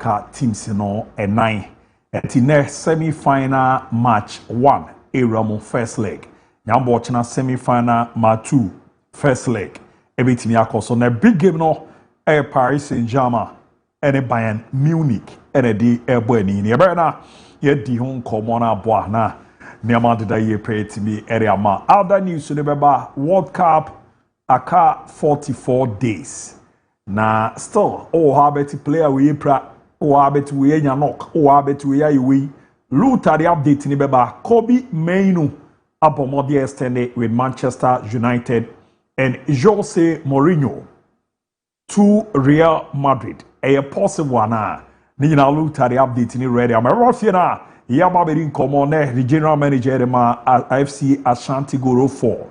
Africa teams no a 9 at in semi-final match 1 Eramu first leg Nyambo china semi-final match 2 first leg everything so na big game no Paris Saint-Germain and Bayern Munich and the Airborne ni na ye di hon komo na boa na niama deda ye pray to me area ma other news so beba World Cup aka 44 days na still habet player we pra habet we nya knock habet we ya we Luther the update ni beba Kobe Mainoo abomodi extended with Manchester United and Jose Mourinho to Real Madrid a possible na ni na Luther the update ni ready am rough na ya babedi nkomo na the general manager ma AFC Ashanti Goro 4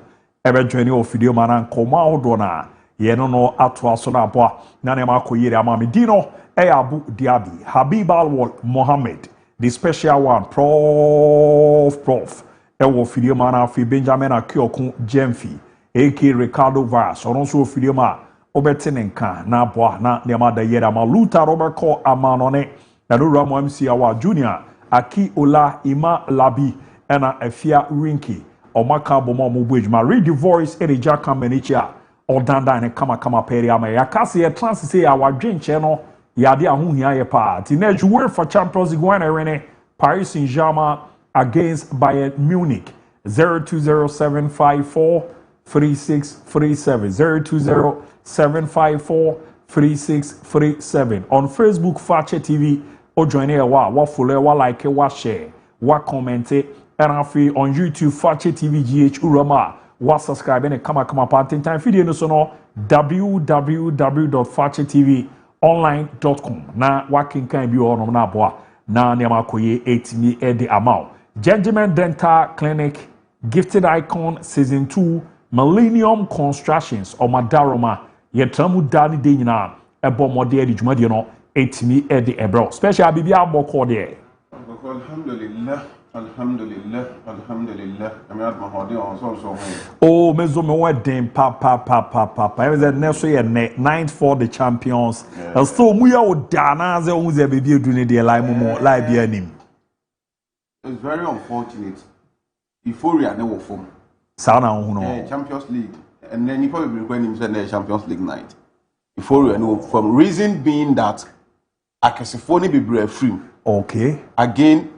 ebe join of video mana nkomo ahodo na ye no ato aso na aboa na ne makoyere ama me dino ABOU DIABY Habib Al Mohammed the special one prof ewo video mana fi Benjamin Akiokun Jemfi AK Ricardo Vaz onon so video ma obetene nka na aboa na ne ma da yere ama Luther Robert Call amanone na do Ramo MC Awa Junior Aki Ola Ima Labi ena Afia Rinky Omaka Bomo Mubujma read the voice Erija Kamenicha Odanda ne kama peri ama yakasi ye trans say our dream channel yade ahuhia ye pa teenage work for Champions League winner rene Paris Saint-Germain against Bayern Munich 0207543637 0207543637 on Facebook Fakye TV or join here wa follow wa like wa share wa comment and on YouTube Fakye TV GH Urama wa subscribe and kama party time video no so no www.fakyetv.online.com na wa kinkan bi ono na boa na ne makoye 8 edi amount Gentleman Dental Clinic Gifted Icon Season 2 Millennium Constructions or Madaroma yetramu dani de nyina ebo mode edi dwumade no 8 edi ebro special bibia aboko de Alhamdulillah. Amad mahodi on so. Oh, mezo me wedding papa. I was at next year 9th for the champions. And so we are dana ze unze baby doing the live mo live here nim. It's very unfortunate. Euphoria never form. Sana hu no. Champions League and then you probably when him said Champions League night. Euphoria no from reason being that akesifoni be free. Okay. Again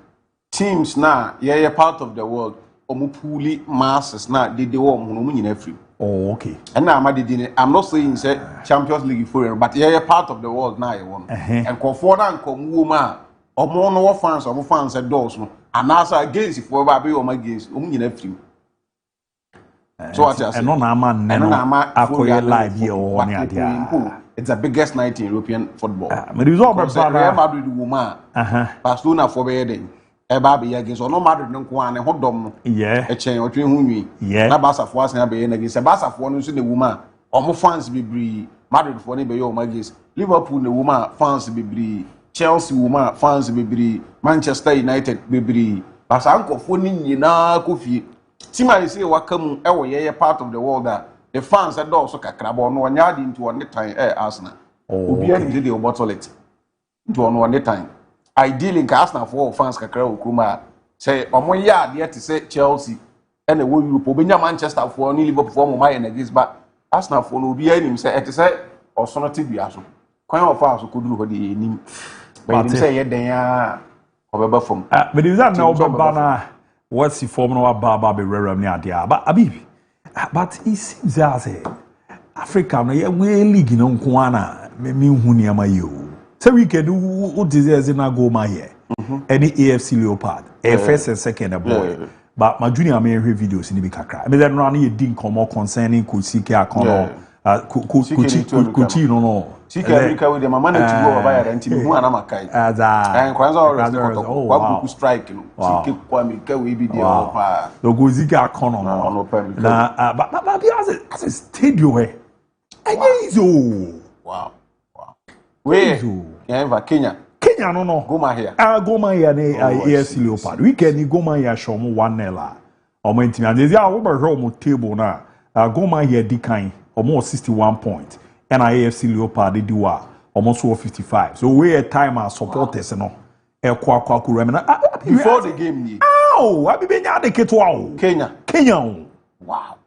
teams now, yeah, part of the world. Omupuli masses now, they were free. Oh, okay. And now I'm not saying say Champions League for but yeah, part of the world now. And comfort and come woman, or more fans at doors. And also against if we're against free. So what I say? And no man, live here. It's the biggest night in European football. But it's all about Real Madrid woman. Barcelona for wedding. Baby against no Madrid no kwa ne hodom yeah echen otwe hunwi na Barca for us na be against Barca for no so the woman omo fans bibri Madrid for ne be yo against Liverpool the woman fans bibri Chelsea woman fans bibri Manchester United bibri Barca anko for ni nyina kofi tima say wakam e wo ye part of the world that the fans that also kakrabo no nya di into one time Arsenal obi ani dey the bottle it into one time. Ideally, Arsenal for fans kakra okuma say omoya de to say Chelsea and the Europe obenya Manchester for ni Liverpool for mo my against but Arsenal for no be anim say et say osonoti bia so kwan of fans ko duru ho de enim but say ye den ya obeba form but is that now obeba na what's the form no aba be reram ni ade but abi but it seems as Africa no ye league no nko ana me hu ni ama yo. So we can do what is in a go my here. Any AFC Leopard, first and second a boy. But my junior may hear videos in the Bikakra. I mean, then run here didn't come more concerning Kusiki Akono, Kuchi no. Sika America with the money to go over and to who and Amakai. As I Kwanza strike, Sika Kwamika will be the Guzika Akono. But as a stadium, wow. Where? Kenya. Kenya no. Goma here. Goma here AFC Leopard. We can Goma here show mo 1-0. Omo intimi and dey we be show mo table na. Goma here di kan almost 61 points. And AFC Leopard di wa almost 55. So we a time as supporters no. Before the game. Oh, I be Kenya. Wow.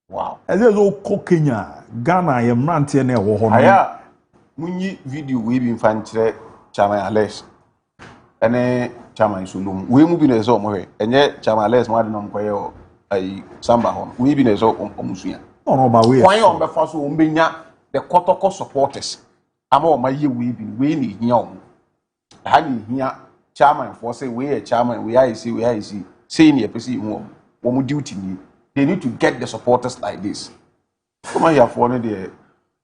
Wow. As a Kenya, Ghana, I am not in a Aya, Muni video we been fan Chairman Alex. And Chairman Sulum. We move in a zone, and yet Chairman Alex, Madam Quayo, a Samba home. We been a zone Musia. No, but we are on the first Umbinya, the Kotoko supporters. I'm all my year we been winning young. Honey, here, Chairman for say, we are Chairman, we are see, saying your PC one duty. They need to get the supporters like this. Come on here for one day.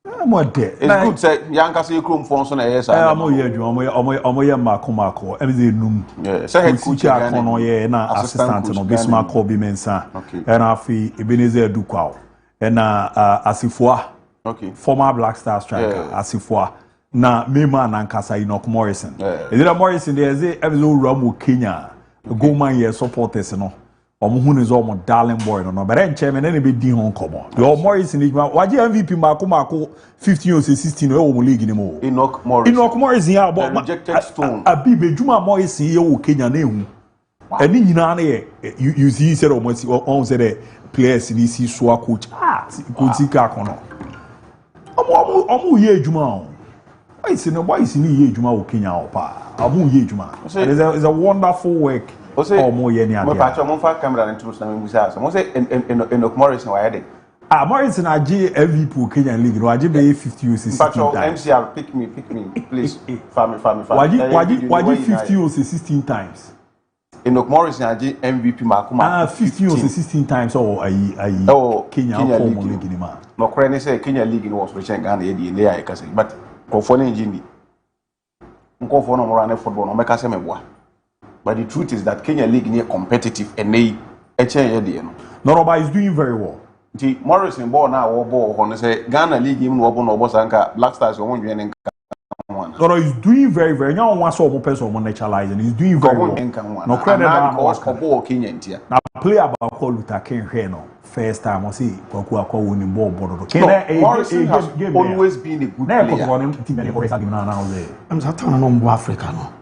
I'm not there. It's good say Yanka say Chrome phones on AS. I'm here, Marco. Everything. Yeah, say head coach na assistant no Bismarck Kobe Mensa. And afi Ebenezer Dukwao. And Asifua. Okay. Former Black Star striker Asifua. Na Mema Nankasa Enoch Morrison. Is it a Morrison there? Is it every Ramu Kenya? Go man here supporters no. Omuhun is almost darling boy no. But then chairman any be hon komo. Your Morrison is waji MVP Marco 15 or 16 or league anymore. Enoch Morrison ya but rejected stone. Abibe Juma Morrison ye wo Kenya na ehu. Eni nyina na you see said almost on say the players ni si so coach. Coach ka kono. Omu ye Juma. Why is ni ye Juma wo Kenya opa. Omu ye Juma. It's a wonderful work. Oh, more yen ya. My patch on camera and trust na me busa. Mo say Enoch Morrison why dey. Morrison aje MVP Kenyan League. No aje be 50 or 16 times. MCR pick me please. Family. Waji 50 or 16 times. Enoch Morrison aje MVP Makuma. 50 or 16 times or Kenya League ni ma. No credit say Kenya League no was reaching Ghana e dey I can say but konfo na engine. Konfo no mo run football no make say me boa. But the truth is that Kenya League is competitive and they no, but he's doing very well. The Morrison ball now or ball on say Ghana League even open or Bosanka Black Stars or one. No, he's doing very very. Now one so person naturalizing. He's doing very well. No credit because ball Kenyan here. Now play about call Luther King here no. First time I see Kwaku winning ball border. Morrison has always been a good player. I'm saying no Africa no.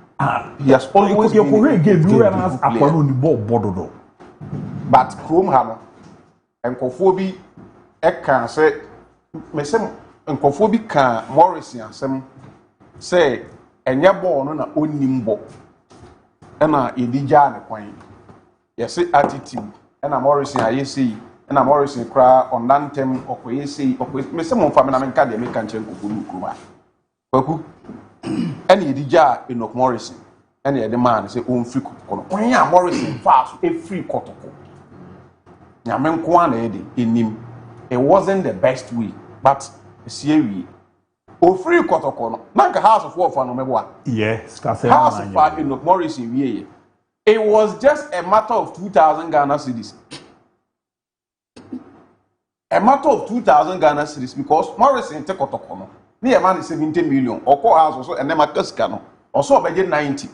He has always been a good player. But Chrome Hammer and Kofobi Eka say, Mesem and Kofobi can Morrison say, and your born on a own nimbo. And a Idija coin. Yes, attitude. And a Morrison, I see, and a Morrison cry on Lantem or Quasi or Mesem family Academy can check Kuma. Any Idija Enoch Morrison. And the man say free koto. When ya Morrison fast a free koto. Nyamen kwana in him. It wasn't the best way, but see we free koto kono. Nanka house of war for no mebwa. Yes, house of war in Morrison we. It was just a matter of 2,000 Ghana cedis. A matter of 2,000 Ghana cedis because Morrison take koto kono. Near man is 70 million or call house also and then my Toscano. Also budget 90.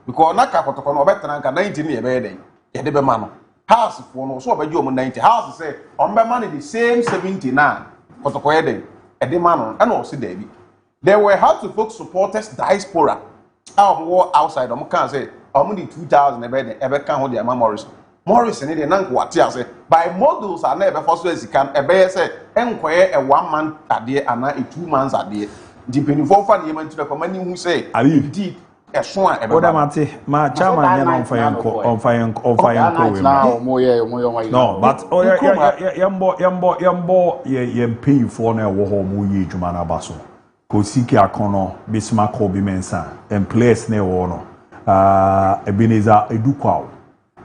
Because na kakoto no better na 90 na be den ye de be ma no house for no so obaji o 90 house say on be man the same 70 na kotoko ye den e de ma no and o se David there were how to folks supporters diaspora our outside am can say the 2000 e be den e be kan ho de ma Morrison dey na nko ate ase by models are na e be for so esikan e be say enkoye a 1 month ade ana a 2 months ade depending for fan yema ntu the company who say indeed Odamati, my chairman, on fire. No, but yambo, ye pay for na wo mo ye jumana baso. Ko siki akono Bismarck Kobe Mensa and place ne wo no. Ebenezer Edukwao.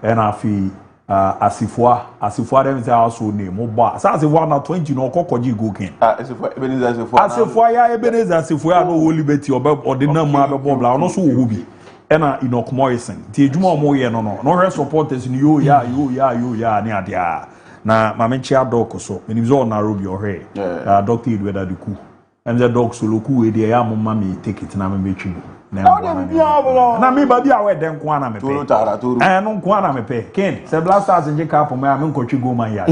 And afi Asifua dem say also name mo ba. Say Asifua na 20 no kokoji go ken. Asifua Asifua ya Ebenezer Asifua no wo liberty ordinary ma be bobla no so wo bi. Ena Enoch Morrison. Ti ejuma mo ye no her supporters ni yo ya ni adia. Na mamenchi adoko so. Menimzo na robi ohe. Dr. Edward Aduku. And the dog so loku we dey ya mo mama take it na me betwi. Na me ba bia we den kwa na me pe. No kwa na me pe. Ken, se blasters nje cap me nkotwi go man ya.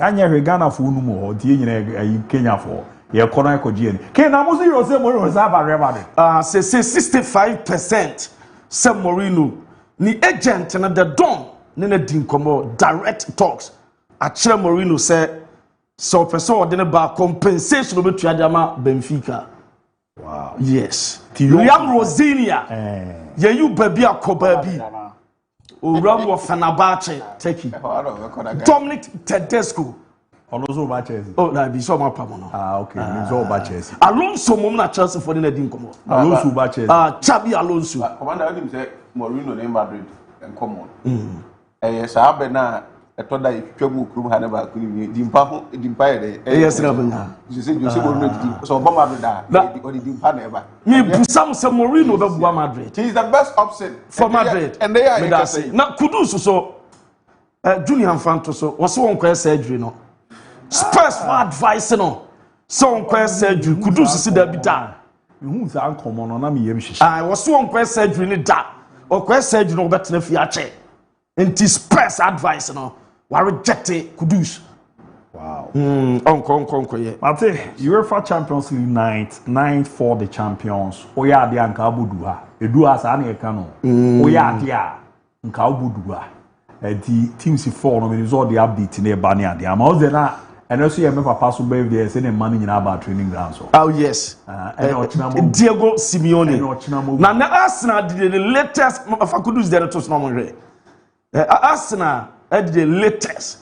Anya Ghana fo nu mo ho tie nyina Kenya fo. Ye kono ekoji ni. Ke na mo say you say Mourinho say aba Real Madrid. Say 65% say Mourinho ni agent na the don na din komo direct talks. Achire Mourinho say so person or dey ba compensation obetua diama Benfica. Wow. Yes. Liam Rosinia. Ye you baby akoba bi. Oram wo Fenerbahce Turkey. Dominic Tedesco. Alonso ba Chelsea. Oh, na be so ma pamo no. Okay. Alonso ba Chelsea. Alonso mom na Chelsea for the din komo. Alonso ba Chelsea. Xabi Alonso. Commander him say Mourinho na Madrid en common. Sa be na etoda itwamu krum ha na ba kuni dimpa ye de. Yes na bana. You say Mourinho so Obama Madrid da. Odi dimpa na e ba. Me busam say Mourinho be bua Madrid. He is the best option for Madrid. And they are saying. Na Kudus so Junior Infanto so was so on surgery no. Spurs for advice no. So on surgery Kudus see that bita. Me hu say ankomo no na me yem hihye. I was so on surgery ni da. O surgery no better fi ache. Enti Spurs advice no. Wa reject Kudus. Wow. Onko ye. Mate, UEFA Champions League night for the champions. Oya ade anka abudu ha. Edu asa na eka no. Oya ade a nka abudu ha. The teams for no me result the update na eba ne ade. Ama oze na eno so ye me papa so be there say ne man nyina about training ground so. Oh yes. Diego Simeone. Na Arsenal did the latest Fakudus there to no mo. Arsenal did the latest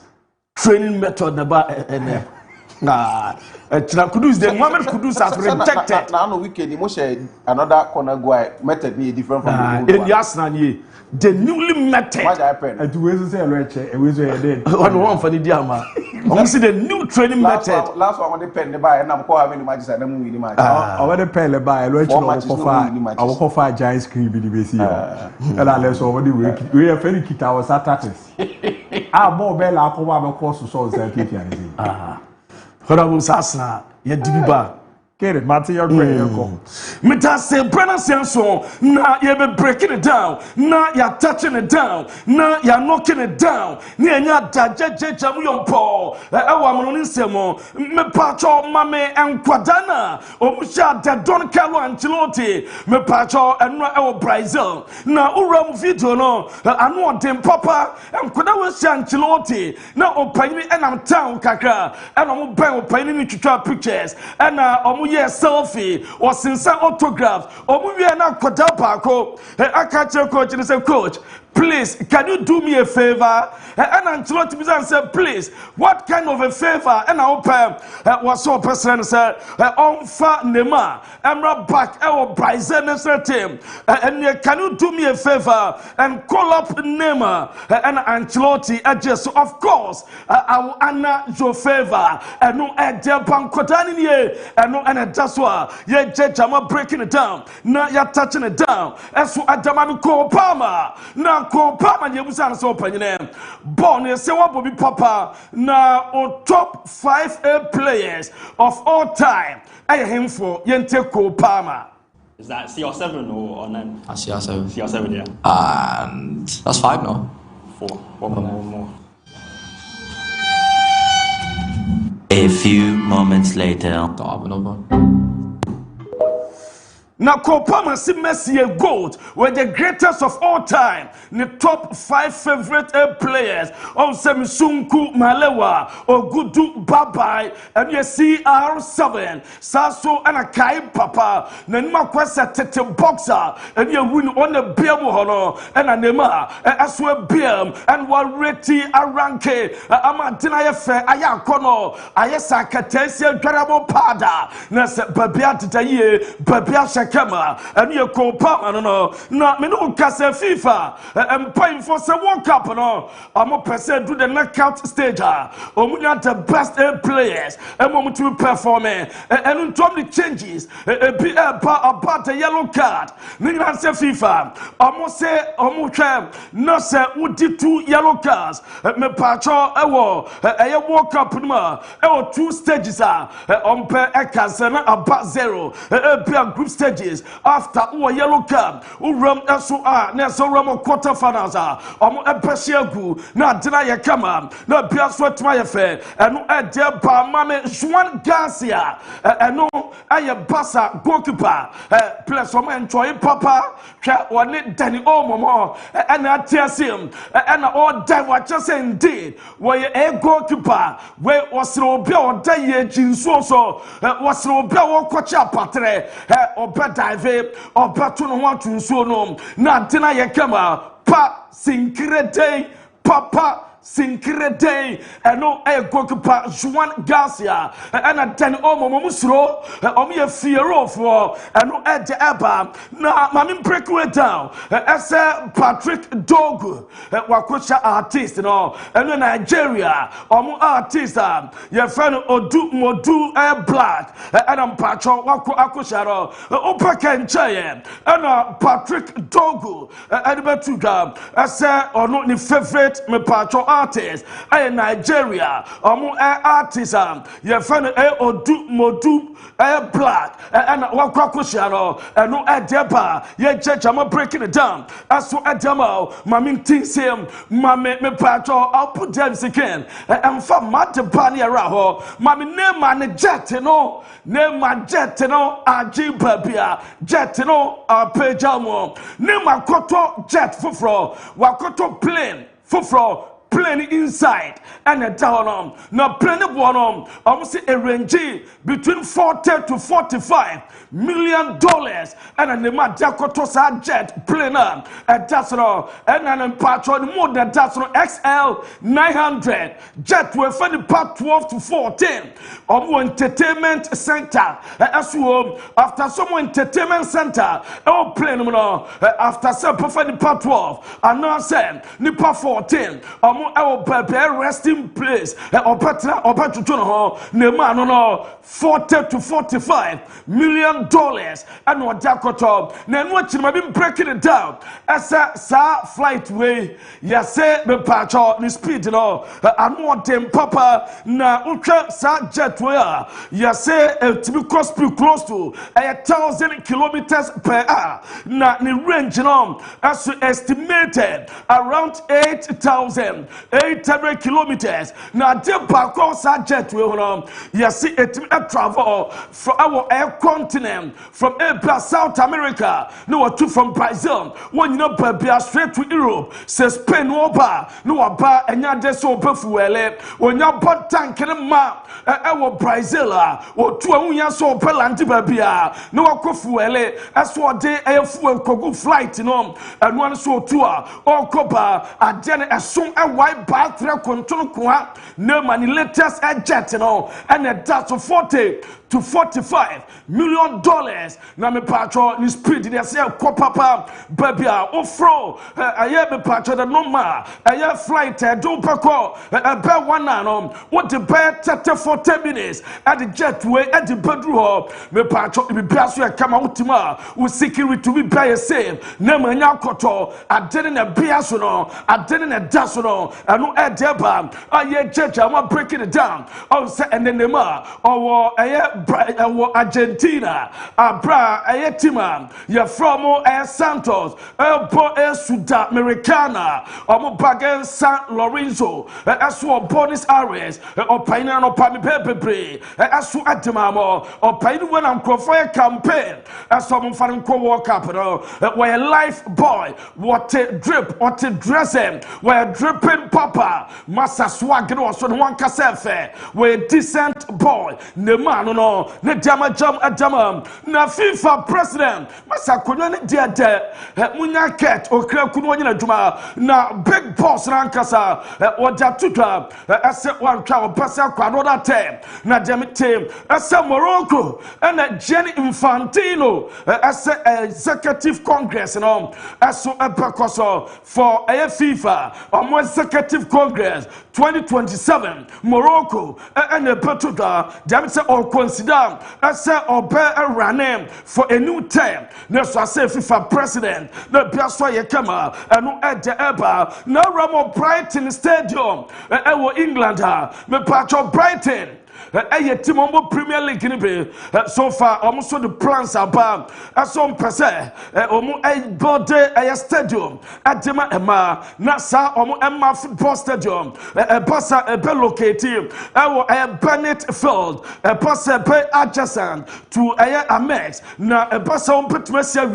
training method about Kudus the Mohamed Kudus has rejected. Now no weekend mo share another corner guy method ni different from the Arsenal ye the newly method. What happened? And to we say reche, we say dead. One for the diama. We see the new training method. Last one on the pen the buy and I'm call having the matches and I'm winning match. Over the pen the buy reche I will call for giant screen be the base. And let's over the week. We are very kit our status. More bella ko wa course so say anything. Honorable Sasna, ye dibiba. Get it, Matty, you're great. Meta say Brennan Sanson, now you're breaking it down, now you're touching it down, now you're knocking it down. Near Jamuyon Paul, our Monisemo, me pacho, mame, and Quadana, or Musha, Don Carlo Ancelotti, me pacho, and our Brazil. Now, Uram Vito, no, I want them papa, and Quadawa Ancelotti, now opening and I'm town kaka, and I'm opening to try pictures, and yes, selfie or since autograph or movie and Kodapako. I catch your coach and say, Coach, please, can you do me a favor? And Ancelotti said, please, what kind of a favor? And I'll pay was so person said, on fat Nema, I'm right back our Bryson team. And can you do me a favor and call up Nema and Ancelotti? Just of course, I will honor your favor and no idea Pankotani and no and that's why ye jama breaking it down. Now you're touching it down. As so Adamami Kopama. Now Kopama Yebusan so name. Born ye say what Bobby Papa. Now on top 5 players of all time. I him for Yente Kopama. Is that CR7 or 9? CR7. CR7, yeah. And that's 5 now. 4. One more. A few moments later. Don't have another one. Now, Kopama see Messi gold were the greatest of all time. The top 5 favorite players of Semisunku Malewa or Gudu Babai and you CR7 Sasso and a Kai Papa. Nenma Kwesa Tete Boxer and you win on the beer hono and a Nema as well beer and Walreti Aranke Amadina Fe Ayakono Ayesa Katesia Garabo Pada Nasa Babia Titaye Babia Kama and you call Papa no not me no case FIFA and paying for some World Cup no I'm a person do the knockout stage the best players and moment to perform and the changes about the yellow card nigga say FIFA almost say no say who did 2 yellow cards me pacho a World Cup no 2 stages on per cancel about 0 be a group stage stages after one yellow card. Uram eso neso ramo quarterfinals omo epesiagu na dina ye kama na biaso tma ye fe eno ede ba mame Juan Garcia eno aye basa goalkeeper plus omo enjoy papa hwa woni Dani Omomo ena atiasim ena all die watch say indeed we a goalkeeper we wasre obi o die ye jinso so wasre obi o kwacha patre oba dive oba to no want to so no na dina ye kama pa sinkrete papa Sinkirete eno goalkeeper Juan Garcia ena Dani Omomo musro omo ye fiero for eno ede eba na mami break way down ese Patrick Dogu wakocha artist no eno Nigeria omo artist ye friend Odu Modu Black ena mpacho wako akosha ro opeka nchaye ena Patrick Dogu ede betuga ese ono ni favorite me pacho artist Nigeria artist your friend Odu Modu Black and Wakwakusharo and no Adeba ye church I'm breaking it down as to Adamo Mamin Tinsem Mame me patro I'll put them again and from Matapani Raho Mami name man jetino name man jetino Ajibabia jetino Pejamo name my koto jet fufro wakoto plane fufro plane inside and a down now plane one almost a range between $40 to $45 million and the Madakotosa jet plane and that's all and an patron more than that's XL 900 jet will find part 12 to 14 entertainment center as well after some entertainment center plane after some part 12 and now say nipa 14 resting place opatra opatuno ho ne ma no $40 to $45 million and what Jacoto na no chima bi breaking it down asa sa flight way ya say me pacho the speed no anu dem papa na utwa sa jet way ya say to be close to 1,000 kilometers per hour na the range no as estimated around 8,800 kilometers na de bako sa jet way no ya see it travel from our air continent from South America no to from Brazil when you know Babia straight to Europe say Spain oba no aba enya de so opefuele onya bot tank ma Brazil o to ahunya so opelandi Babia no akofuele eso de ayefu kogu flight no eno an so to okoba ade na eson white bathra control kwa no mani latest jet no and that's $40 to $45 million na me patro ni speed dey say ko papa babia ofro aye me patro the normal aye flight do peko be one no what the be 40 minutes at the jet way at the bedroom ho me patro be biaso e kama utima wo security we buy safe na manya koto adene na biaso no adene na daso no anu e deba aye church am breaking it down oh say and then ma owo aye Argentina abra ayetima ya from Santos po Sudamericana bagen San Lorenzo aso Buenos Aires opaina no pami pepe aso atimamo opaini when am crofo campaign aso mo farin ko World Cup no where life boy what a drip what a dressing where dripping papa massa swag no so one kasefe where decent boy ne man no ne jam adama na FIFA president masa konyo ne diade munya ket okra kunu onyina djuma na big boss rankasa oja tutwa ese wantwa opasa kwa no that time na dem team ese Morocco na Gianni Infantino ese executive congress no eso epekoso for FIFA executive congress 2027 Morocco and Portugal dem say or consider as obe running for a new term na so say FIFA president na biaso ye kama eno ede eba na Ramo Brighton stadium ewo England ha me patcho Brighton team on Premier League ni be so far almost the plans about some percent omo body a stadium adema ema na sa omo ema football stadium passa be located Bennett Field passa be adjacent to Amex na passa on petmesia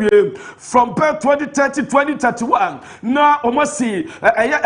from 2030-2031 na omo see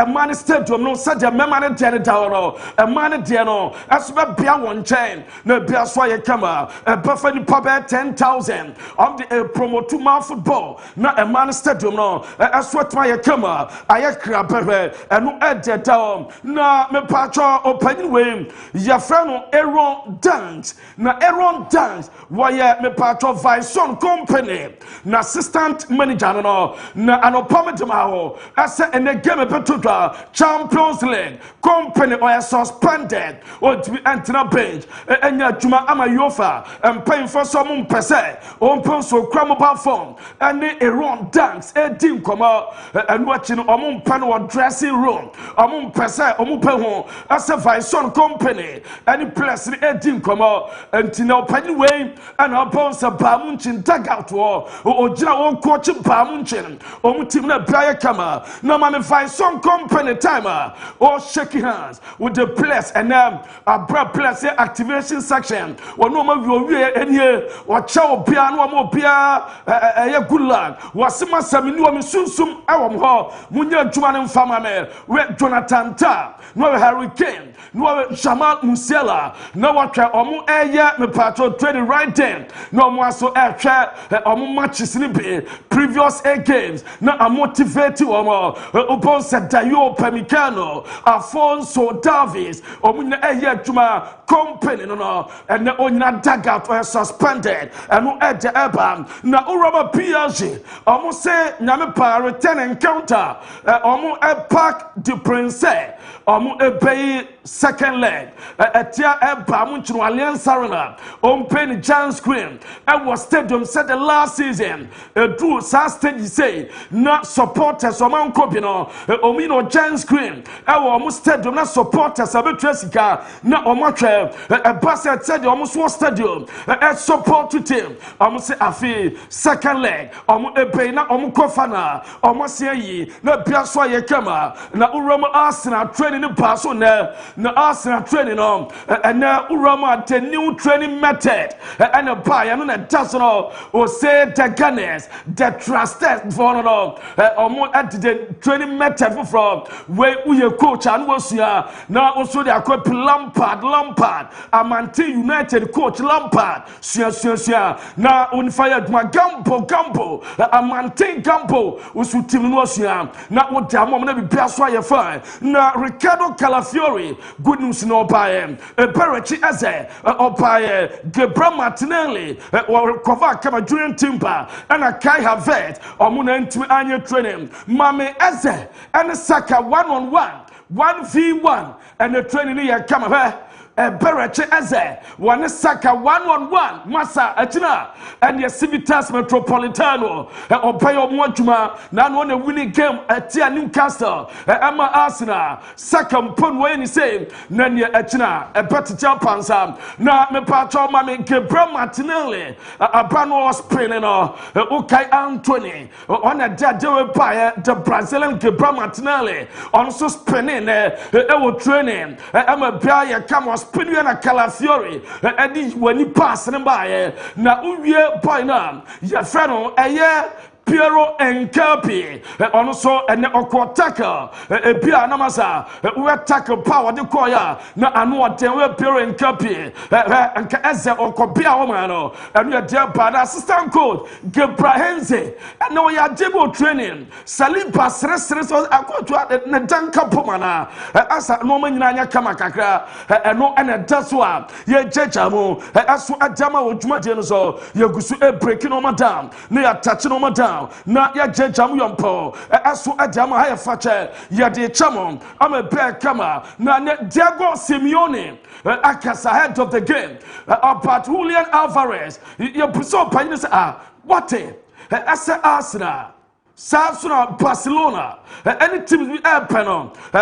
Man Stadium no saja memane tiane tawro man de no asba bia won chain na bia so ye kama buffet ni pabe 10,000 on the promote man football na Man Stadium no aswatma ye kama ayakra bebe enu edeta na me pacho open way ya frano Aaron Dance na Aaron Dance why me pacho Vison company na assistant manager no na anopamedema ho ase ene game betodwa Champions League company or suspended or to be antina bench enya adwuma ama yofa paying for some pese on so kra mobile phone and Aaron Dance edim koma and watching omum pan or dressing room omum pese omum pe ho ase Vison company any place edim koma antina opani way and upon sa bamunchin dugout o ojina won coach bamunchin omu team na bia kama na ma me Vison company timer or shaking hands with the players and a bra players activation section or no more any or chow piano more pia a good lad was some saminu sunsum awam ho munya juman fama me red Jonathan Ta no Hurricane no Jamal Musiala no what omu eye me patro training right then no more so omu matches ni be previous 8 games na a motivate omo upon Dayo Pemicano Afonso Davis omu eye juma company no and the onyina dugout were suspended and no edge eba na uraba PSG omu say nyame pa return encounter omu Parc du Prince omu pay second leg etia eba mu nchino Allianz Arena on pay giant screen and was stadium said the last season drew stage say na supporters oman kobi no omu no giant screen omu stadium na supporters abetresika na omu twa basket said omu so stadium support to team omu say afi second leg omu pay na omu kofana omu say yi na bia so ye kama na uram Arsenal training ni paso na Arsenal training no and na uram the new training method and a buy and na does no o say the Gunners the trusted for no omu at the training method from where we coach and was ya na also they are called Lampard Amante United coach Lampard sia na on fire Gambo Amante Gambo usu team no sia na wo damo na bibia so aye fine na Ricardo Calafiori good news no buy Perechi Eze obaye Gebra Martinelli or cover kama during timber and a Kai Havertz omuna ntimi anye training Mame Eze and Saka 1-on-1 1v1 and the training here come Bereche Eze, one Saka 1-on-1, Massa Achina, and the Civitas Metropolitano, or Payo Mwajuma, now won a winning game at Tia Newcastle, Emma Arsenal, Saka Punway, any same, Nanya Achina, a better Japansa, now me patro Mammy Gebra Martinelli, a Brano Spinning or Ukai Anthony, on a dead by the Brazilian Gebra Martinelli, also spinning a training, Emma Bia Camos. Piniana Calafiori, Eddie when he pass and by na uwie boy na ya frano eye Piero Encapi, also an awkward tackle, a Pia Namasa, we tackle power the choir, na anua ten Piero Encapi, and Kaza or Copia Omano, and we are dear bad assistant coach, Gebrahense, and now we are demo training, Salipas Restores, I go to Nadanka Pomana, as a Norman Nanya Kamakakra, and no and a Daswa, ye Jejamo, as to Adama or Jumatino, Yagusu breaking on Madame, near touching on Madame. Na ya jejam yompo aso adama ha fache ya de chamon am a bear kama na Diego Simeone akasa head of the game about Julian Alvarez you so pay say what ase Arsenal Sasuna Barcelona, any team we happen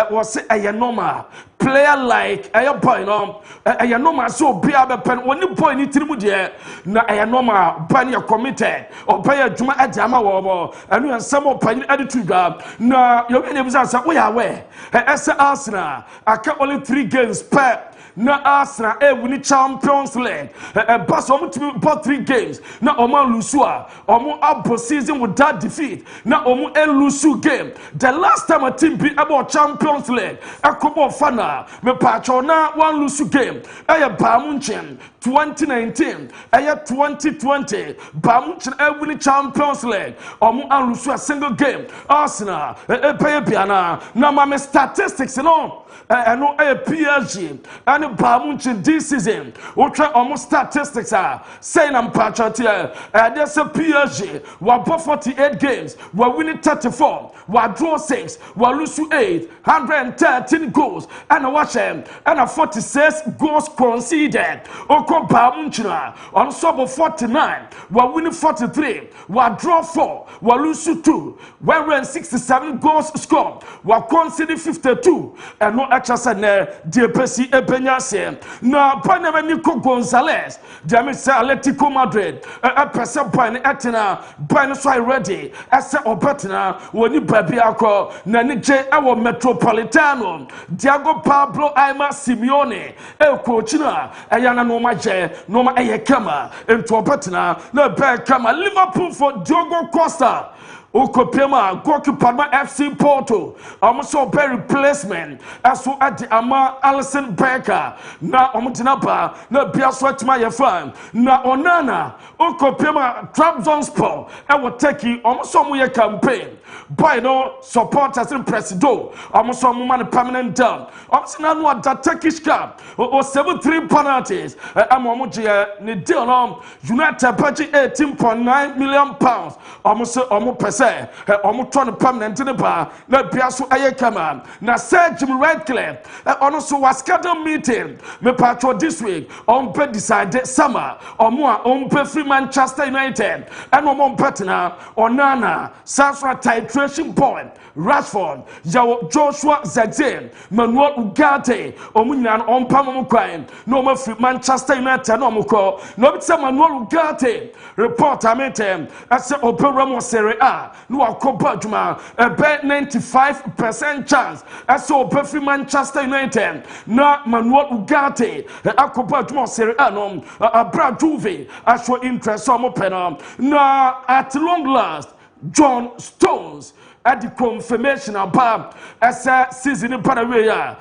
was a normal player like a boy, no, a normal so be a pen when you point it to na a normal bunny committed or pay a Juma at Jama Wabo, and you have some more penny attitude. Na your name is we are aware. As Arsenal, I can only 3 games per. Na Arsenal win Champions League. Pass on to about 3 games. Na Oman Lusua. Omo abo season with that defeat. Na Omo Lusu game. The last time a team beat about Champions League. A couple fana. Me pacho na 1 Lusu game. Aya Bamunchin 2019. Aya 2020. Bamunchin win Champions League. Omo Lusu a single game. Arsenal. Pay piana. Na my statistics no. And no PSG and Bamunchin this season. We try almost statistics are saying I'm patriotic. There's a PSG. We bought 48 games. We winning 34. We draw 6. We lose 8. 113 goals. And I watch them. And a 46 goals conceded. Oko Bamunchin on sub of 49. We winning 43. We draw 4. We lose 2. We win 67 goals scored. We conceded 52. And no actually ne DPC Ebenyase na Panama Nico Gonzalez Jamisa Atletico Madrid a person point etina ban so ready as a opetina woni baby akọ na ni je our Metropolitano Diego Pablo Aima Simeone coachina ayana no ma je no ma kama into opetina na be kama Liverpool for Diogo Costa Okopema goalkeeper FC Porto so be replacement aso ade ama Alisson Becker na omutinapa na bia so atima ye fan na Onana Okopema Trabzonspor will take so mo ye campaign by no supporters in Presido so mo man permanent down na no that Turkish cup o 73 penalties mo je ne deal no United budget 18.9 million pounds so say trying permanent in the bar na biaso ayekama na Sir Jim Redcliffe so was scheduled meeting me patro this week pe decide summer pe free Manchester United and petna Onana Sasra titration point Rashford Joshua Zexin Manuel Ugarte omunyan pam kwan no free Manchester United no mko no be Manuel Ugarte report ametem as open Ramos Serie A no akopa juma a bet 95% chance as open free Manchester United na Manuel Ugarte akopa juma Serie A no abra Juve as interest on open na at long last John Stones at the confirmation about as a season in Paraguay,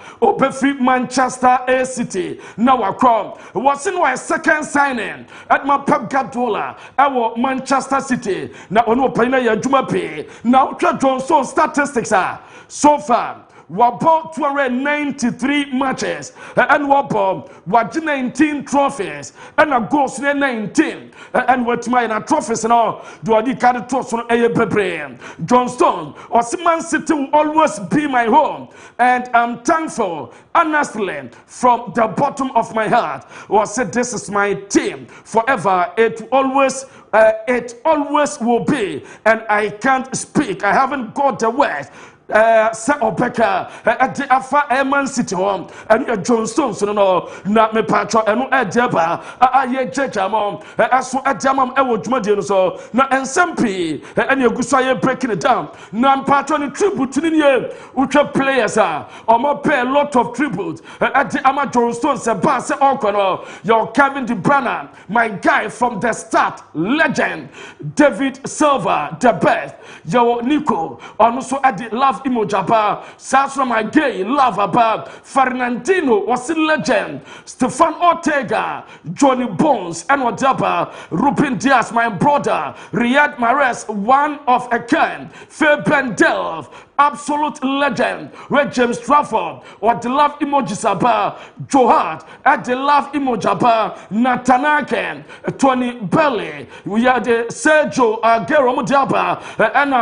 free Manchester A City. Now I come. Was in my second signing at my Pep Guardiola, our Manchester City. Now on open a Juma pay. Now John Stones statistics are so far. We bought 293 matches and we bought 19 trophies and a goals 19 and what my trophies now do I need to toss on a paper. Johnstone or Man City will always be my home and I'm thankful honestly from the bottom of my heart. I said this is my team forever. It always will be and I can't speak. I haven't got the words. Sir Obeka at the Alpha Man City home and John Stones no na me patro eno edeba aye jejamom aso edamam ewo dwumade so na ensempi ene eguso aye breaking it down na patro ni tribute ni ye utwa players omo pay a lot of tribute at the ama John Stones se ba se okono your Kevin De Bruyne my guy from the start legend David Silva the best your Nico also at the love Imojaba, Sasra my gay, love about Fernandino was a legend, Stefan Ortega, Johnny Bones, and Wadaba, Ruben Diaz, my brother, Riyad Mahrez, one of a kind, Fabian Delph, absolute legend, Red James Trafford, or the love emojis about Joe Hart, at the love emojaba, Natanaken, Tony Belly, we had the Sergio Aguero Mudaba, and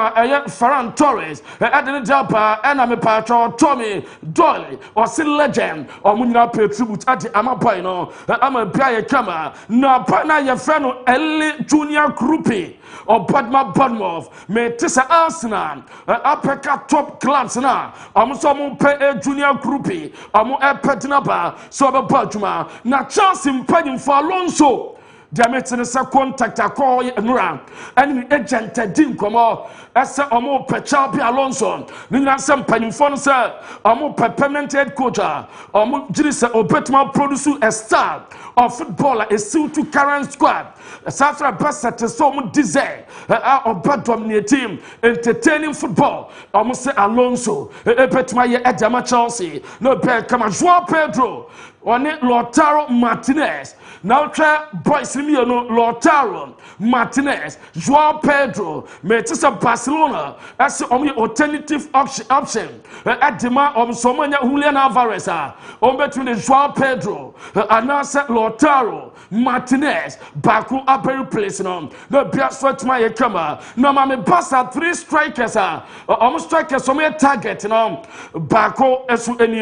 Ferran Torres, at the Dapa and I'm a patron Tommy Dolly or Sin Legend or Munina pay tribute at the Amapino. I'm a Pia Kama. Now, partner your friend Ellie Junior Krupi or Padma Badmov. May Tessa Arsenal. Apeka top class now. I'm some pay a Junior Krupi. I'm a Petinaba. So a Badjuma. Now, chance in paying for Alonso. Diameter sa contact a call and and agent didn't come out as a more Pechapi Alonso. Nina some penny phone, sir, a more permanent head coach, or Jirisa or Betma produce a star of footballer, a suit to current squad. A Safra Bassett is so much desire or bad dominate team, entertaining football. Almost say Alonso, a Betma Edama Chelsea, no pair come as Joao Pedro. On it, Lautaro Martinez. Now try boys no Lautaro Martinez, Joao Pedro, Metisa Barcelona as the only alternative option. At the man of Somania Julian Alvarez, on between the Joao Pedro, Anasa Lautaro Martinez, Baku Aberu place no Biaswat my Kama. No Mammy Bassa 3 strikers almost strikers some target Baku as any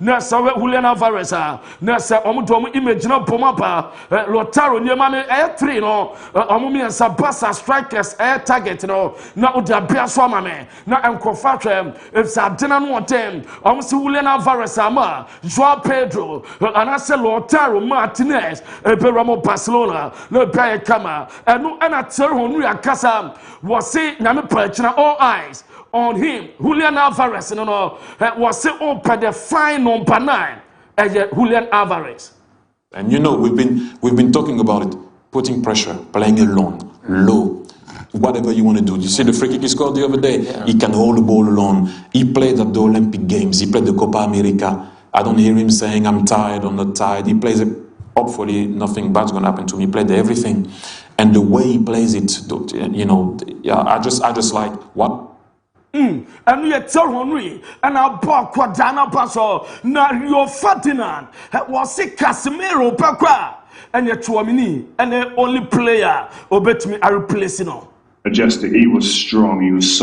Nasa Julian Alvarez. Nasa Omudomu image no Pomapa, Lautaro near Mammy Air 3 no, Omumi and Sabasa strikers air target no, now the Biaswamame, now I'm confident if Sardina want them, almost Julian Alvarez Ama, Joao Pedro, and I say Lautaro Martinez, Beramo Barcelona, no Pia Kama, and no Anatel Honria Casa was say Nami Perchina all eyes on him, Julian Alvarez, no, was say open the fine number 9. Julian Alvarez. And you know, we've been talking about it, putting pressure, playing alone, low, whatever you want to do. You see the free kick he scored the other day? Yeah. He can hold the ball alone. He played at the Olympic Games. He played the Copa America. I don't hear him saying, I'm tired or not tired. He plays it. Hopefully, nothing bad's going to happen to him. He played everything. And the way he plays it, you know, yeah, I just like, what? And we tell Henry and our boy Quadana Paso, now your Ferdinand was a Casemiro Paqua, and your Tuamini, and the only player who bet me are replacing him. Majestic, he was strong, he was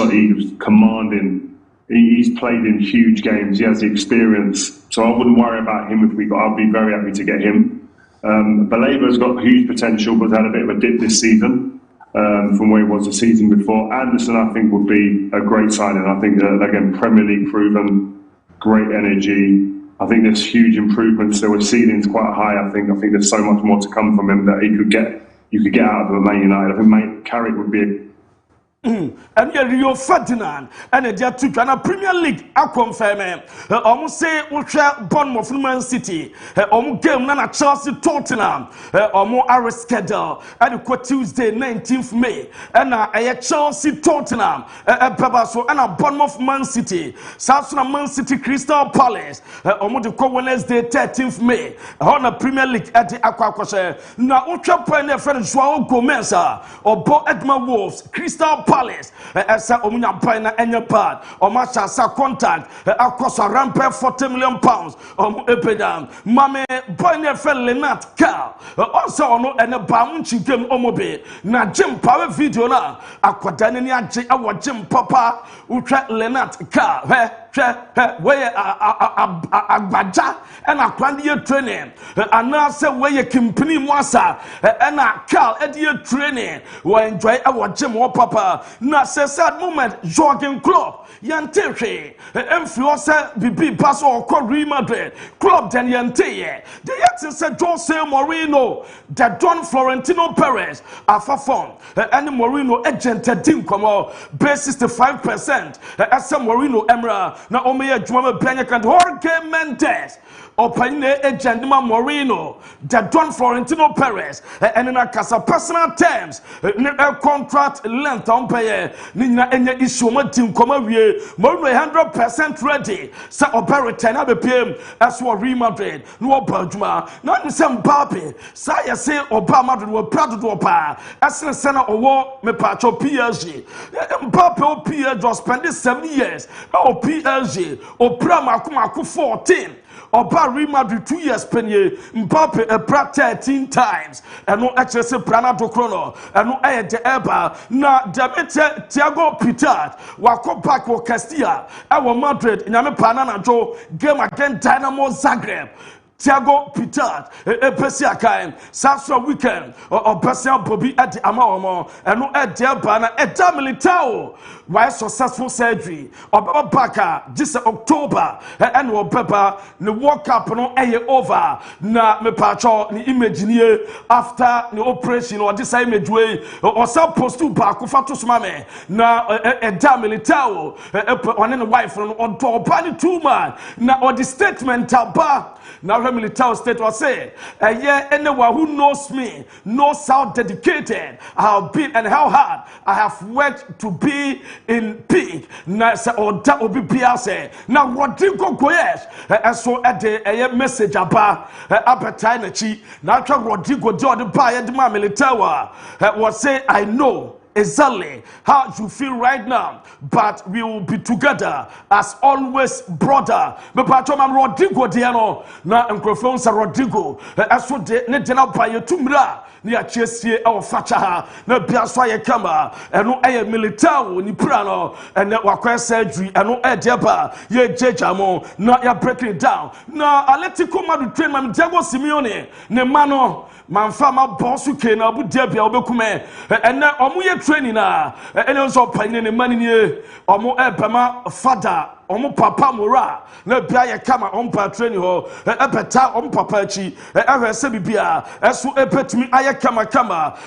commanding, he's played in huge games, he has the experience, so I wouldn't worry about him if we got, I'd be very happy to get him. Balaba's got huge potential, but had a bit of a dip this season. From where he was the season before. Anderson, I think, would be a great signing. I think, again, Premier League proven, great energy. I think there's huge improvements. So his ceiling's quite high. I think there's so much more to come from him that you could get out of Man United. I think Carrick would be and yeah, Rio Ferdinand and a took and a Premier League. I confirm almost say ultra Bournemouth Man City, almost game Nana Chelsea Tottenham, almost our schedule and Tuesday 19th May, and a Chelsea Tottenham, Pebaso and a Bournemouth Man City, South Man City Crystal Palace, almost the Wednesday 13th May, on a Premier League at the Aquacosha. Now ultra pioneer friend Joao Gomez or Bo Edmund Wolves, Crystal Palace, as a Omina Pina and your part, or Masha sa contact, across a ramper £40 million, Epidam, Mame, Pioneer Fel Lenat Car, also no and a Bamunchi game Omobe, na Jim Power video na, Aquadania J, our Jim Papa, Utra Lenat Car, where a Baja and a Quandia training, and now say where you can pin Mwasa, and a Cal Edia training, where enjoy our Jim or Papa. Na se sad moment Jürgen Klopp yanteke influencer bibi pass or Real Madrid Klopp den yanteye the yet say Jose Mourinho the Don Florentino Perez afafon and Mourinho agent team come base 65% as Mourinho Emra na omeya dwuma benya kan Jorge Mendes Opine agent Mourinho the Don Florentino Perez and in a casa personal terms contract length on pay Nina enya issue ma team come awie Mourinho 100% ready say operate na be pm as for Real Madrid no obaduma na some Mbappe say say oba Madrid we proud do pa as say na owo me pacho PSG Mbappe o PSG just spend 7 years o PSG o pra maku 14 oba Real Madrid 2 years penye Mbappe pra 13 times eno actually say prana do chrono eno de eba na Demete Thiago Pitard wako back wo Castilla e Madrid nyame pana na jo game against Dynamo Zagreb Thiago Pitard epesi akaim Sasha weekend or Persia Bobby at the Amaomo and no at Diabana at Militao. Why successful surgery or Baka this October and no pepper the World Cup no over na me pacho ni imagine after the operation or this image way or supposed to back to smame na at Militao on the wife on top 2 man na or the statement aba now Militao state was say anyone who knows me knows how dedicated I have been and how hard I have worked to be in peak. Na say oda obi bia say na Rodrigo Goyes so at the message aba appetite na chi na twa Rodrigo de ode ba ye de ma Militao was say I know exactly how you feel right now, but we will be together as always, brother. Me pacho mam Rodrigo diano na microphone sa Rodrigo aso de ne de na ba ye tumra ni achiesie e facha ha na bia so ye kama eno eye Militao ni pra no ene wakwa surgery eno e de ba ye jeja mo na ya breaking down na Atletico Madrid train mam Diego Simeone ne mano manfa ma bosu ke na bu dia bia obekume ene omu ye training na ene so panye ne mani ni omu ebema father omu papa mora na bia ye kama ompa training ho ebeta omu papa chi ehwese bibia eso epetimi aye kama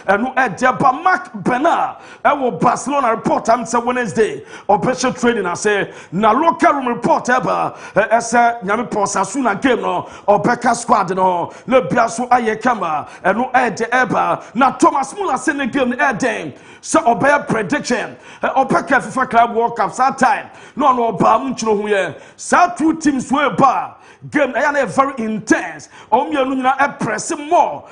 enu edeba Mark Bernard ewo Barcelona report am say Wednesday operation training say na local room report eba ese nyame posasu na game no obeka squad no na bia so aye kama enu ede eba na Thomas Muller say ne game eden so obey prediction obeka FIFA Club World Cup that time no ba munchiro hu ye sa two teams we ba game na very intense omienu nyina e press more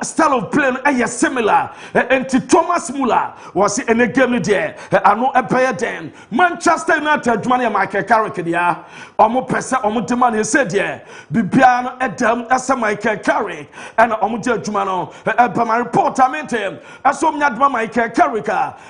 style of play no similar and Thomas Muller was in a game there ano e pay den Manchester United adwuma Michael Carrick dia omo pese omo demand said there bibia no edam asa Michael Carrick and omo de adwuma no e my report amente aso mnya adwuma Michael Carrick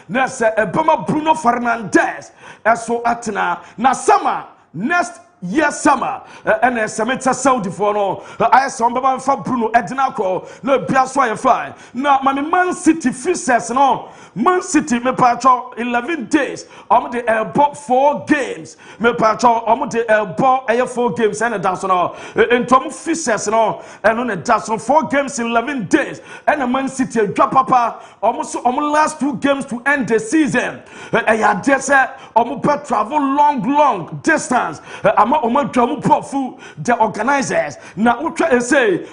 na se e Bruno Fernandes aso atena na sama next yes summer and semeta Saudi for no I saw Baba for Bruno Edinako no biaso ye fine na Man City fixes no Man City me patcho 11 days the bought 4 games me patcho the bought 4 games and that's no in tom fixes no and on that's 4 games in 11 days and Man City drop papa almost last 2 games to end the season I just travel long distance Omo profu the organizers na utwa say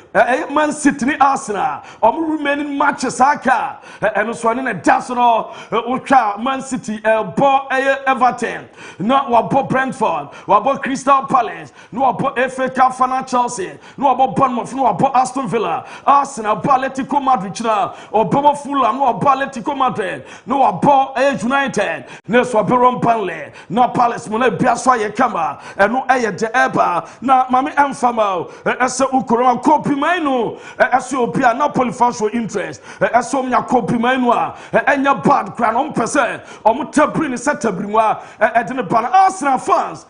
Man City ni Arsenal remaining matches aka and so na dasono utwa Man City bo Everton na wabo Brentford wabo Crystal Palace no wabo FA Cup final Chelsea no wabo Bournemouth no wabo Aston Villa Arsenal Atletico Madrid na obo Fulham no wabo Atletico Madrid no wabo United na so wabo Burnley no Palace mo na biaso ye kama eno de eba na mami emfama ese ukoroma kopi mainu ese opia Napoli financial interest ese omnya kopi mainu a enya bad kra no mpese omo tabri ni setabri mu a de ne ban Arsenal fans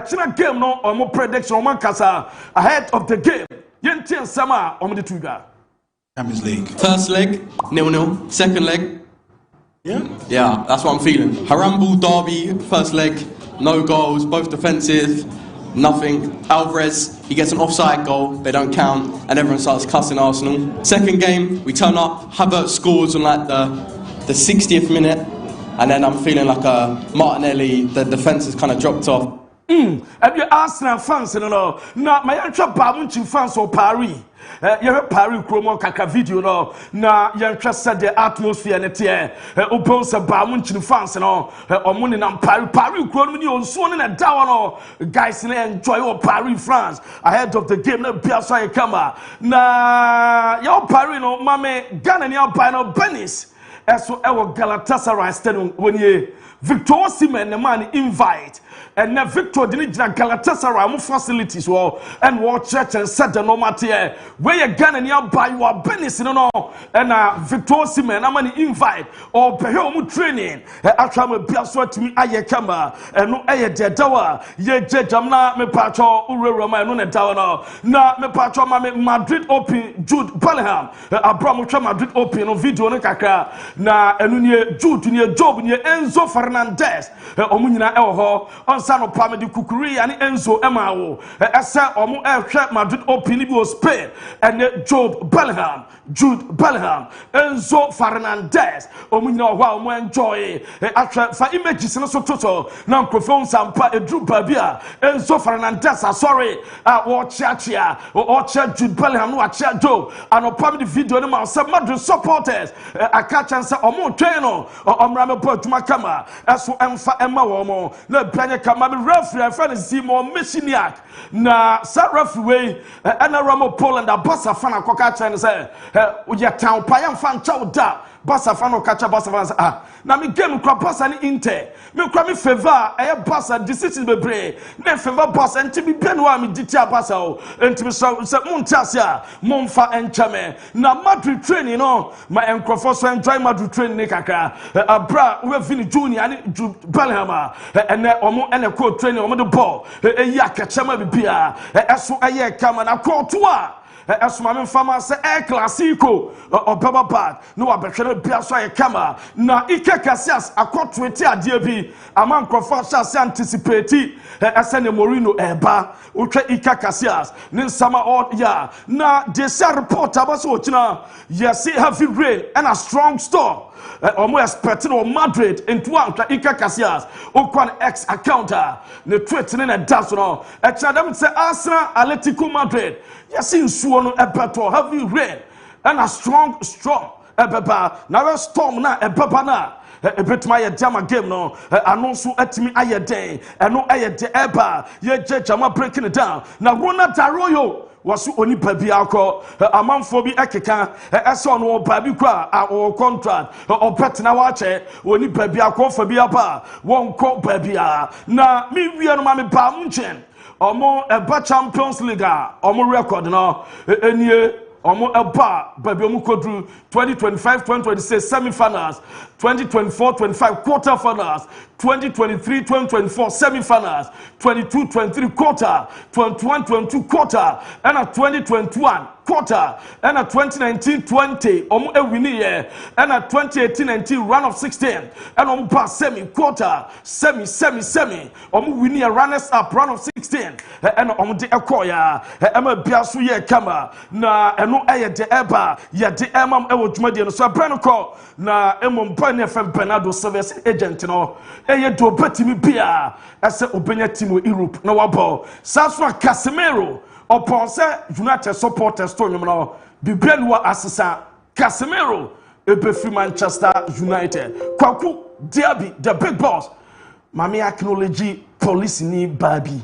china game no omo prediction omo kasa ahead of the game yenti nsama omo de tuga Champions League. First leg 0-0, second leg yeah, that's what I'm feeling. Harambul derby, first leg, no goals, both defensive. Nothing. Alvarez, he gets an offside goal, they don't count, and everyone starts cussing Arsenal. Second game, we turn up, Havertz scores on like the 60th minute, and then I'm feeling like Martinelli, the defence has kind of dropped off. And you Arsenal fans, you know, now my actual Bamunchi fans or Paris. You have Paris Chromo Kaka video no na you said the atmosphere net here open se Bamunchi fans no omuni na Paris Chromo ni onso ni na da no guys enjoy your Paris France ahead of the game na biasa e kama na your Paris no mame Ghana ni buy no Benis eso ewo Galatasaray stadium woni Victor Osimhen the man invite and now Victor didn't Galatasaray mo facilities wo and wo church and set the normal here where you Ghana near buy your business no and Victor Osimhen am an invite or pay mo training atwa me bia so atimi aye kama no aye dedawa ye jejam na me pacho urero ma no ne dawa no na me pacho ma me Madrid Open Jude Bellingham Abraham twa Madrid Open no video no kakra na enu ne Jude ne Job ne Enzo Fernandez omunyina ewo ho onsa no pa me di kukuri ani Enzo emawo ese omu ehwe Madrid Open bi o Spain and Job Bellingham Jude Bellingham Enzo Fernandez omunyina ho omu enjoy atwa fa images no so toto na microphone sampa edru babia Enzo Fernandez sorry wo chiachia o chia Jude Bellingham no chia Job anopa me di video no ma say Madrid supporters aka chance omu twen no omra me po atuma kama eso emfa emma wo mo na branye kama me referee fa ne Simo Mishiniak na sa referee ana Ramo Poland abasa fa na koka chen say uye town pa ya mfa ncha da basa fa no kacha basa fa na me game kwa basa ni Inter me kwa me favor basa decision bebre na favor basa enti bi bia no a me diti basa o enti me so muntiase a monfa enchame na Madrid training no ma enkrofo so enjoy Madrid training ne kakra abra we Vini Junior ani Bellingham ene omo ene ko training omo the ball eyi akachama bibia eso eye kama na ko to a esuma me fama se classico obaba bad no abehwere bia so aye kama na Ike Casillas akoto eti ade bi ama nkrofo se anticipate esene Mourinho eba utwe Ike Casillas ne nsama all ya na they say report abaso ochina yes heavy rain and a strong storm omo expecting on Madrid into one Ike Casillas okwan X account ne tweet ne daso no e chadam say Arsenal Atletico Madrid yes in suo no ebeto heavy rain and a strong storm ebeba na storm na ebeba na ebetuma ye jama game no anonso atimi aye den eno aye de eba ye jama breaking it down na Ronald Arroyo wasu onipa bi akọ amanfo bi ekeka ese ono oba bi kwa o contract o petna wa che onipa bi akọ fa bi apa won kọ ba bia na mi wie no ma me ba mu nchen omo eba Champions League omo record no enie omo eba baby omo kodru 2025-2026 semi-finals 2024-25 quarter-finals 2023-2024 semi-finals 22-23 quarter 21-22 quarter and a 2021 quarter and a 2019-20 omo ewini ye and a 2018-19 round of 16 and omo pass semi quarter semi omo wini a runners up round of 16 and omo de ekoya ema biaso ye kama na eno eye de eba ye de emam ewo dwumade no so brand ko na emom ne FM Bernardo service agent no eye do betimi bia ese obenya team we Europe na wabo Sasua Casemiro upon say United supporters to him no bibrenwa asesa Casemiro ebefi Manchester United kwaku DIABY the big boss mami acknowledge police ni babi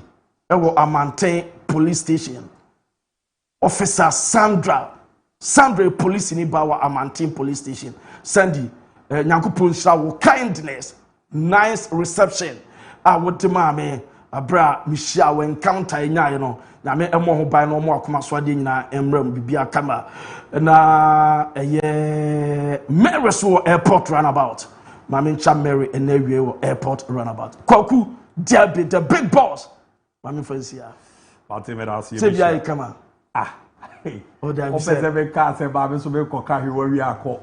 ewo Amante police station officer Sandra police ni bawa Amante police station Sandy nyankopon sha wo kindness nice reception would mame abra mishia we encounter nyaye no nyame emo ho ban no mo akoma so ade nyina emram bibia kama na Mary so airport runabout mame ncha Mary enawie wo airport runabout kwaku DIABY the big boss mame fansia ultimate asi se bia kama o pese ka se ba be so be koka hwe wi akọ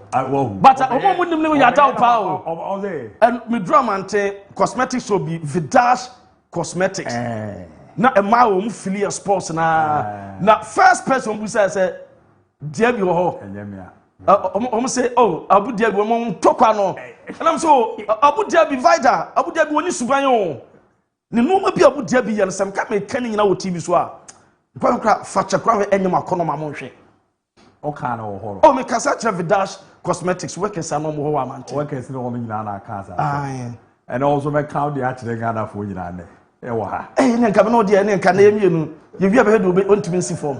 but omo nim ne ya ta pa o and me dramante cosmetics will be Vidash Cosmetics na ema o mu filia sports na first person who say DIABY ho omo say oh Abu DIABY mo tokwa no and I'm so Abu DIABY Vida Abu DIABY woni suban o ne no ma bi Abu DIABY yan sam ka me kan nyina wo TV so a kwa facha kwa enyem akono ma monhwe o ka na wo horo o me kasa tra Vidash Cosmetics workers no mo ho amante workers no ho nyina na kasa and also me count the actually Ghana for nyina ne e wo ha ne nka no de ne nka na emienu ye wi abedo ontimi si form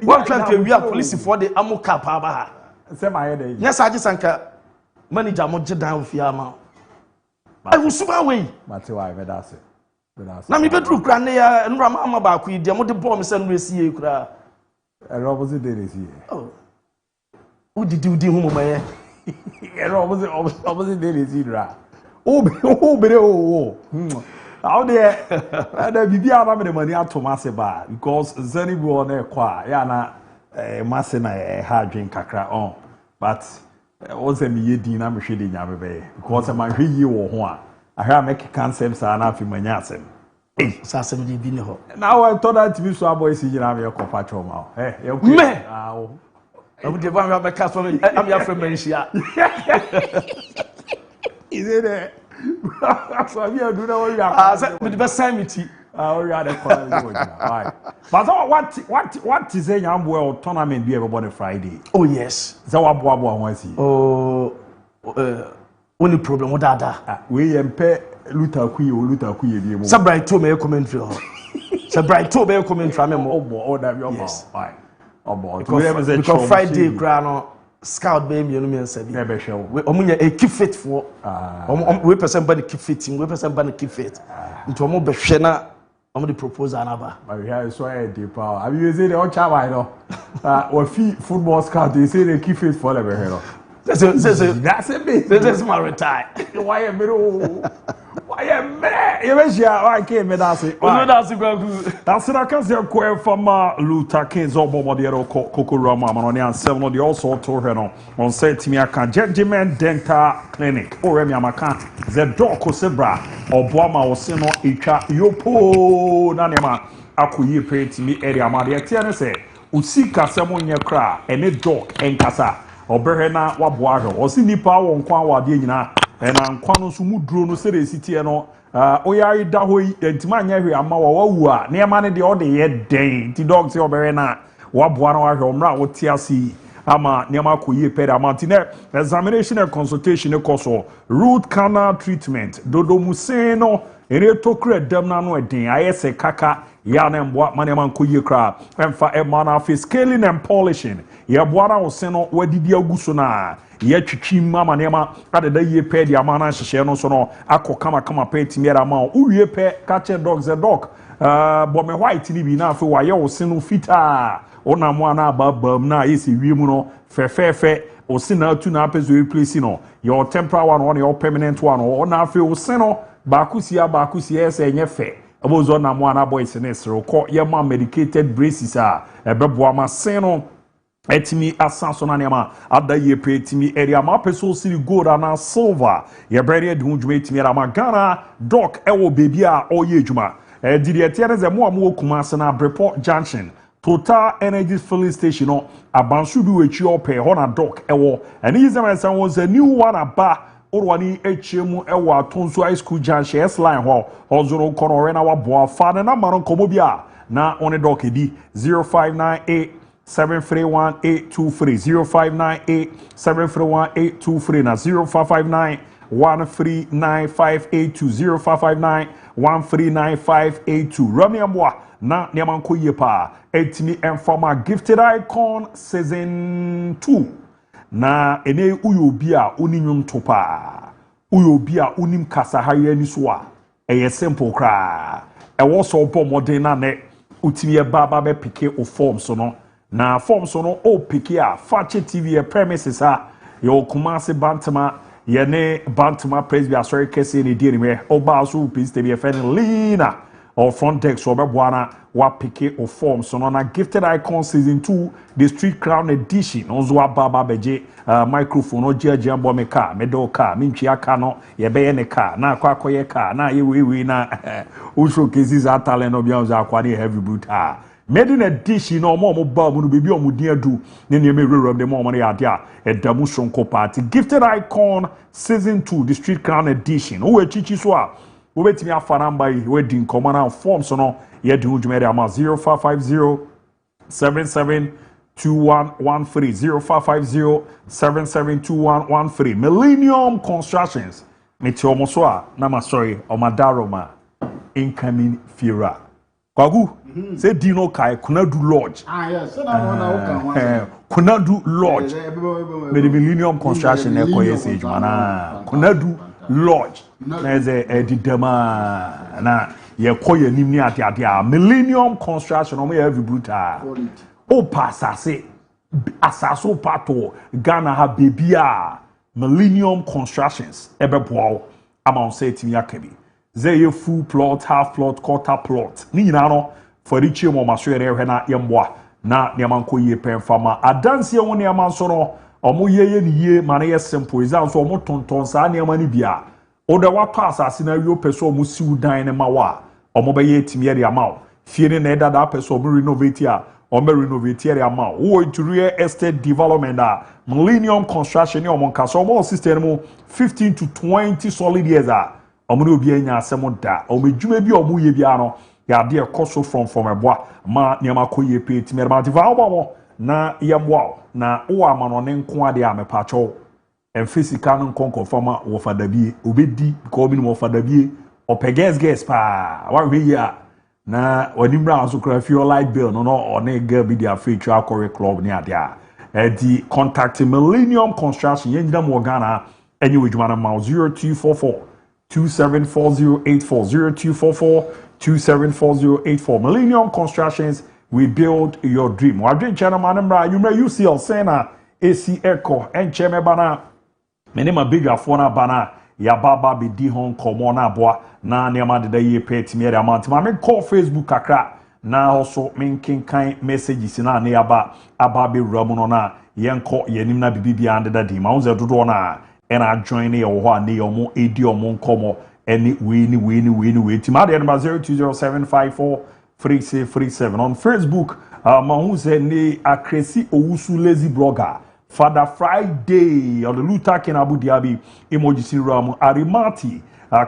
one track we are police for the amuka pa ba ha se ma ye dey yes aje sanka manager mo je dan ofia ama I will super way Mate why me that's it. Na me bedru kra ne ya nra ma ba ku ide mo de bomb se no esie kra Opposite day is here. oh who did you do home my Opposite day is here. Oh. Out there, bibi ana me the money ato masse ba because zani bi on e kwa ya na masse na ha dwen kakra on but once me yedi na me hwede nya bebe because man hwe yi wo ho a ahwa make cancel sa na afi manya asem sa asem di bi ne ho now I thought that to be so boy si jina me ko pa choma me I would have a cast on I'm your friend Managerial. Is it there? So you do know what you are. But the best time it. We are the right. But what is a young boy tournament be everybody Friday? Oh yes. So what boy want see? Oh, only problem with that. We empe Luther Kuyi be more. Sabrai to me commentary. Sabrai to me commentary. Oh, that your yes. Right. Because Friday crown scout baby you know me answer bi be show we omunya e keep fit for we person ban keep fit we person ban keep fit nti omo be hwe na omo the proposal na ba we here so e dey power have you say the on chawa no we football scout they say they keep fit for the here no that's a bit that's my retire why am you be share why came me that's it that's good that's the can say ko from Luther Kings obomo de kokoro ma no ne ansem no de also to hwe no on say timi aka judgment dental clinic o remi amaka the doc osebra oboama wo se no etwa yopo na ne ma akoyi pe timi area ma de tie ne say usika semo nye kra ene doc enkasa obehe na waboa hwe o si nipa wo nkwa wade nyina ena nkwa no so mu duro no se resitie no oyari da hoyi entima anya hwe ama wawu a ne ma ne de o de ye den ti dog se obehe na waboa na wahwe omra wo tiasi ama ne ma koyi pere ama ti ne examination and consultation course root canal treatment dodo museno ere tokre dem na no eden ayese kaka ya na mboa ma ne ma koyi kra emfa ema na face scaling and polishing ya boara wo se no wadidi aguso na ya twitwi mama ne ma adeda ye pe dia ma na hyehye no so no akokama kama pe timiera ma uwie pe catch dog the dog bo me white ni bi na afi wa ye wo se no fita ona mo na babam na yesi wiemu no fefefe o se na atu na apezo replace no your temporary one or your permanent one or na afi o se no bakusia ese enye fe abozo na mo na boys ne sro ko ye ma medicated braces a ebebo ma se no etimi asanso na nema adaye pe etimi area ma peso siri gold na silver ye brede de hunjuma etimi era ma Ghana doc ewo baby a oye adwuma didi etiere ze mo amu okuma se na Breport Junction Total Energy filling station no abansu bi wechi ope ho na doc ewo eni zema san was a new one aba orwani echemu ewo atonso high school junction S line ho ozoro kono re na waboa fa na maro komo bia na one doc edi 0598 731-823 0598-731-823 na 0559-139-582 0559-139-582 Rami Amwa na niamanko yepa etimi informa gifted icon season 2 na ene uyobi a oninyum topa uyobi a onim kasa haye ni so a eye simple kra e wo so bo modern na ne utimi e baba be pike o form so no na form so no o piki a Fakye TV premises a yo Kumasi Bantama ye ne Bantama Presby asori kese ne di ne oba so please to be fan Lina or front deck so be bwana wa piki o form so no na gifted icon season 2 the street crown edition onzo ababa beje microphone o jeje ambo me car me do car me ntwi aka no ye be ye ne car na akwakoye car na ye we na o showcase za talent no bia onzo akwade heavy boot made in a dish no more mobile mu baby omu din adu ne ne me rewrap dem mo ya dia edamu sonko party gifted icon season 2 the street crown edition o echichi so a wo betimi afa number yi we din komo na form so no ye di hujumere ama 0550 772113 0550772113 Millennium Constructions meti omo so a na ma sorry o madaroma incoming Fira Kwagu say Dino Kai Kunadu Lodge. Yes, Kunadu Lodge. With the Millennium Construction Ekoye mana. Kunadu Lodge. There's a didema na ye koye nimni ati Millennium Construction omo every bruta. O pasase asaso pato Ghana ha bebia Millennium Constructions ebeboa amount say timi akabi. Zeye full plot, half plot, quarter plot. Ni nyina no for richi mo maso ere hwe na yemboa na niam nko ye pen fama. Adanse won niam nso no omo yeye ni ye ma na ye simple is so omo tonton sa niam ni bia. Oda wato asase na wi opeso omo siu dan ne ma wa. Omo be ye timi ere ama. Fie ne na eda da peso omo renovate a. Omo renovate ere ama. Wo into real estate development a. Millennium Construction ni omo nka so omo system mo 15 to 20 solid years a. Omo obi anya asem da omedwuma bi omo ye bia no ya de ekoso from eboa ma niam akoye pe ti merma ti va omo na yemboa na wo amano ne nko ade a mepacho en physical no konko fama wo fadabie obedi ko bi no fadabie opeges pa wa we ya na onimra aso kra fi light bill no one girl bi dia feature akore club ni ade a di contact Millennium Construction yenjida mo Ghana enye wedwuma na ma 0244 274084 0244-274084. Millennium Constructions, we build your dream. Wadrin channel manembra, you may use your sena AC Echo and Cheme Bana. Menema bigger fona bana ya baba be di hon komona boa na niama de ye pet me amount. Ma me call Facebook kakra na also men kinkan messages na ne aba be ramuno na yenko yenim na bibia ande da di ma unze dodo na and I join the or ne omo edi omo nkomo any we team at number 0207543637 on Facebook. Mahunze ne akresi owusu lazy blogger Father Friday on the Luther King Abu Dhabi emoji siram Arimati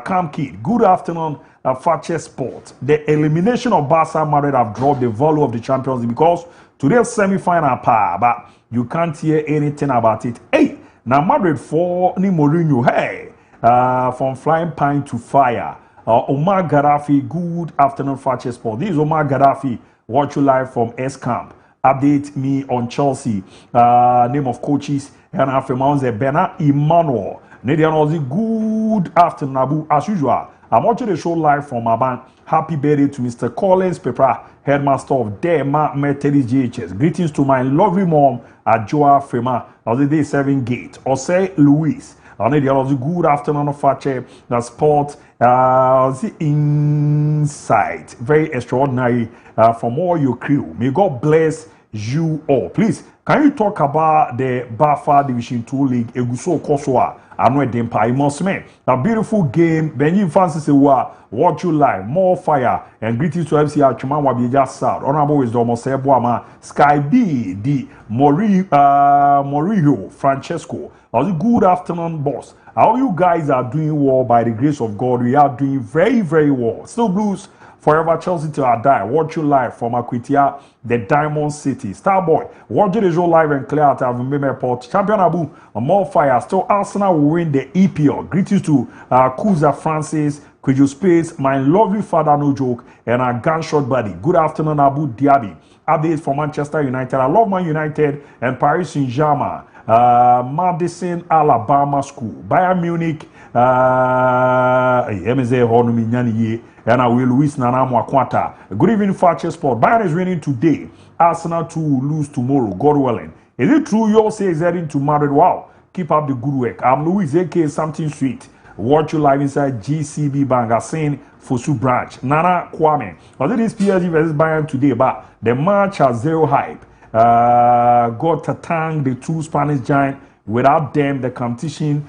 Cam Kid. Good afternoon, Fakye Sport. The elimination of Barca Madrid have dropped the value of the Champions League because today's semi-final par, but you can't hear anything about it. Hey, now Madrid for ni Mourinho. Hey. From flying pine to fire. Omar Gaddafi, good afternoon, Fakye Sport. This is Omar Gaddafi, watch you live from S Camp. Update me on Chelsea. Name of coaches, and after Mounze Bernard Emmanuel. Good afternoon, Abu. As usual, I'm watching the show live from Aban. Happy birthday to Mr. Collins Pepra, headmaster of Dema Methodist GHS. Greetings to my lovely mom, Joa Frema, of the Day 7 Gate. Ose Louis. Good afternoon, Fakye. The sport, the insight, very extraordinary from all your crew. May God bless you all. Please, can you talk about the Bafa Division 2 League? Eguso Koswa, Anwe Dempa Imosme. A beautiful game. Benji Francis Ewa, watch you live. More fire. And greetings to FC Archuman Wabija South. Honorable Wisdom Oseboama. Sky B, D. Morillo, Francesco. Good afternoon, boss. How you guys are doing well by the grace of God. We are doing very, very well. Still Blues, forever Chelsea till I die. Watch you live from Akwitia, the Diamond City. Starboy, watch the show live and clear out of Airport. Champion Abu, MON-FRI. Still Arsenal will win the EPL. Greetings to Kuza Francis, Kwejo Space, my lovely father, no joke, and our gunshot buddy. Good afternoon, Abu Dhabi. Updates from Manchester United. I love Man United and Paris Saint-Germain. Madison, Alabama School, Bayern Munich, and I will Luis Nanamo Aquata. Good evening, Fakye Sport. Bayern is winning today. Arsenal 2 will lose tomorrow. God willing. Is it true you all say is heading to Madrid? Wow. Keep up the good work. I'm Louis AK something sweet. Watch you live inside GCB Bank. I seen Fosu branch. Nana Kwame. Was it this PSG versus Bayern today? But the match has zero hype. Got to thank the two Spanish giants. Without them, the competition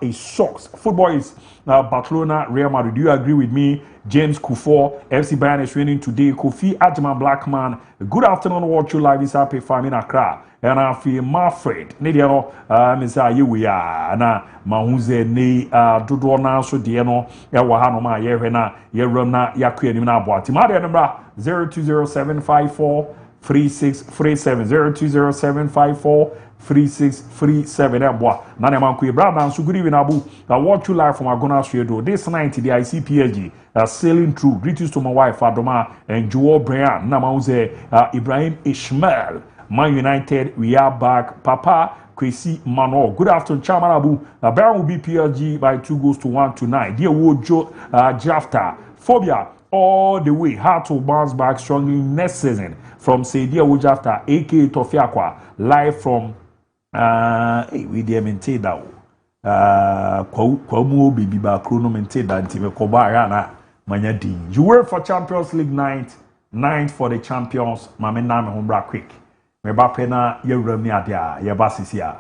is sucks. Football is Barcelona, Real Madrid. Do you agree with me? James Kufor, FC Bayern is winning today. Kofi Ajman Blackman. Good afternoon. Watch you live inside Pefam in Accra. And I feel my friend. Nidiano, Mr. Yuya, na Mahuze ni Dodo na so diano. Ya wahano ma yehena yerona yakuye ni na boati. Madi number 0207543637 3637 eboa na ne manko brother so good evening Abu I watch you live from Agona Studio this night the ICPSG sailing through greetings to my wife Adoma and Joel Brian na mauze Ibrahim Ishmael Man United we are back Papa Kwesi Mano good afternoon Chairman Abu Baron will be PLG by 2-1 tonight dear Wojo Jafta Phobia all the way hard to bounce back strongly next season from Sedia Wojafta aka Tofiakwa live from we dey maintain that kwamu baby ba krono maintain that team ko ba ya na manya din you were for Champions League ninth for the champions mame na me hombra quick me ba pe na ye wura mi ade a ye ba sisia.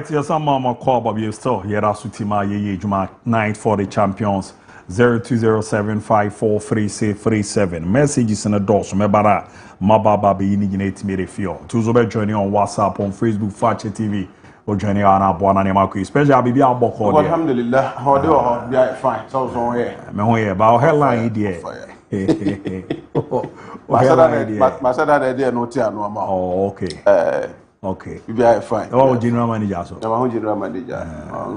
Yes, I'm on my call, but you're still here. That's Utima Ye Juma night for the champions 0207543637. Messages in the door. So, Mebara Mababa be inigate me the feel. To joining on WhatsApp, on Facebook, Fakye TV, or joining on our Buana Nemako. Especially I'll be a book. Alhamdulillah, how do I fine? So, here. I'm here about headline idea. Masada idea no tia no ama. Oh, okay. Okay. You be fine. Oh, general manager so. I'm general manager.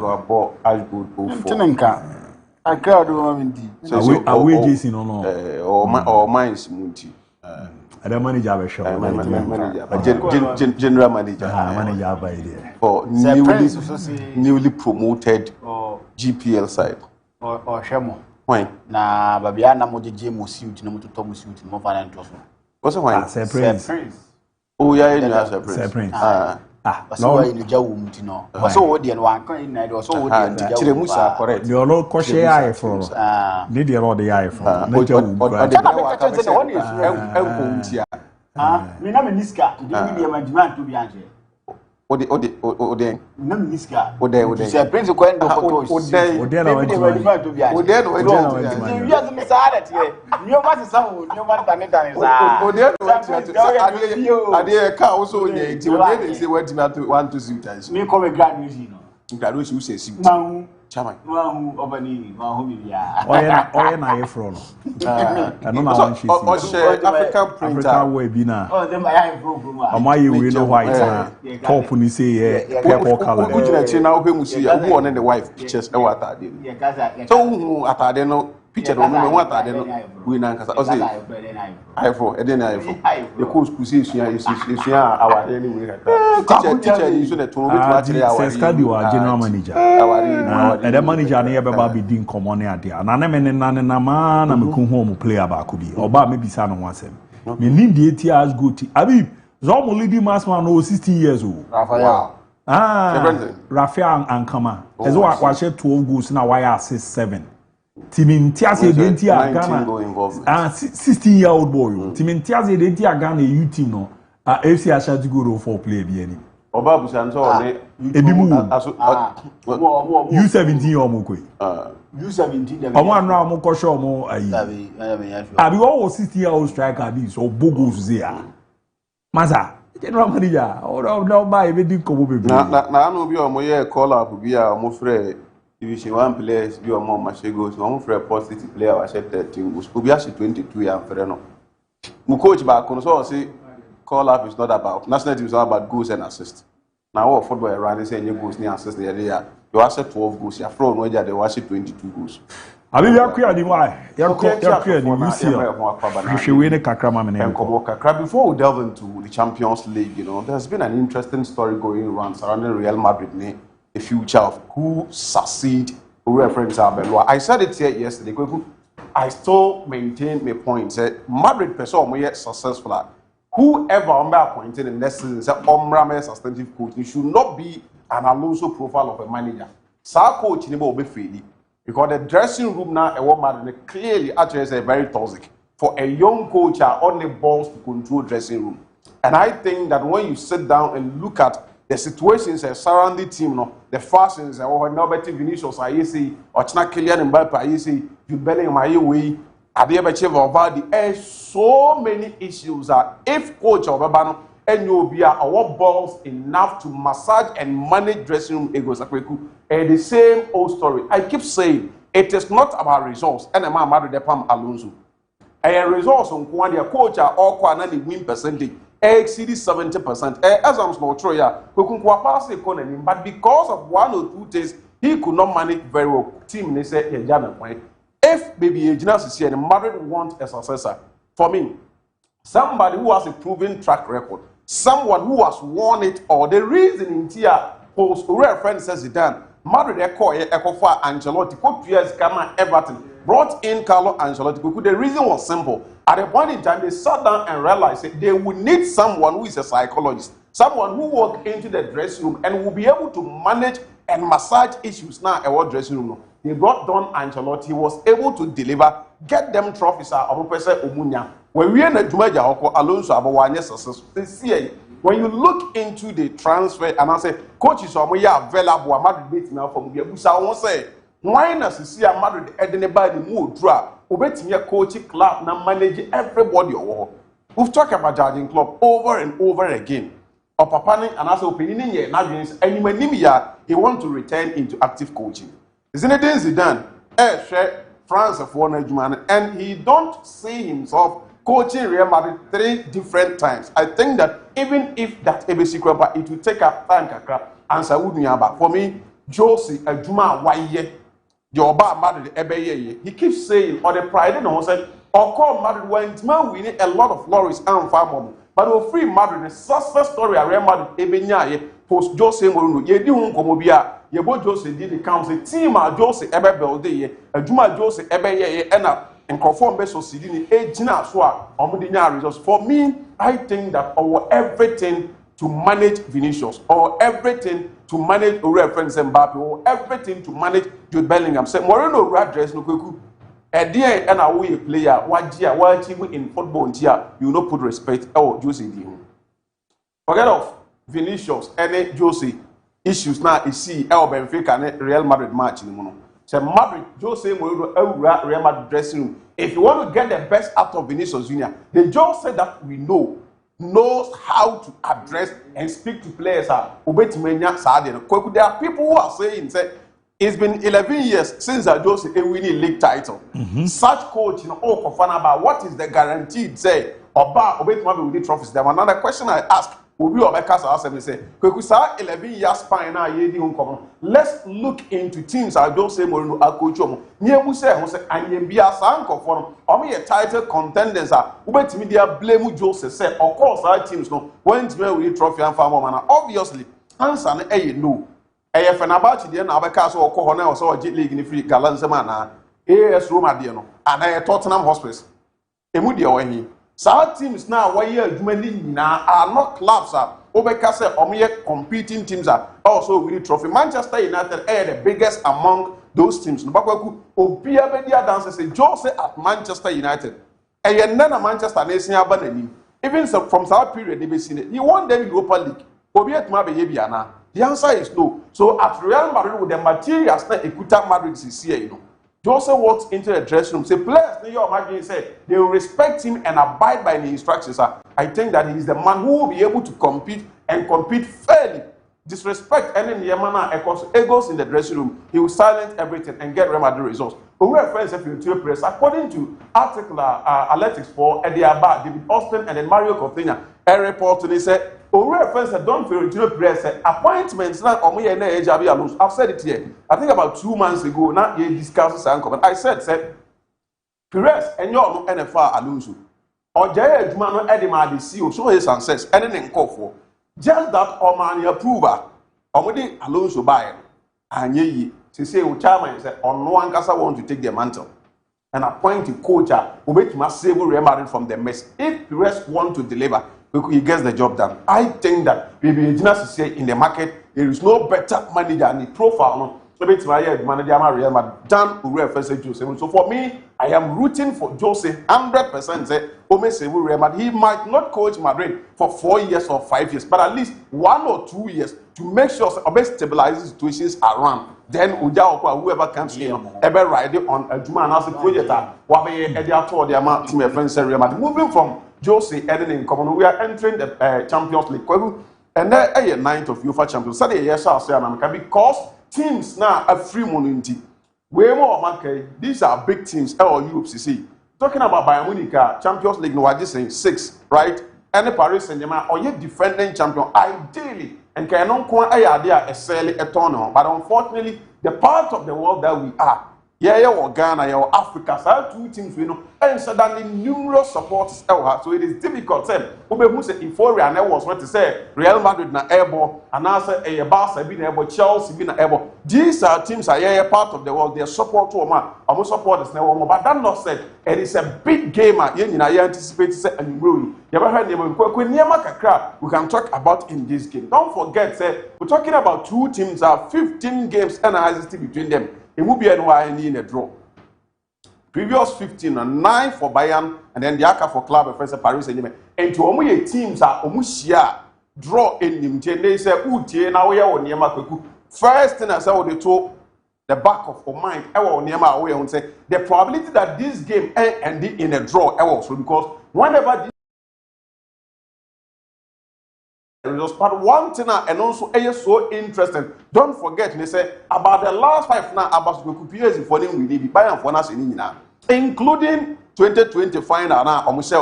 Go about as good for. Tinenka. I crowd do indeed. Are we Jason or no? Or mines munti. The manager be sure. Manager. General manager. Manager by there. For newly promoted GPL side. Or Shemo. Why? Na babia na mo jeje mo suit na mo to mo suit mo fa na ntoso. What's why? Prince. Oh yeah, you know Prince. So why you jawu muti no. So wo de no wan kan na do so wo de jawu. Chire musa correct. The olo ko share eye from. Need the road the eye from. Na jawu. Me na me niska. Dey be my demand to be anje. Ode na me niska. Ode. Se Prince ko en do photo. Ode na we demand to be anje. Ode no. You just me say that here. You must say you must tane sa. Ode ka also nye ti ode dey say what me want to see times. Me come graduation no. Graduation who say see. Chairman. Wahu obani wahu bibia. Oye na ye fro no. No na wan shi. African printer. African way bi na. Oh them I fro from. Amaye we no white na. Top ni say ye purple color. Who jina chi na wo hwemu si ya. Who one the wife pictures e wa atade. So who atade no picture no me wa atade no. We na nkasa. O say I4 e dey na I4. The course ku say sua aware ni we kata. Teacher you so the to be to actually aware. Sesca di wa general manager. And the manager na yebeba be din komo ne ade. Na na me ne na ma na me kun home player ba ko bi. Oba me bisa no wasem. Me nim the 8 years go ti. Abi Zomo leading mass man no 16 years old. Wow. Rafael Ankama. Ezo wa share 12 goals na why assist 7. Timin Tiase Denti Ghana. 16-year-old boy. Timin Tiase Denti Ghana youth team no. FC Ashati go for play bi ani. Oba busanso one ebimu U17 omo koi. U17 omo anra omo ko show omo ayi. Abi o 60-year-old striker bi so bogo zia. Maza general manager o no buy be din kobo bebe. Na anu bi omo ye call up bi a omo frɛ division 1 players bi omo mashego so omo frɛ positive player wa share 13 goals. Obi a 22 ya frɛ no. Mu coach ba kono so say call up is not about national team is all about goals and assists. Now what football around they say any goals, any assists there. You have 12 goals, you have thrown away they watch 22 goals. I mean, you're clear, before we delve into the Champions League, you know, there's been an interesting story going around surrounding Real Madrid, the future of who succeed reference Abelua. I said it here yesterday. I still maintain my point. Said Madrid person yet successful. Whoever appointed in next season, say Omrame substantive coach, it should not be an Alonso profile of a manager. Sa coach ni be fairly because the dressing room now Madrid clearly actually is very toxic for a young coach on the balls to control dressing room. And I think that when you sit down and look at the situations surrounding the team, no, the fashions, Norbert Vinicius, I say, or China Kylian Mbappe, I say, you belling my way, there's so many issues that if coach or Babano and you'll be our balls enough to massage and manage dressing room egos, and the same old story. I keep saying it is not about results, and a man married the Pam Alonso. A results on Kwandia coach are all quantity win percentage. Exceeded 70%. As I'm small Troya, but because of one or two things, he could not manage very well. Team they say if baby agency is here, the Madrid want a successor. For me, somebody who has a proven track record, someone who has won it, or the reason in here post real says Zidane, Madrid echo for Ancelotti, put years Ghana Everton, brought in Carlo Ancelotti. The reason was simple. At a point in time, they sat down and realized that they would need someone who is a psychologist, someone who walk into the dressing room and will be able to manage and massage issues now at what dressing room. They brought down Ancelotti. He was able to deliver, get them trophies. When we are in the Jumaja, Alonso Abawanya success. When you look into the transfer and I say, coaches are available, Madrid now from Biabusa, I won't say, why not see a Madrid Edeneba the mood draw? Your coaching club now manage everybody. We've talked about Jardine Club over and over again. Or Papani and also opinion here now and Nimia he want to return into active coaching. Zinedine Zidane, France of one and he don't see himself coaching Real Madrid 3 different times. I think that even if that ABC Club it will take a time to answer would back. For me, Josie Juma Waye. He keeps saying, or the pride in said, or call Madrid when we need a lot of lorries and farm. But we'll free Madrid, the success story around Madrid, Ebenya, post Jose Mourinho, ye do Komobia, ye bo Jose did the council, team Jose Ebe Belde, a Juma Jose Ebe, and conform Beso Sidini, a Gina Swa, or Mudinya results. For me, I think that our everything to manage Vinicius, or everything to manage a reference Mbappe, or everything to manage Jude Bellingham. Say Moreno Radress no kuku. A dear and a way player, what in football you no put respect or Jose Dio. Forget of Vinicius and Jose issues now is see El Benfica and Real Madrid match in the mono. Say Madrid, Jose Mourinho, Real Madrid dressing room. If you want to get the best out of Vinicius Junior, the Joe said that we knows how to address and speak to players. There are people who are saying, say, it's been 11 years since Jose winning league title. Such coach, about what is the guaranteed, say, about with the trophies. There was another question I asked. Say, 11 years span let's look into teams I don't say Mourinho coach near Muse and Bia Sanko for a title contenders are media blame Jose said of course our teams no when we trophy and farm obviously answer no Fenerbahce the Abeka so Kohona or so a J League in the free Galanzamana AS Roma Diano and Tottenham Hospice Emudia some teams now are not clubs competing teams are also winning trophy. Manchester United are the biggest among those teams. Jose at Manchester United. And then Manchester even from that period they've seen it. He won the Europa League. The answer is no. So at Real Madrid with the materials that Ekuta Madrid is here, Jose walks into the dressing room, say, players, they will respect him and abide by the instructions. I think that he is the man who will be able to compete and compete fairly. Disrespect any egos in the dressing room. He will silence everything and get Real Madrid results. But we are friends if you press. According to article Athletics for Eddie Abba, David Austin, and then Mario Coutinho, a report they say Owura friends don't feel to press appointments now omo na Jabi Alonso. I've said it here. I think about 2 months ago now you discuss this and I said Perez and your NFR Alonso or Jay Edman no Edema the CEO show his success anything call for just that Omani approver Omodi Alonso buy and ye say chairman said on no one casa want to take the mantle and appoint a coach who must save Real Madrid from the mess. If Perez want to deliver, he gets the job done. I think that maybe to say in the market there is no better manager than the profile. No, so manager Real Madrid than Owura Jose. So for me, I am rooting for Jose 100%. Say Real Madrid. He might not coach Madrid for 4 years or 5 years, but at least 1 or 2 years to make sure stabilizes situations around. Then whoever comes in, ever ride on a Juma and as a project, moving from Jose Eden in common, we are entering the Champions League. And then a 9th of UEFA Champions. Saturday, yes, I'll say because teams now are free money. Way more market. These are big teams. UFCC. Talking about Bayern Munich, Champions League, no, I just saying 6, right? And the Paris Saint-Germain, or yet defending champion, ideally, and cannot quite a sell a tournament. But unfortunately, the part of the world that we are, or Ghana, or Africa, so 2 teams we know, and suddenly numerous supporters. So it is difficult. Who say euphoria and was what to say Real Madrid na ABOU, and also a Barca being ABOU, Chelsea being ABOU. These are teams are part of the world. They support to a man. I'm supporters now, but that not said. It is a big game. You anticipate and you ever heard we can talk about in this game. Don't forget, we're talking about 2 teams are 15 games and IST between them. It will be in a draw. Previous 15 and 9 for Bayern, and then the Aka for Club of Paris Saint-Germain. And to almost teams are almost draw in them. They say, first thing I said, they told the back of our mind, the probability that this game end in a draw also because whenever this but one thing and also is so interesting. Don't forget, they say about the last 5 now about the for them we be buying for us in including 2020 final now almost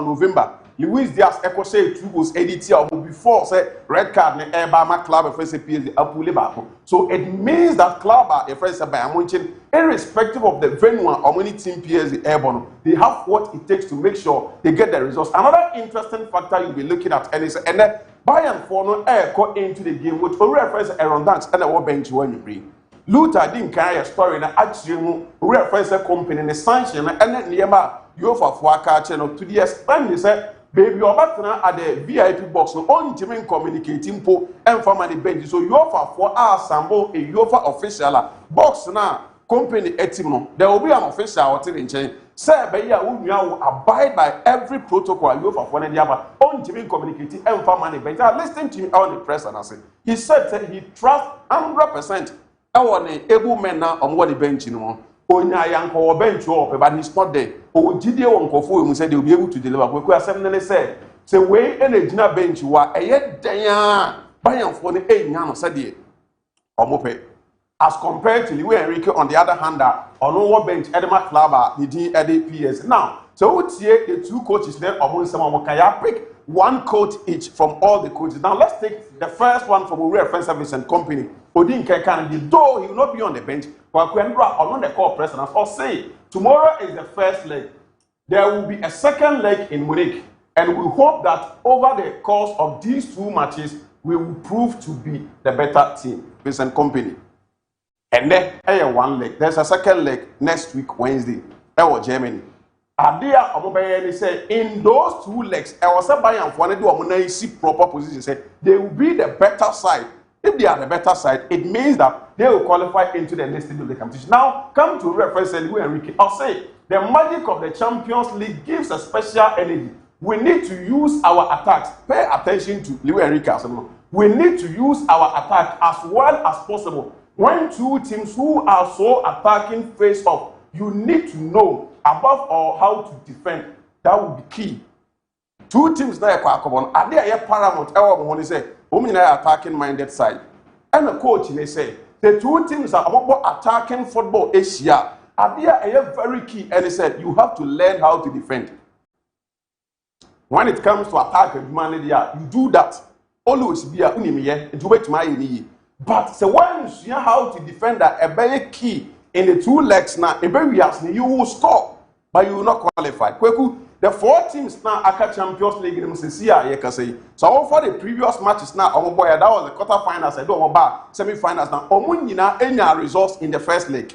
November. Luis Diaz Echo say 2 goals edited before say red card ne Eba club of PSG apule back. So it means that club are a friend by Munchen, irrespective of the venue or many team PSG airborne, they have what it takes to make sure they get the results. Another interesting factor you'll be looking at and then Bayern for no air got into the game with reference Aaron Danks and a bench when you bring. Luther didn't carry a story and actually reference a company in the sanction and then Niema UEFA for a channel to the extent they said. Baby, you're back now at the VIP box. No only team communicating po and for money bench. So you offer for our sample a UEFA official box now. Company etimo. There will be an official hotel in chain. Say, baby, you will abide by every protocol you offer for any other. Only team communicating and for money bench. I listened to him on the press and I said he said he trusts 100%. I want a ABOU men now on what the bench you know. Onya yanko bench up, but he's not there. O Gide wonko for him said they will be able to deliver. We assembly said, say way and bench you are a yet daya Bayern for the 8 yan said Omope. As compared to Liwe Enrique on the other hand, on one bench Edema Club, the DIABY. Now, so what's here the 2 coaches there among some pick 1 coach each from all the coaches. Now let's take the first one from Owura Friends Service and Company. Odin Kekan, though he will not be on the bench, but when on the core president or say tomorrow is the first leg. There will be a second leg in Munich, and we hope that over the course of these 2 matches, we will prove to be the better team. Vincent Company. And then 1 leg. There's a second leg next week, Wednesday. Germany. Adia Omobayani said in those 2 legs, I was Bayern for do proper position. Say they will be the better side. If they are the better side, it means that they will qualify into the next stage of the competition. Now, come to reference Luis Enrique. I'll say the magic of the Champions League gives a special energy. We need to use our attacks. Pay attention to Luis Enrique. We need to use our attack as well as possible. When 2 teams who are so attacking face off, you need to know above all how to defend. That will be key. 2 teams there are there paramount. Everyone say attacking minded side. And the coach may say the 2 teams are about attacking football Asia. Are there very key and he said you have to learn how to defend. when it comes to attack humanity, you do that. Always be a unimiye, and you wait my knee. But so once you know how to defend that, a very key in the 2 legs now, a very you will score, but you will not qualify. Kweku, the 4 teams now are Champions League in the so all for the previous matches now, boy, that was the quarterfinals, I don't know semi-finals now. Omunina any results in the first leg.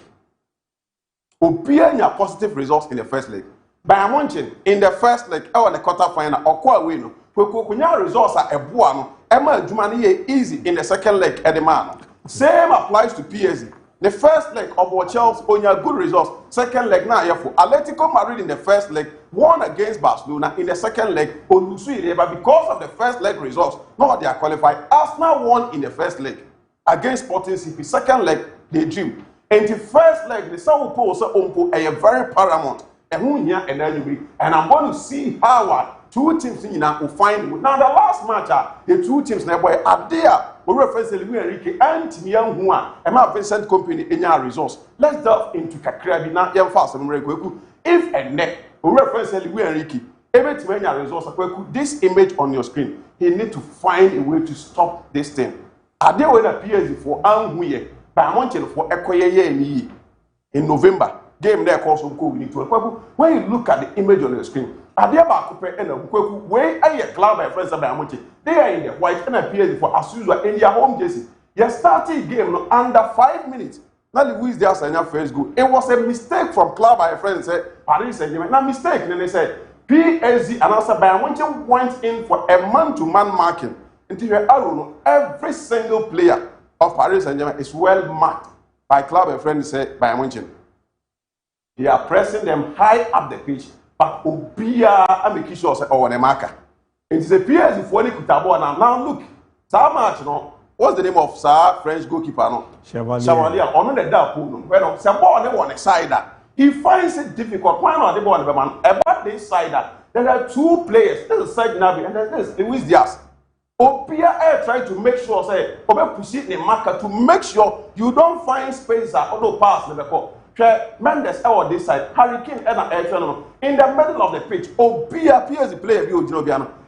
Obia positive results in the first leg. By Munchen in the first leg, or the quarterfinal, or qua win. Kunya results are a buano. Emma Jumani easy in the second leg at the man. Same applies to PSG. The first leg of Chelsea on your good results. Second leg now for Atletico Madrid in the first leg won against Barcelona in the second leg on Lusuire, but because of the first leg results, now they are qualified. Arsenal won in the first leg against Sporting CP. Second leg they dream. And the first leg the Sao Paulo a very paramount. And I'm going to see how 2 teams will find. Now the last match, the 2 teams now boy are there. We reference Enrique and Young Juan and my Vincent Company in your resource. Let's delve into Kakrabi now. Young fast and if and neck we reference Enrique. Every time your resource, this image on your screen, he need to find a way to stop this thing. Are there when appears for Anguye by Mountain for Ekoye in November? Game there calls on COVID into a when you look at the image on your screen, are there about and a way a club by friends of Diamond? They are in the white and appears for as usual in your home jersey. You started game under 5 minutes. Now Luis Diaz and your first goal. It was a mistake from club by friends said Paris Saint-Germain. Now mistake, and then they said PSG and also Bayern went in for a man-to-man marking. Until you know every single player of Paris Saint-Germain is well marked by club and friends said Bayern Munich. They are pressing them high up the pitch, but Obia and making sure say oh the marker. It is a PSG for Nikutabo now look. So much no. What's the name of Sir French goalkeeper no? Chevalier. On the dark pool. When some ball they want side that. He finds it difficult. Why not the ball the man? About this side that there are 2 players. There's a side Nabi and there's Luis Diaz. Obia Air trying to make sure say Obe push it in the marker to make sure you don't find space that auto pass the ball. Mendes on this side, Hurricane in the middle of the pitch. Obia appears the player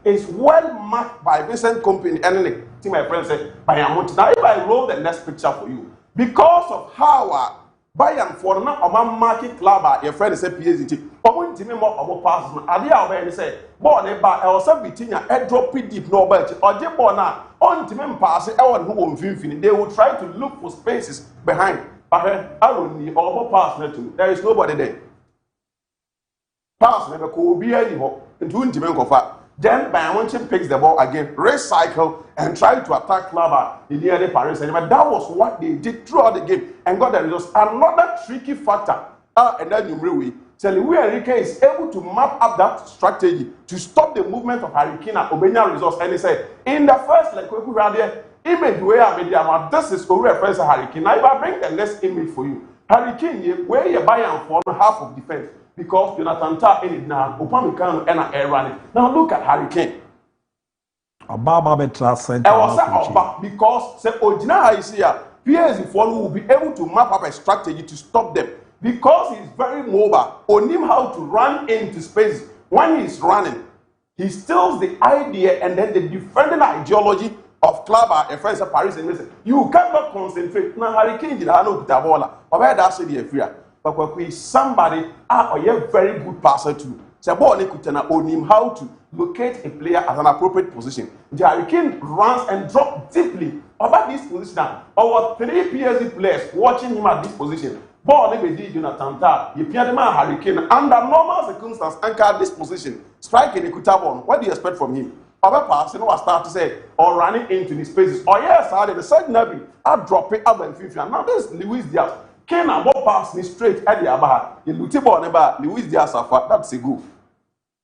is well marked by Vincent Company and the team my friend said Bayern. Now if I roll the next picture for you, because of how Bayern for now a market club, your friend said PSG. Omo team more about passes. Adi away say ball e ba e also between a drop it deep no bet or the ball now on team pass e won who won fin. They will try to look for spaces behind. But Aaron or pass net. There is nobody there. Pass never could be any more. Then Bayern picks the ball again, recycle and try to attack Klaba in the other Paris Saint-Germain. That was what they did throughout the game and got the results. Another tricky factor, and then you really Enrique is able to map up that strategy to stop the movement of Hurricane and Obenya results. And he said, in the first like we were there. Image where I made them, this is over reference to Hurricane. Now, if I bring the next image for you, Hurricane, where you buy and form half of defense because Jonathan Ta in it now, Upamecano and air running. Now, look at Hurricane. Because say Ojina is here, PSG will be able to map up a strategy to stop them because he's very mobile. On him how to run into space when he's running, he steals the idea and then the defending ideology of club and friends of Paris and listen, you cannot concentrate. Now Hurricane did I know the ball, but where that's the fear. But we somebody or a very good passer too. So ball Nikutana on him how to locate a player at an appropriate position. The Hurricane runs and drops deeply about this position. Our 3 PSG players watching him at this position. Ball never did Jonathan Ta. You appear the man Hurricane under normal circumstances anchor this position. Striking the Kutabon. What do you expect from him? Other pass, you know what start to say, or running into the spaces. Oh yes, I did the second Nabi. I drop it up and 50. Now this Luis Diaz. Can I walk past me straight at the Abaha? You look about Luis Diaz, that's a good.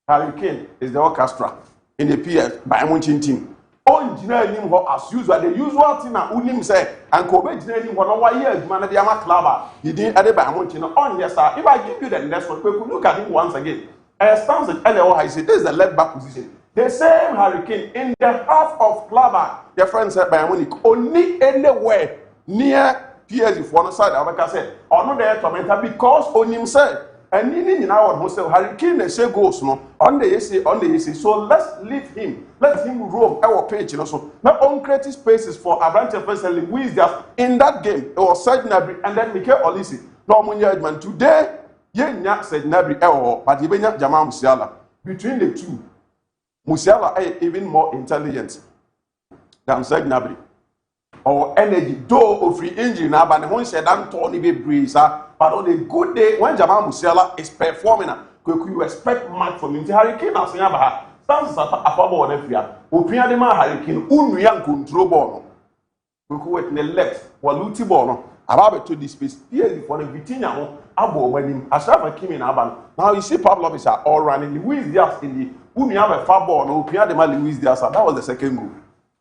Hurricane is the orchestra in the PS by Munchin team. Oh, engineer him as usual. The usual thing that Unim say, and Kobe engineer him for 1 year, man, the Amaklaba. He didn't add it by Munchin. On yes, sir. If I give you the next one, we could look at him once again. Stands at LO, I say, this is the left back position. The same Hurricane in the half of Klaba, your friend said by Munich, only anywhere near PSG for the side of America said, or not there tormentor because on him said, And in our hostel, Harry Kane and say goes no on the AC. So let's leave him. Let him roam our page. So not on creative spaces for Abrante Presley Louis in that game. It was Said Nabri and then Mikel Olisi. No Munjadman today. Yenya said Nabri but even Jamal Musiala. Between the two, Musiala is even more intelligent than Said Nabri. Or energy, though of free injury now, but the one said Anthony be breeze. But on a good day, when Jamal Musiala is performing, you expect much from him. Harry Kane has never stands at a ball on every year. Opinion the man Harry Kane, unreal control ball. We could wait in the left, while Luti Bono, about to this space, here for the Vitinha, Abo when him, Ashraf Hakimi in Aban. Now you see Pavlovich are all running. Luis Diaz in the Unia far ball, no, Opinion the man Luis Diaz, that was the second goal.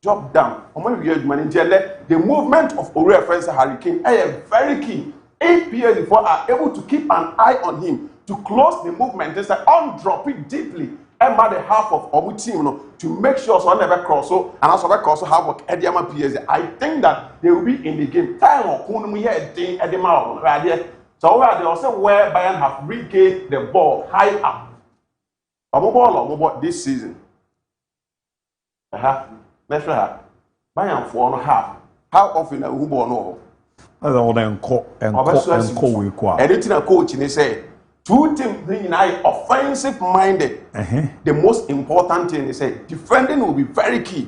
Drop down. The movement of Ore friends Harry Kane is very key. 8 players before are able to keep an eye on him to close the movement. They say undrop it deeply. And by the half of our team to make sure so never cross so and also cross have work at the players. I think that they will be in the game. Time or Kunumi here thing at the mouth right there. So they also where Bayern have regained the ball high up. Ball this season. Let's try. Bayern 4.5. How often are we born over? And anything a coach in say, two teams being offensive minded. The most important thing is say defending will be very key.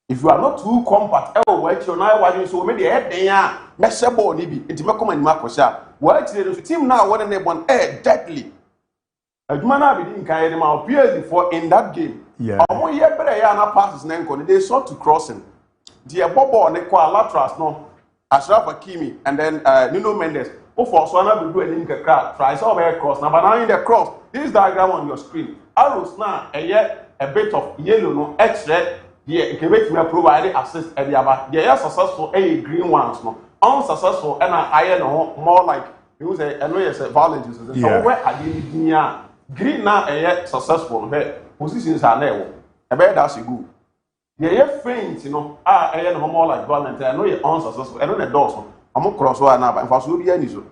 If you are not too compact, you're not watching so many head there, Messabo Nibi, it's Macom and Marcosha. Well, the team now one and they want deadly. A man didn't carry them out before in that game. Yeah. They sought to cross him. The Bobo on the Latras, no, Ashraf Hakimi, and then Nuno Mendes. Oh, for Swana will do a link a crowd. Try so very cross. Now, but now in the cross, this diagram on your screen. Arrows now, a bit of yellow, no extra. Yeah, it can make me provide assist at the other. They are successful, green ones, no. Unsuccessful, and I know more like you say, I know you're violent. So, where are you? Green now, successful. Positions are there. A bad as you go. Yeah, faint, you know. I am more like violent. I know you're unsuccessful. I know the doors. I'm a crossover now, but if I should be any so,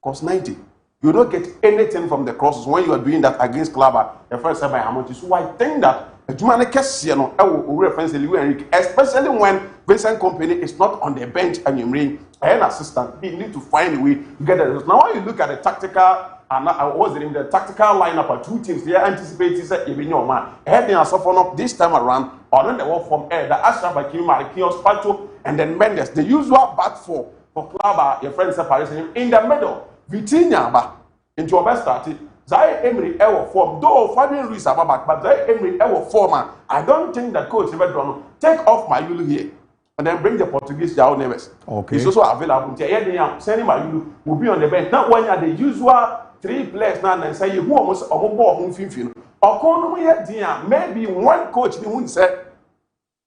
cost 90. You don't get anything from the crosses when you are doing that against Clubber. The first time I am so I think that a Jumane Cassiano, I will reference Enrique, especially when Vincent Company is not on the bench and you bring an assistant. You need to find a way to get it. Now, when you look at the tactical. And I was in the tactical lineup of two teams. They anticipated that even your man had been suffered up this time around. Or then they work from air. The Ashraf Hakimi, Marquinhos, Pacho, and then Mendes. The usual back four for Clubber, your friend separation in the middle. Vitinha into a best started. Zaire Emery ever form. Though Fabian Ruiz are back, but Zaire Emery ever form. I don't think that coach ever drawn. Take off my Yulu here. And then bring the Portuguese Jao Neves. Okay. It's also available. Sending my Yulu will be on the bench. Not when you are the usual. 3 players now and say you who almost ball home 15. Or maybe one coach who said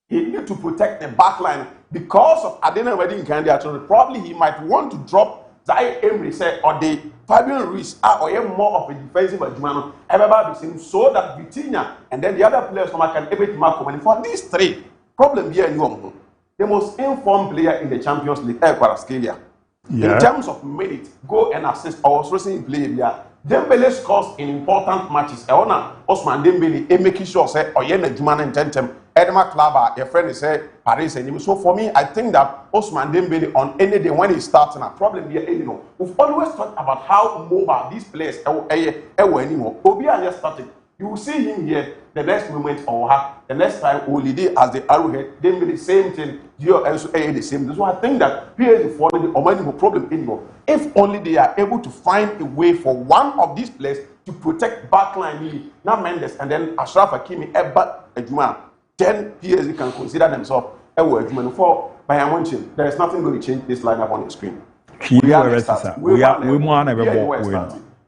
he need to protect the back line because of Adena wedding candidate. Probably he might want to drop Zaire Emery say or the Fabian Ruiz or more of a defensive adjustment ever be seen so that Vitinha and then the other players from can able to mark coming for these 3 problem here in Yom. The most informed player in the Champions League Kvaratskhelia. Yeah. In terms of minutes, go and assist or racing play here. Dembele scores in important matches. Osman Dembele making sure say Oyena Juman and Tentem, Edema Klaba, your friend is say Paris and so for me, I think that Osman Dembele on any day when he starts and a problem here, we've always talked about how mobile these players anymore. Obia just started. You will see him here the next moment or the next time Olide as the arrowhead, then be the same thing. You are also the same. So I think that PSG for the Omani problem anymore. If only they are able to find a way for one of these players to protect backline really, now Mendes and then Ashraf Hakimi, Ejuma, then PSG can consider themselves a word for Bayern Munich. There is nothing going to change this lineup on the screen. We are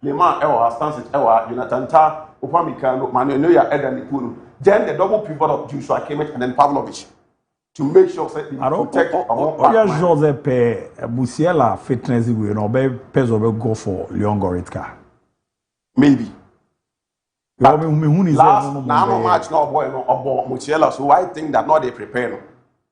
Leman has stance Jonathan Ta. Upamecano, Manuel Eden Punu. Then the double pivot of Joshua Kimmich and then Pavlovich to make sure that they protect Joseph Musiala fitness will not be Peso will go for Leon Goretzka. Maybe. Last match no boy no Musiala, so I think that not they prepare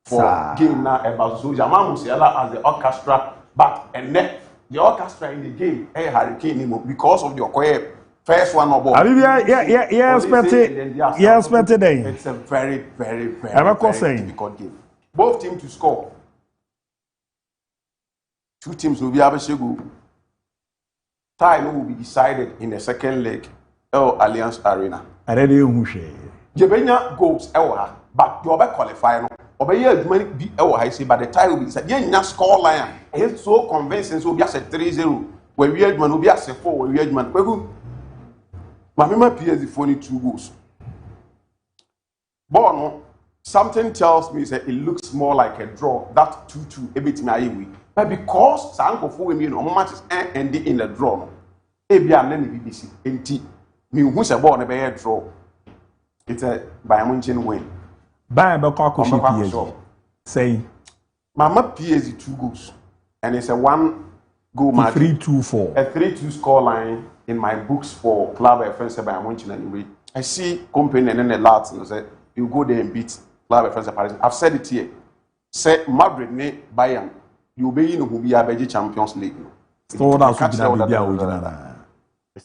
for game now about so Jamal Musiala as the orchestra, but and net the orchestra in the game, Hurricane because of the Okoye first one of all. Yeah, expected. It's a very difficult game. Both teams to score. Two teams will be able to go. Tie will be decided in the second leg. Alliance Arena. Jebenya goals but you will qualify. But the tie will be decided. Yeah, score line. It's so convincing. So we have 3-0. When we had man, we have 4. When we had man, Mamma PSG 42 goals. But something tells me that it looks more like a draw. That 2-2 a bit me. But because Sanko for me, no matches ending in the draw. Ebia nani BBC. Enti me who's a ball a draw. It's a Bayern Munich win. Bayern PSG. Say, Mama PSG 2 goals, and it's a 1 goal match. 3-2-4. A 3-2 score line in my books for Club FNC Bayern Munich anyway. I see company and then the lads and say you go there and beat Club FNC Paris. I've said it here. Say Madrid ne Bayern. You be in who be a Champions League. So that's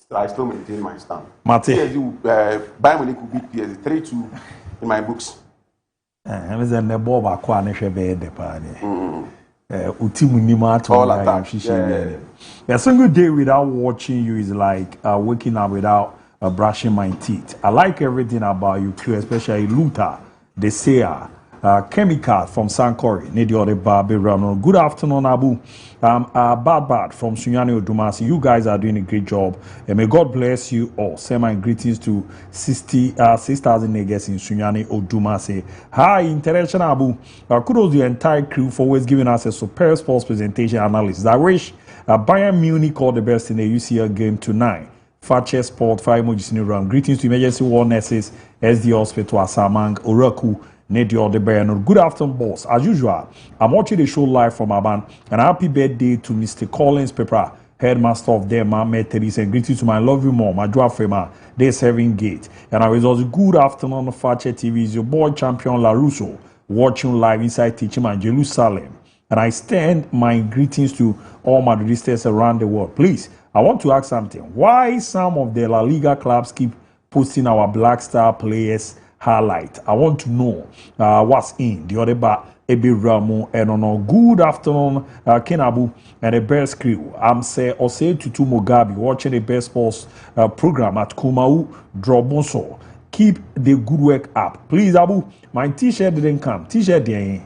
I still maintain my stand. PSG, Bayern Munich will beat PSG 3-2 in my books. I'm saying the ball back one is a bad party. A single day without watching you is like waking up without brushing my teeth. I like everything about you, especially Luther, the Seer, Chemical from Sankore, Nediore Babe Rano. Good afternoon, Abu. Bad from Sunyani Odumasi. You guys are doing a great job. And may God bless you all. Send my greetings to 6,000 niggas in Sunyani Odumasi. Hi, International Abu. Kudos to the entire crew for always giving us a superb sports presentation analysis. I wish Bayern Munich all the best in the UCL game tonight. Fakye Sport, 5 emojis in round. Greetings to emergency ward nurses, SD Hospital, Asamang, Oraku, Nedio the Bayern. Good afternoon, boss. As usual, I'm watching the show live from Aban. And happy birthday to Mr. Collins Pepper, headmaster of them, Methodist. And greetings to my lovely mom, Majua Fema, they're serving gate. And I was also good afternoon, Fakye TV. Is your boy champion LaRusso watching live inside Teaching in Jerusalem. And I extend my greetings to all Madridistas around the world. Please, I want to ask something. Why some of the La Liga clubs keep posting our Black Star players highlight? I want to know what's in the other bar. ABOU and on good afternoon, Kenabu and the best crew. I'm say Tutu Mugabe watching the best sports program at Kumau Drobonso. Keep the good work up, please, Abu. My T-shirt didn't come. T-shirt didn't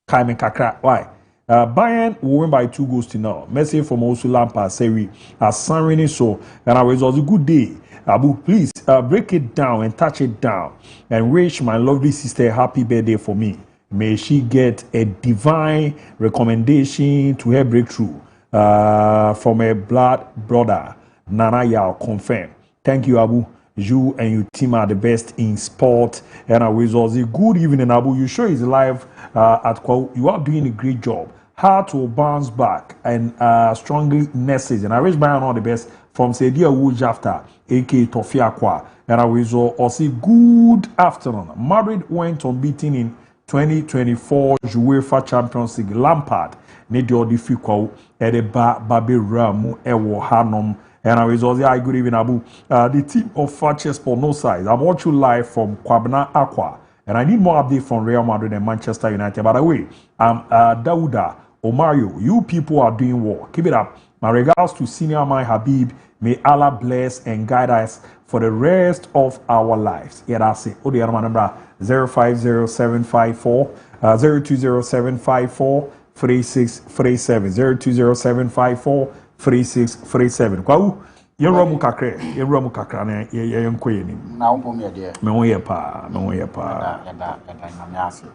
come. Why? Bayern will win by 2 goals to 0. Message from Osu Lampa Seri Sanrini so, and I was a good day. Abu, please break it down and touch it down and wish my lovely sister happy birthday for me. May she get a divine recommendation to her breakthrough from a blood brother. Nana Yao confirm. Thank you, Abu. You and your team are the best in sport. And I wish also good evening, Abu. You show is live at Kwau. You are doing a great job. How to bounce back and strongly message. And I wish Bayern all the best from Sedia Woods after AK Tofiakwa. And I wish also good afternoon. Madrid went unbeaten in 2024 UEFA Champions League. Lampard need the Odifikwa at the Babe Ramu Ewo Hanom. And I was also good evening, Abu. The team of Fakye Sport no size. I'm watching live from Kwabena Aqua. And I need more update from Real Madrid and Manchester United. By the way, I'm Dauda Omario. You people are doing well. Keep it up. My regards to Senior Mai Habib. May Allah bless and guide us for the rest of our lives. Yeah, that's it. Oh, the other number 050754 020754 3637 020754 3637. Kwau, yɛwura mu kakra na yɛnkɔ yɛ nim. Na wo pom yɛ deɛ. Me ho yɛ paa. Yɛda nyame ase.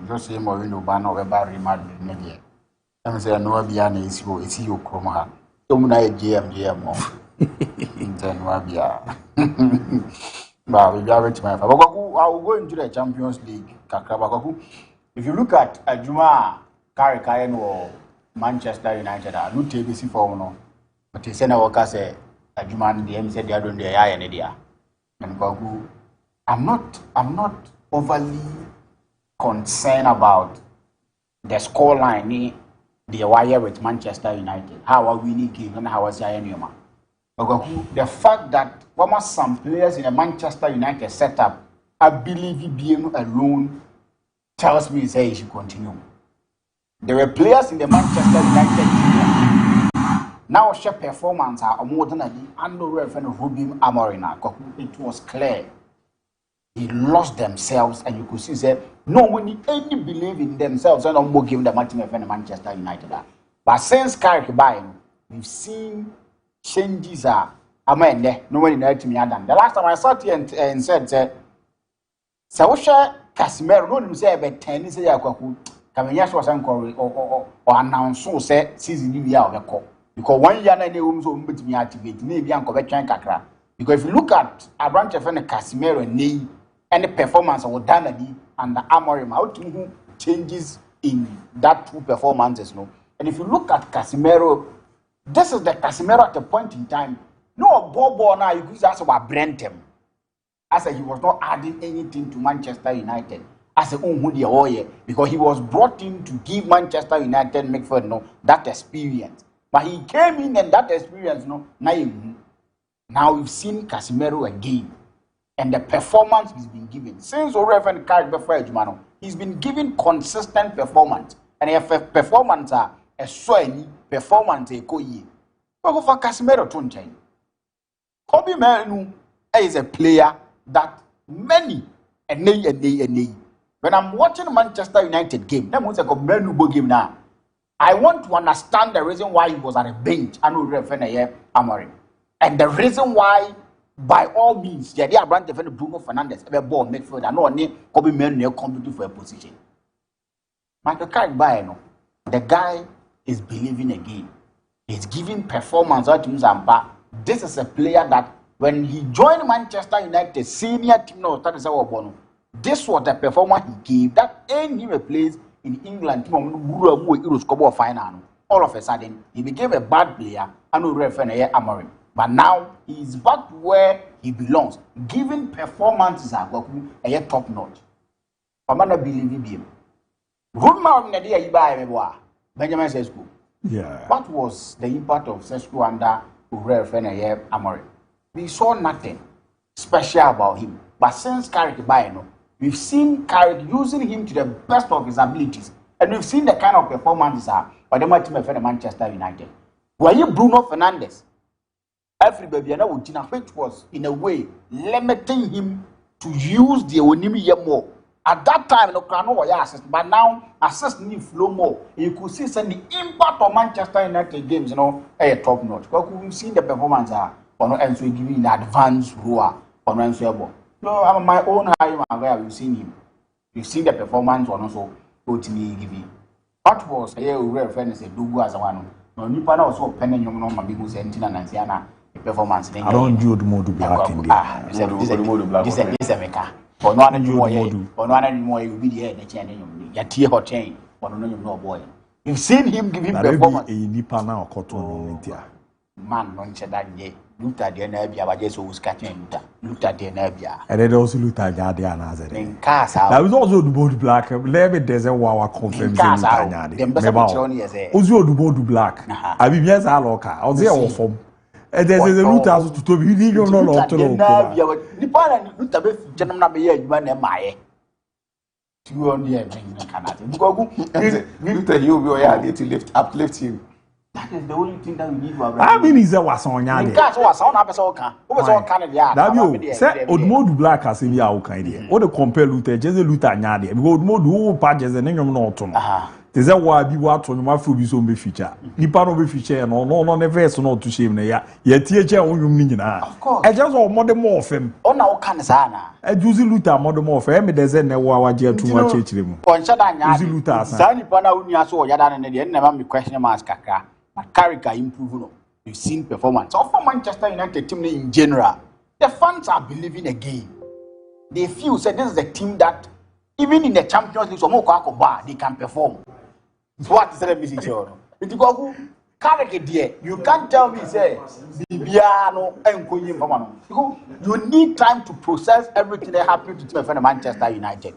Jose Mourinho ba na ɔbɛba Real Madrid ne deɛ. Ɛm sɛ no bia na esi yo krom ha. Tomu na yɛ GM mo. Nten wa bia. Ba we bia wait my fa. Bakwaku, I will go into the Champions League kakra bakwaku. If you look at Adjuma Karikaye no Manchester United, no TBC for no. But he said, "I say Adjuma and the said they are doing their and idea." And I'm not overly concerned about the scoreline the wire with Manchester United. How are winning games and how is the the fact that almost some players in the Manchester United setup, I believe BM alone tells me say he should continue. There were players in the Manchester United team. Now share performance are more than a and no reference of Rubin Amorina. It was clear. He lost themselves, and you could see say no one any believe in themselves and no more give the match in Manchester United. But since Carrick buying, we've seen changes are amen. No one in the team done. The last time I sat here and said, so Casemiro, no one say about 10 say Kamenya was or announce so say season you are the call. Because 1 year and they won't be activate, maybe Uncle Kakra. Because if you look at a branch of Casemiro and the performance of Danadi and the Amorim, how to changes in that two performances, no. And if you look at Casemiro, this is the Casemiro at a point in time. No, Bobo now you could ask about Brentham. I said he was not adding anything to Manchester United. I said, because he was brought in to give Manchester United midfield that experience. But he came in and that experience, now we've seen Casemiro again. And the performance he's been given. Since Oreven carried before Ejumano, he's been given consistent performance. And if performance are a swany performance a koye. But for Casemiro Tunchain. Kobe Manu is a player that many and nay. When I'm watching Manchester United game, that was a Manu game now. I want to understand the reason why he was at a bench and Oreven Amorim. And the reason why, by all means, they are brand defender Bruno Fernandes, a ball midfield, and no name Kobe Manu competing for a position. Michael Carrick, the guy is believing again. He's giving performance out to Zamba. This is a player that when he joined Manchester United senior team, this was the performance he gave that earned him a place in England final. All of a sudden, he became a bad player and no referee Amorim. But now he is back where he belongs, giving performances are top notch. I'm not believing him. Benjamin Sesko. Yeah. What was the impact of Sesko under Urefene Amorim? We saw nothing special about him. But since Carrick we've seen Carrick using him to the best of his abilities. And we've seen the kind of performances by the team of Manchester United. Were you Bruno Fernandes? Everybody which was in a way limiting him to use the Onimi more. At that time, no assist, but now assist need flow more. You could see the impact of Manchester United games, top notch. Because we've seen the performance and so giving in advance roar on Answebo. So I'm my own high, we've seen him. We've seen the performance on also OTB giving. What was a rare friend is a Dugu as a one. No, Nippana also penning your mama because Antina Nansiana performance. I don't do the mode black in there. This is a maker. For no one more, you be the head, the chain, your tear or chain, or no boy. You've seen him give him performance. A Nippana or cotton man, non said that ye. Luther the Nebia, but just was catching Luther the Nebia. And then also Luther Guardian as a in Casa. That was also the board black. Let me there's a wow conference. Also, the board black. I mean, yes, I look. I was there from. And there's a Luther to be legal no lot to know. Nippon Luther, gentlemen, be a man and my. You only a drink in Canada. Luther, you will to uplift him. That is the only thing that we need to have. I mean, is that was on Yard? That's what sound up as all can. Who was all Canada? That say, Odmodu Black as if you are kind. Or the compare Luther, just a Luther Yard. Because Odmodu patches and then you're not on. There's a why be what on my food is on the feature. Nippon of the feature, no, never so not to shame. Yet, teacher, on you mean. Of course. I just want more than more of him. Oh, now, Canada. A Juicy Luther, more than more of him. There's a never dear too much. On Shadan, Luther, Sani Pana, so Yadan and the end never be question mask. But Carrick improving. You've seen performance. So for Manchester United team in general, the fans are believing again. They feel that this is a team that even in the Champions League, they can perform. What is the message here? If you go Carrick there, you can't tell me say Bibiano and Koyim. You need time to process everything that happened to Manchester United.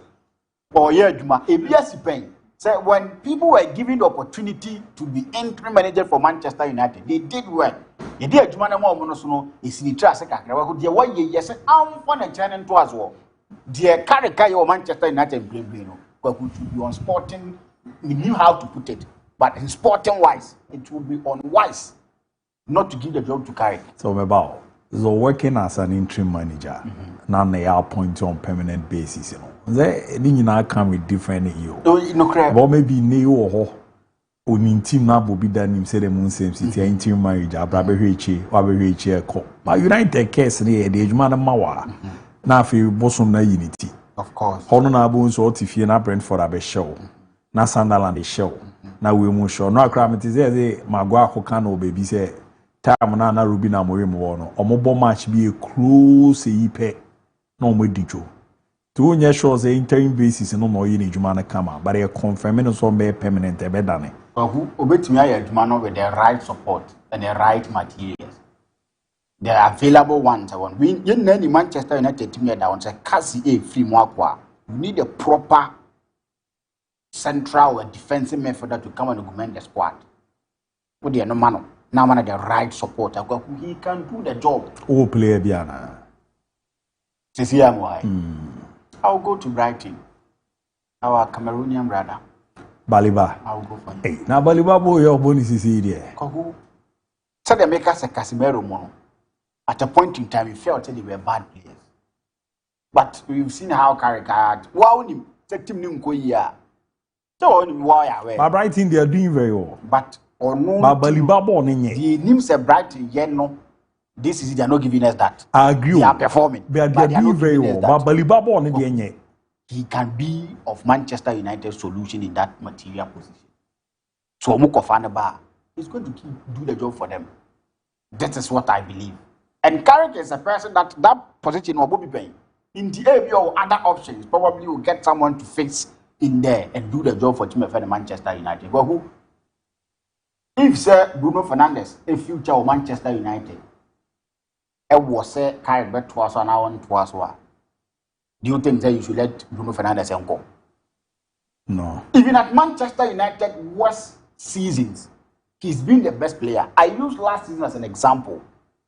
Or yeah, Juma, a BS pain. So when people were given the opportunity to be interim manager for Manchester United, they did well. They did Jumana Monosono, is in the Trasaka, dear 1 year, yes, I'm for a channel to as well. Dear Karaka or Manchester United, but would be on sporting, we knew how to put it, but in sporting wise, it would be unwise not to give the job to Carrick. So about so working as an interim manager, now they are appointed on permanent basis, you know. They now come with different you. But maybe Neo or on team now will be done in say the moon same city interim manager, Brabehichi, but United case near the Edgeman Mawa. Now for bosom na unity. Of course. Honorable so Tiffy na Brentford abe show. Na Sunderland the show. Na we mo show. No akramiti say Magua Kokano baby say time na Ruby na Morim wono. Omobo match be a close yipe no mo dijo. To nye show say interim basis no mo yin ejuma na kama, but e confirm so be permanent e be dane. Who obetimi aye ejuma no with the right support and the right materials. The available ones. We need Manchester United team that wants a Cassie a free mwakwa. You need a proper central and defensive midfielder to come and augment the squad. Put the no man now man the right support. He can do the job. Oh, player Biana. I'll go to Brighton. Our Cameroonian brother. Baliba. I'll go for him. Hey, now Baliba boy, your bonus is here. So they make us a Casemiro mono. At a point in time, we felt that they were bad players. But we've seen how Carrick had. Wow, take him Nkoya. So, why? But Brighton, they are doing very well. But or no, Baliba born in the names of Brighton, yet no. This is they are not giving us that. I agree. They are performing. They are doing very well. But Baliba born in the he can be of Manchester United's solution in that material position. So Mukofanaba is going to do the job for them. That is what I believe. And Carrick is a person that position will be paying. In the ABOU or other options, probably will get someone to fix in there and do the job for Team of Manchester United. But who? If Sir Bruno Fernandes, a future of Manchester United, it was say Carrick bet twice an hour and twice. Do you think that you should let Bruno Fernandes go? No. Even at Manchester United worst seasons, he's been the best player. I used last season as an example.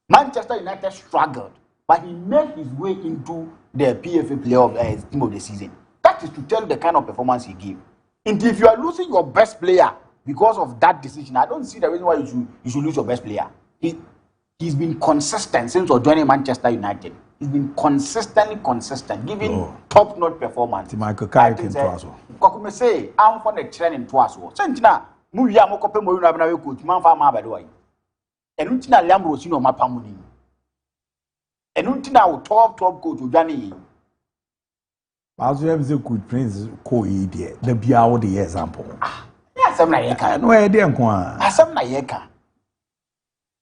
Manchester United struggled, but he made his way into the PFA player of team of the season. That is to tell the kind of performance he gave. And if you are losing your best player because of that decision, I don't see the reason why you should lose your best player. He's been consistent since joining Manchester United. He's been consistently consistent, giving top-notch performance. Michael Carrick in Twaso. Kwakume say, I'm for the training Twaso. Sentina, Muya Mokope Morina Bana coach, Manfa Mabadoi. And Untina Lambrosino Mapamuni. And Untina top coach Ujani. As you have the good prince, co-idiot, the Biao the example. Yes, I'm Nayeka. No idea, Asam Nayeka.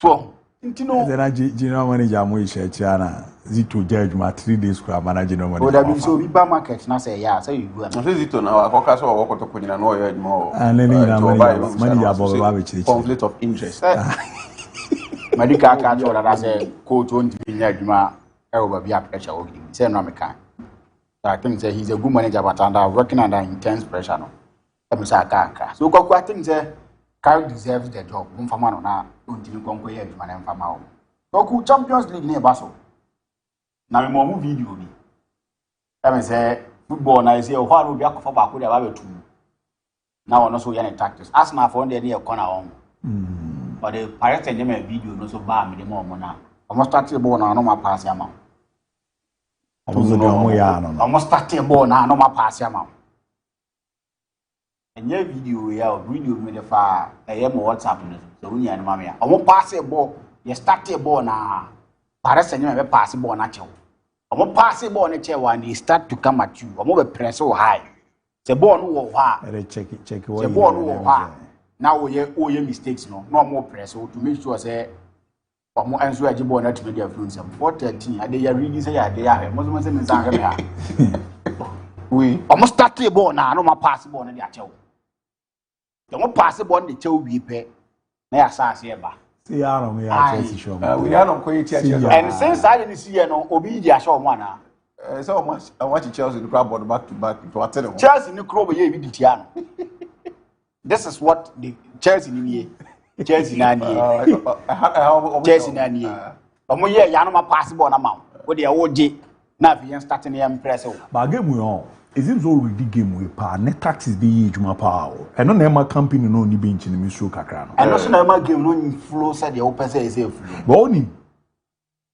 So, then general manager Moisha Chiana, Zito judge my 3 days crab manager. Would have been so we buy markets now say, yeah, so you go. I'm Zito now, I focus on what to put in an oil more. And then money above conflict of interest. Medical catch or I say, coach won't be near Juma, over be a pressure. Say, no, I I think that he's a good manager, but working under intense pressure. No, so I think that Carrick deserves the job. Umfamano na until conquer man and Famao. So Champions League near Basel. Now we more video. I say football. I say, why will be a for back with a two. Now I'm also young tactics. As now for the near corner on. But the Pirates and them video no so bad me the more money. I must start the ball now. No more pass amount. Almost start a ball now, no more pass amount. And your video, video me the far, I am WhatsApp, so we and mamma. I won't pass a ball, you start a ball now. Paris and you have a pass a ball natural. I won't pass a ball on a chair when they start to come at you. I won't press so high. The ball no high. Check the ball no high. Now we have all your mistakes, no more press, so to make sure say. More answer a jibon at media influence. 4:13. I did really say I did. Most of them we almost start a ball now. No more pass ball in the actual. The more pass the ball in the show we pay. May I say here, see, I don't know. We are not quite yet. And since I didn't see no obedience show one. So much. I watch Chelsea to grab ball back to back to attend. Chelsea in the crowd, you did Tiano. this is what the Chelsea ni Chelsea na ni Chelsea na ni omo ye ya no ma pass ball na ma wo de wo je na fi starting ya impress o ba game we it seems already game we pa net taxes be ejuma pa e no na ma company no ni bench ni mi show kakra no and also na ma game no flow said the open say flow but only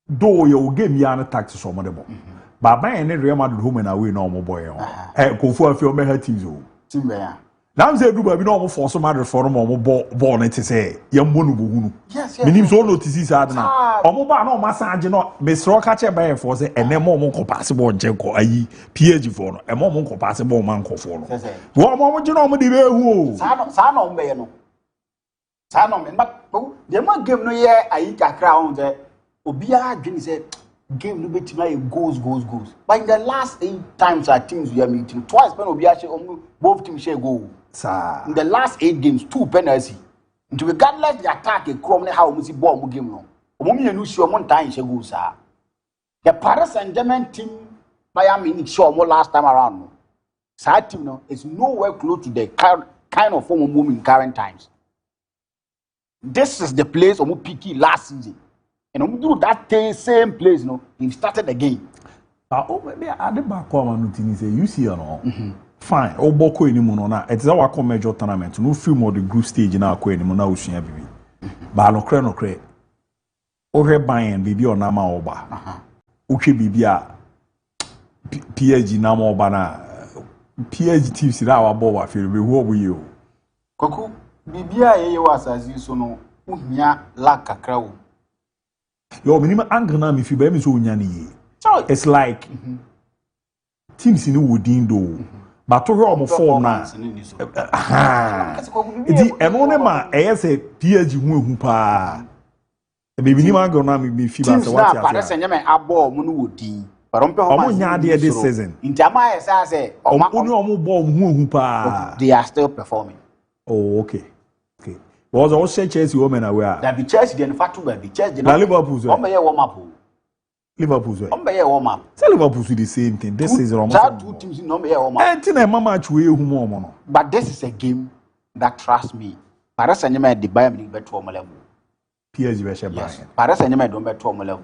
do your game ya na taxes so mo de bo baba en Real Madrid home and away no mo boy kofu afi o me ha teams o team be ya now say do ba bi no mo force Madrid for no mo ball na say ya mo no bo hunu yes minim so notice sad na o mo ba na o massage no me sro ka che ba for say ene mo ko pass ball nche ko ayi PH for no e mo ko pass ball man ko for no wo mo je no mo di be hu o sa no mbe no sa no me the ma game no ye ayi kakra on the obia adwini say game no betima goals but in the last 8 times our teams we are meeting twice when obia share both teams share goal sir in the last 8 games 2 penalty into regardless the attack e crom how we see ball mu game no omo mienu shi omo ntan share goal sir the Paris Saint-Germain team Bayern Munich show omo last time around no sir team no is nowhere close to the kind of form omo in current times. This is the place omo picky last season. And we do that same place, you know, he started again. Maybe I did back on say you see or no. Fine. Oh, boko anymore na. It's our major tournament. No film or the group stage na ko anymore na usia bibi. Ba no kre. O he Bayern bibi o na ma oba. Uche bibi a PSG na ma oba na. PSG teams na our ball wa feel be who obo you. Koku bibi a ye was as you so no uhia la kakra wo. Yo, minimum anger na me fi ba me so unyani. It's like teams in within do. But to her form na. Edi eno ne ma e say PSG hu pa. E be minimum anger na me fi ba say what ya. Paris Saint-Germain abo mu no wodi. Parompe ho ma nya de this season. Intama e say omo ball hu pa. They are still performing. Oh, okay. Was also Chelsea women aware. That be Chelsea then fatu be Chelsea. Na Liverpool so. Ombe ye warm up. Liverpool so. Ombe ye warm up. Say Liverpool do the same thing. This is almost. That two teams in ombe ye warm up. Entina mama match we hu mo no. But this is a game that trust me. Paris Saint-Germain the Bayern Munich bet to level. PSG be share Bayern. Paris Saint-Germain don't bet to level.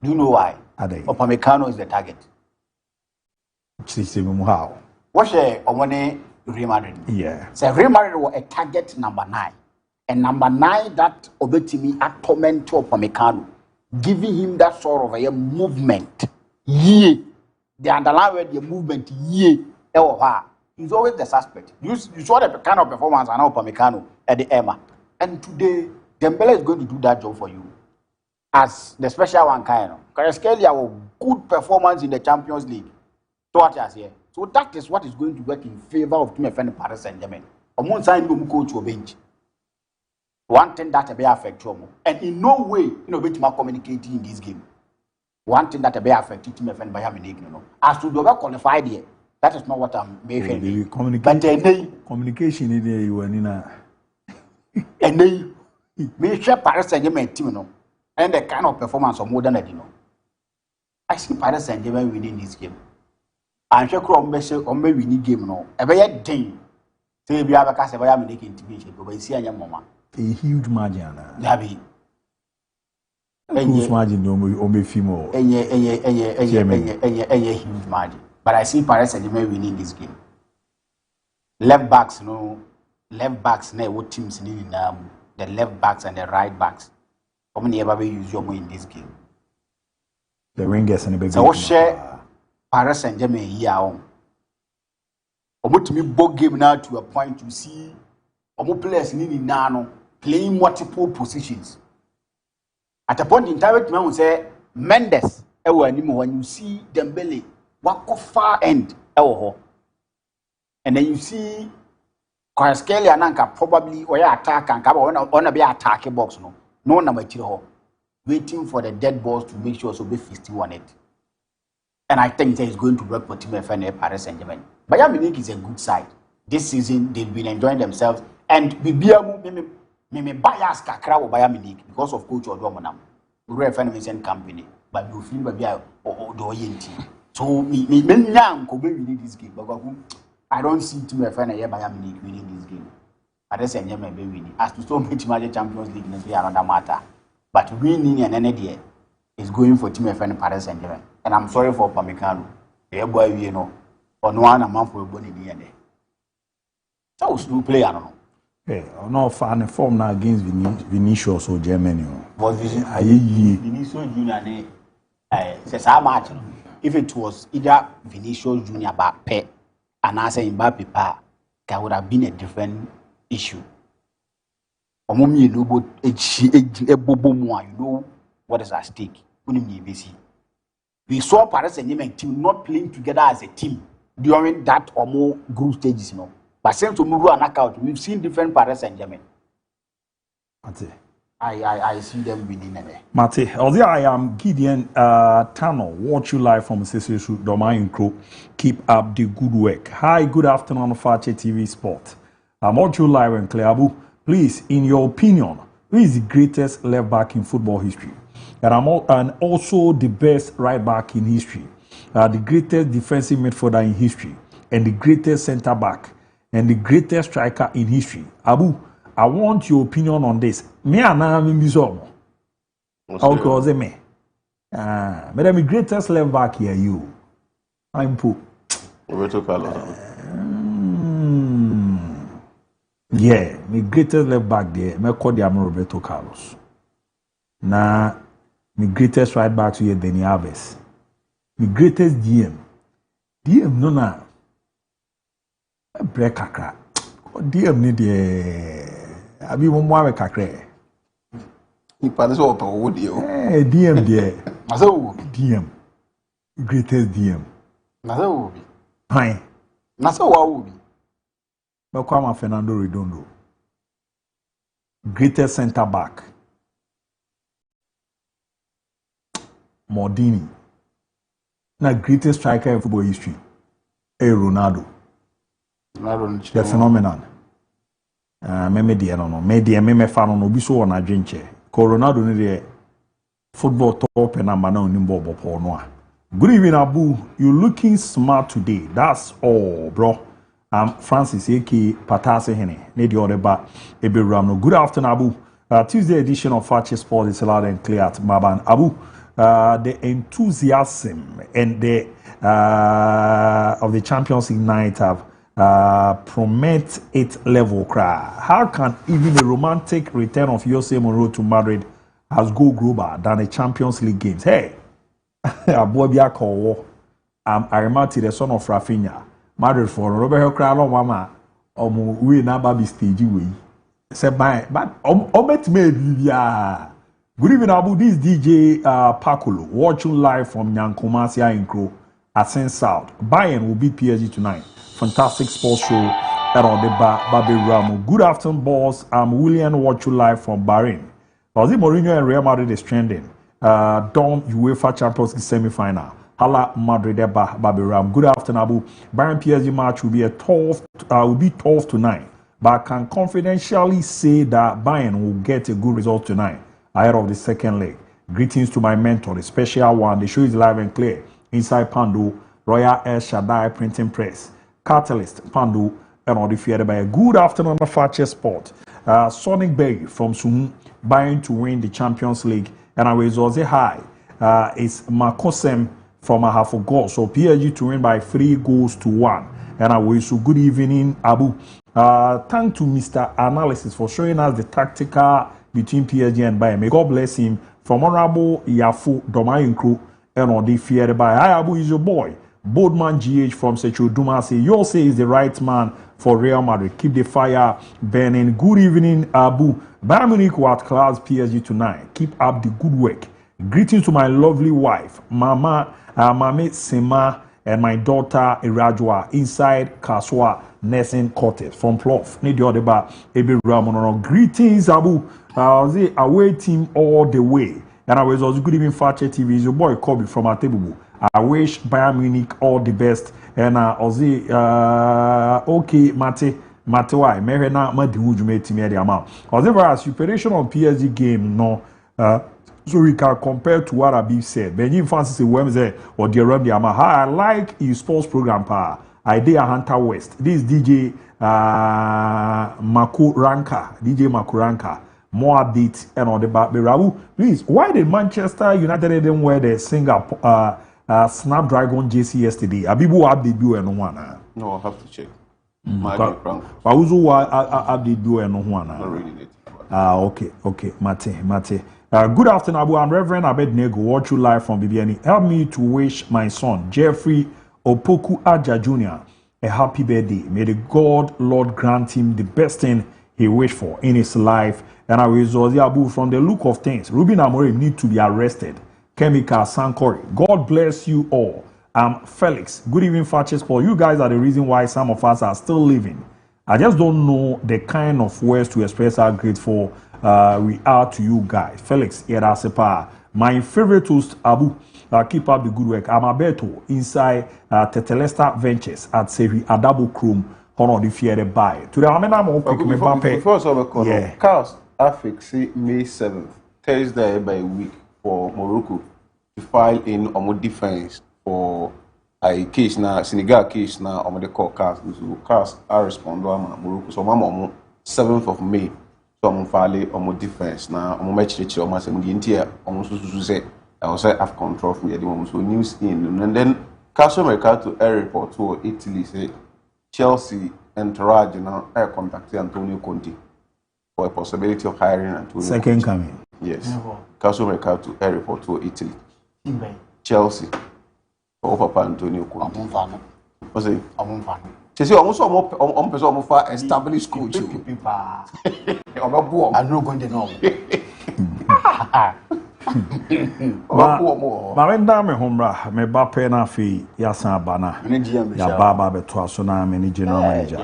Do you know why? Upamecano is the target. How? What share omone Real Madrid? Yeah. So Real Madrid was a target number 9. And number 9 that obetimi a torment to Upamecano, giving him that sort of a movement. The underlying word the movement he's always the suspect. You saw the kind of performance and Upamecano at the Emma. And today Dembele is going to do that job for you as the special one kind of. Kvaratskhelia was good performance in the Champions League. So what you here. So that is what is going to work in favor of Team FN Paris Saint-Germain. On sign you coach to a bench. One thing that may affect you, and in no way, you know, bit more communicating in this game. One thing that may affect Team FN Bayern Munich, you know, as to the qualified here, that is not what I'm making. Communication is there, you are and they may share Paris Saint-Germain team, you know, and the kind of performance of modern, you know. I see Paris Saint-Germain winning this game. I'm sure Cromwell winning game, no, a very thing. Say, we have a cast of Bayern Munich intimidation, but we see a young moment. A huge margin. Dabi. Huge margin on me female. A huge margin. But I see Paris Saint-Germain winning this game. Left backs, no. Left backs, no. What teams need now? The left backs and the right backs. How many ever use your money in this game? The wingers and the big. So share Paris Saint-Germain here on. About to me, both game now to a point to see. Omo players need now playing multiple positions. At a point in time, we will say Mendes. When you see Dembele, walk far end, and then you see Kvaratskhelia and probably or attack and on a be attacking box. No number 2 waiting for the dead balls to make sure so be 51 it. And I think that is going to work for Team FN Paris Saint-Germain. Bayern Munich is a good side. This season they've been enjoying themselves. And Bibiamu me bias kakra wo Bayern Munich because of coach Odomonam. We refer to company, but you feel Babia or Doyenti. So me nyam ko be winning this game. But I don't see Team FN Bayern Munich winning this game. Paris Saint-Germain be winning. As to so much major Champions League is another matter. But winning and any is going for team FN Paris Saint-Germain. And I'm sorry for Pamecano. The boy, you know, on 1 month for Bonnie DNA. So still play, I don't know. Hey, no fan form now against Vinicius or Germany. But Vinicius Junior, says how much? If it was either Vinicius Junior back pet and I say Mbappe pa, that would have been a different issue. Or mommy, you know, you know what is at stake. We saw Paris Saint-Germain team not playing together as a team during that or more group stages, you know. But since we move and knockout, we've seen different Paris Saint-Germain. I see them winning. Mate, although I am Gideon Tano, watch you live from Sessu Domain Crew. Keep up the good work. Hi, good afternoon, Fakye TV Sport. I'm watch you live in ABOU. Please, in your opinion, who is the greatest left back in football history? And also the best right back in history, the greatest defensive midfielder in history, and the greatest centre back, and the greatest striker in history. ABOU, I want your opinion on this. Me and I am Mizomo. How close me? But I'm the greatest left back here. You, I'm poor. Roberto Carlos. Yeah, my greatest left back there. Me call them Roberto Carlos. Now, my greatest right back here, Dani Alves. My greatest DM no na. Break kakra. DM ni de. Abi mo mwa kakra. Ni pade so opa wo de o. DM de. Nasa wo DM. Greatest DM. Nasa wo bi. Hi. Nasa wo bi. Bekwama Fernando Redondo. Greatest center back. Maldini. Na greatest striker in football history. Ronaldo. The phenomenon. Me die no. Me die me fa no obi so na dwenche. Ko Ronaldo ni de football top number na onim bobo po no a. Good evening, ABOU. You looking smart today. That's all, bro. Francis Eke Patase Hene. Ne di odeba ebe ramno. Good afternoon, ABOU. Tuesday edition of Fakye Sport is loud and clear at Maban. ABOU, the enthusiasm and the of the Champions League night have promote its level cry. How can even a romantic return of Jose Mourinho to Madrid has go global than the Champions League games? Hey, Abobia Kowo, Arimati, the son of Rafinha, Madrid for Robert Cralo Mama, we na baby stage way. Say bye, but Obet maybe yeah. Good evening, ABOU. This DJ Pakulo watching live from Nyankomasia in Crow at Saint South. Bayern will beat PSG tonight. Fantastic sports show around the Babi Ramo. Good afternoon, boss. I'm William watching live from Bahrain. Jose Mourinho and Real Madrid is trending. Dom UEFA Champions League semi-final. Hala Madrid Babi Ram. Good afternoon, ABOU. Bayern PSG match will be tough tonight, but I can confidentially say that Bayern will get a good result tonight ahead of the second leg. Greetings to my mentor, the special one. The show is live and clear inside Pando, Royal El Shaddai Printing Press, Catalyst, Pando, and all the feared by a good afternoon of Fakye Sport. Sonic Berg from Sumu, Bayern to win the Champions League, and I was also high. It's Makosem from a half a goal, so PSG to win by 3-1. And I wish you good evening, ABOU. Thank to Mr. Analysis for showing us the tactical between PSG and Bayern. May God bless him. From Honorable Yafu Domain Crew and on the feared by ABOU is your boy. Boardman GH from Secho Dumasi. You say is the right man for Real Madrid. Keep the fire burning. Good evening, ABOU. Bayern Munich will outclass PSG tonight. Keep up the good work. Greetings to my lovely wife, Mame Sema, and my daughter Irajwa inside Kaswa Nursing Quarters from Plough. Greetings, ABOU. The away team all the way. And I was also good evening, Fakye TV. Is your boy Kobe from Atebubu. I wish Bayern Munich all the best. And Ozzy, okay, Mate, why? Maybe not my team the amount. However, as preparation on PSG game, no, so we can compare to what Abib said. Benjamin Francis Wednesday or the around the amount. I like his sports program, pa. Idea Hunter West. This is DJ DJ Makuranka. More updates and on the back. Raul, please, why did Manchester United didn't wear the Singapore Snapdragon JC yesterday? Abibu update you and one. No, I'll have to check. Wauzu update you and one. Not reading it. Okay. Mate. Good afternoon, Abu. I'm Reverend Abednego. Watch you live from BBN. Help me to wish my son, Jeffrey Opoku Aja Jr., a happy birthday. May the God, Lord, grant him the best thing he wished for in his life. And I will Abu, from the look of things, Ruben Amorim need to be arrested. Chemical Sankori. God bless you all. Felix. Good evening, Fatches Paul. You guys are the reason why some of us are still living. I just don't know the kind of words to express how grateful we are to you guys. Felix Yerasepa. My favorite host, Abu. Keep up the good work. I'm Alberto inside Tetelesta Ventures at Sevi Adabo Chrome. Honor the fear buy. Today, I'm before Cars affix May 7th, Thursday by a week for Morocco to file in on defense for a case now, Senegal case now, on the court cars. So cars are responding to Morocco. So, I'm 7th of May. So, I'm filing on defense now. I'm match the chair. I'm saying the entire almost to say I was have control from the moment. So, news in and then Castle Mercato air report to Italy say Chelsea entourage now air contacted Antonio Conte for a possibility of hiring Antonio. Second coming. Yes. Castle Mercato air report to Italy. Chelsea. For Papa Antonio Conte. What's it? She said almost on person for established coach. I'm not going to know. Ma wenda me homra me ba pe na fi yasan bana ya baba be to aso na general manager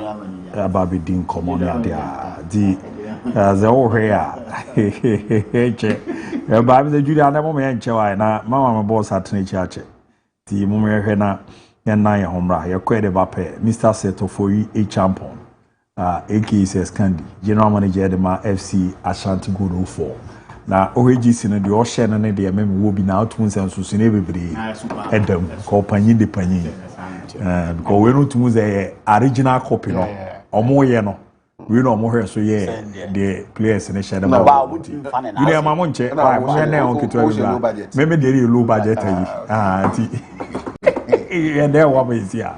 ya baba din common ya di ze wo hwe a che ya baba ze Julia na mo me nche wa na mama me boss atene chi ache ti mo me hwe na na ya homra ya kwa de ba pe Mr. Seto for a champion AKS Candy general manager de ma FC Ashanti Gold 04 na OHGC no de ohye no ne de meme wo bi na atum senso so ne bebre edam ko panyin de panyin ko we no tum ze original copy no omo ye no we no omo hwe so ye the players ne share dem ba you dey mama nche mo ye na on kitwa bi meme de low budget yi ti e dey wa be sia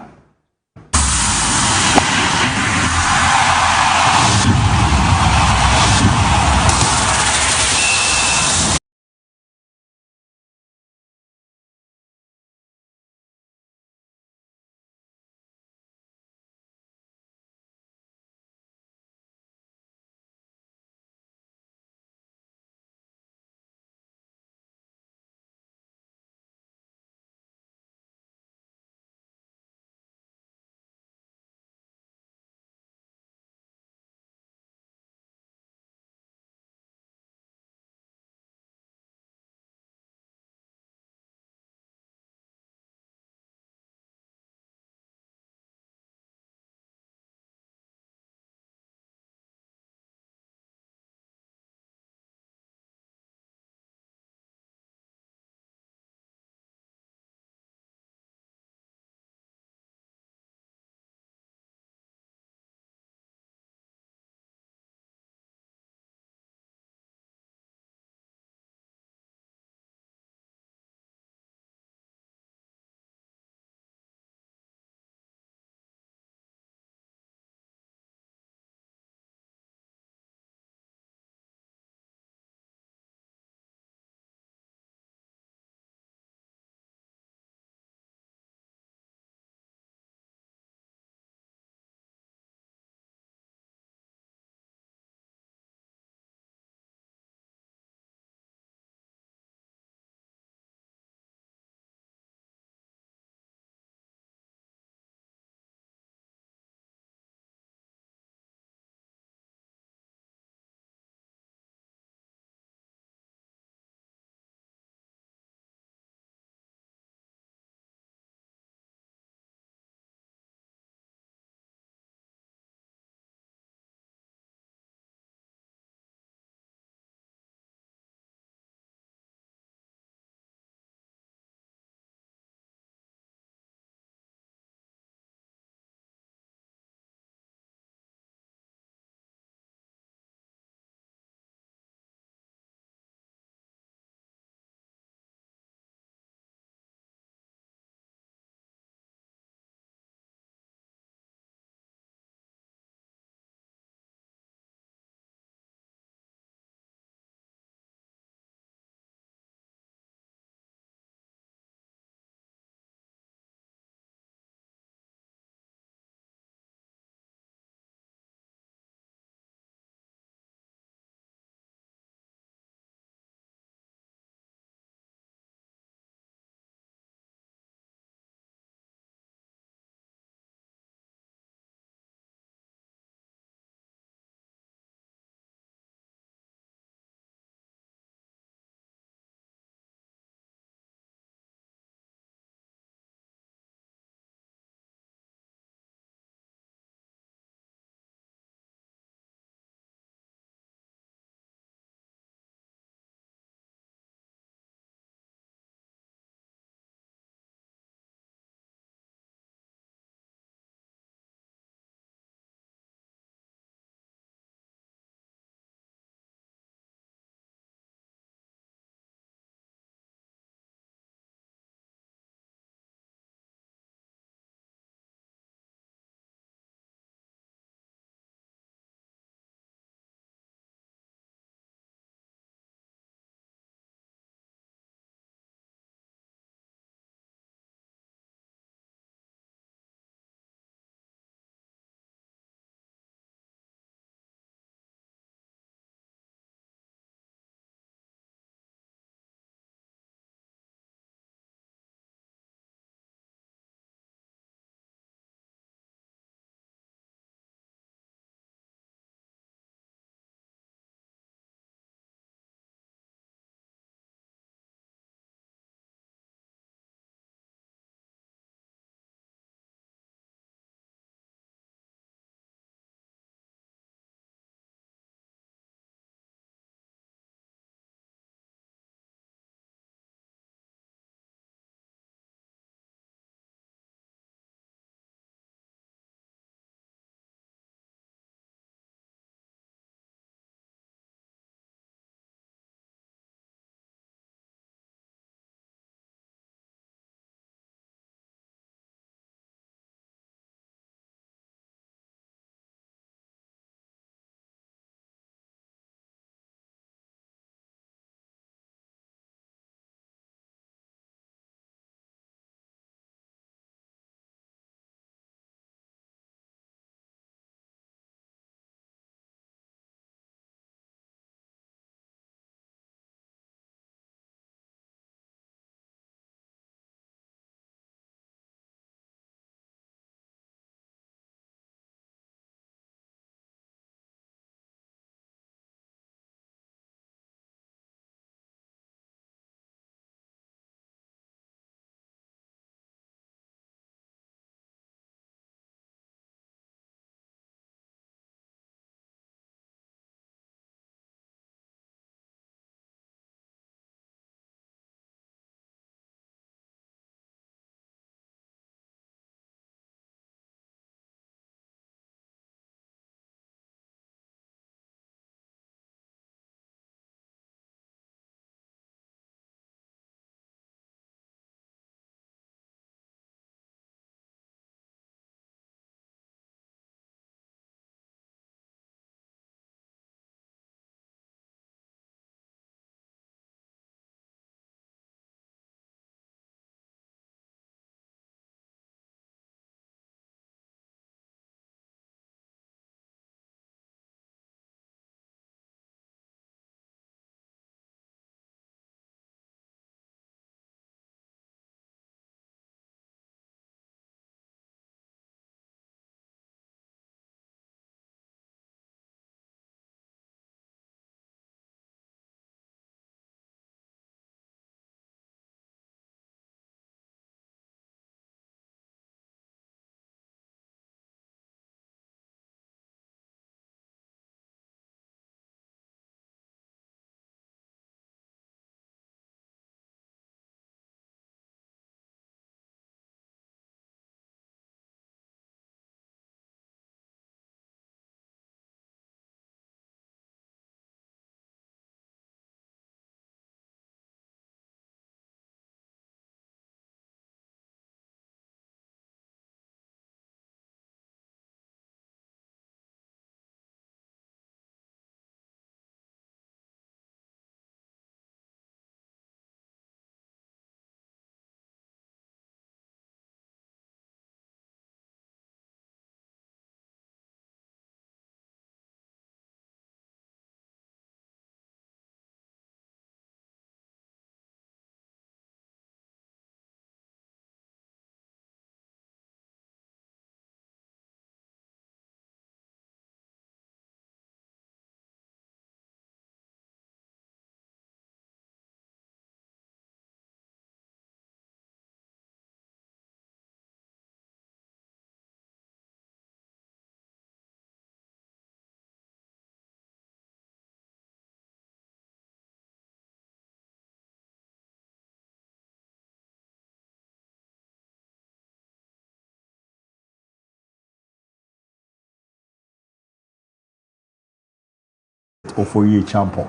Ofoye champion.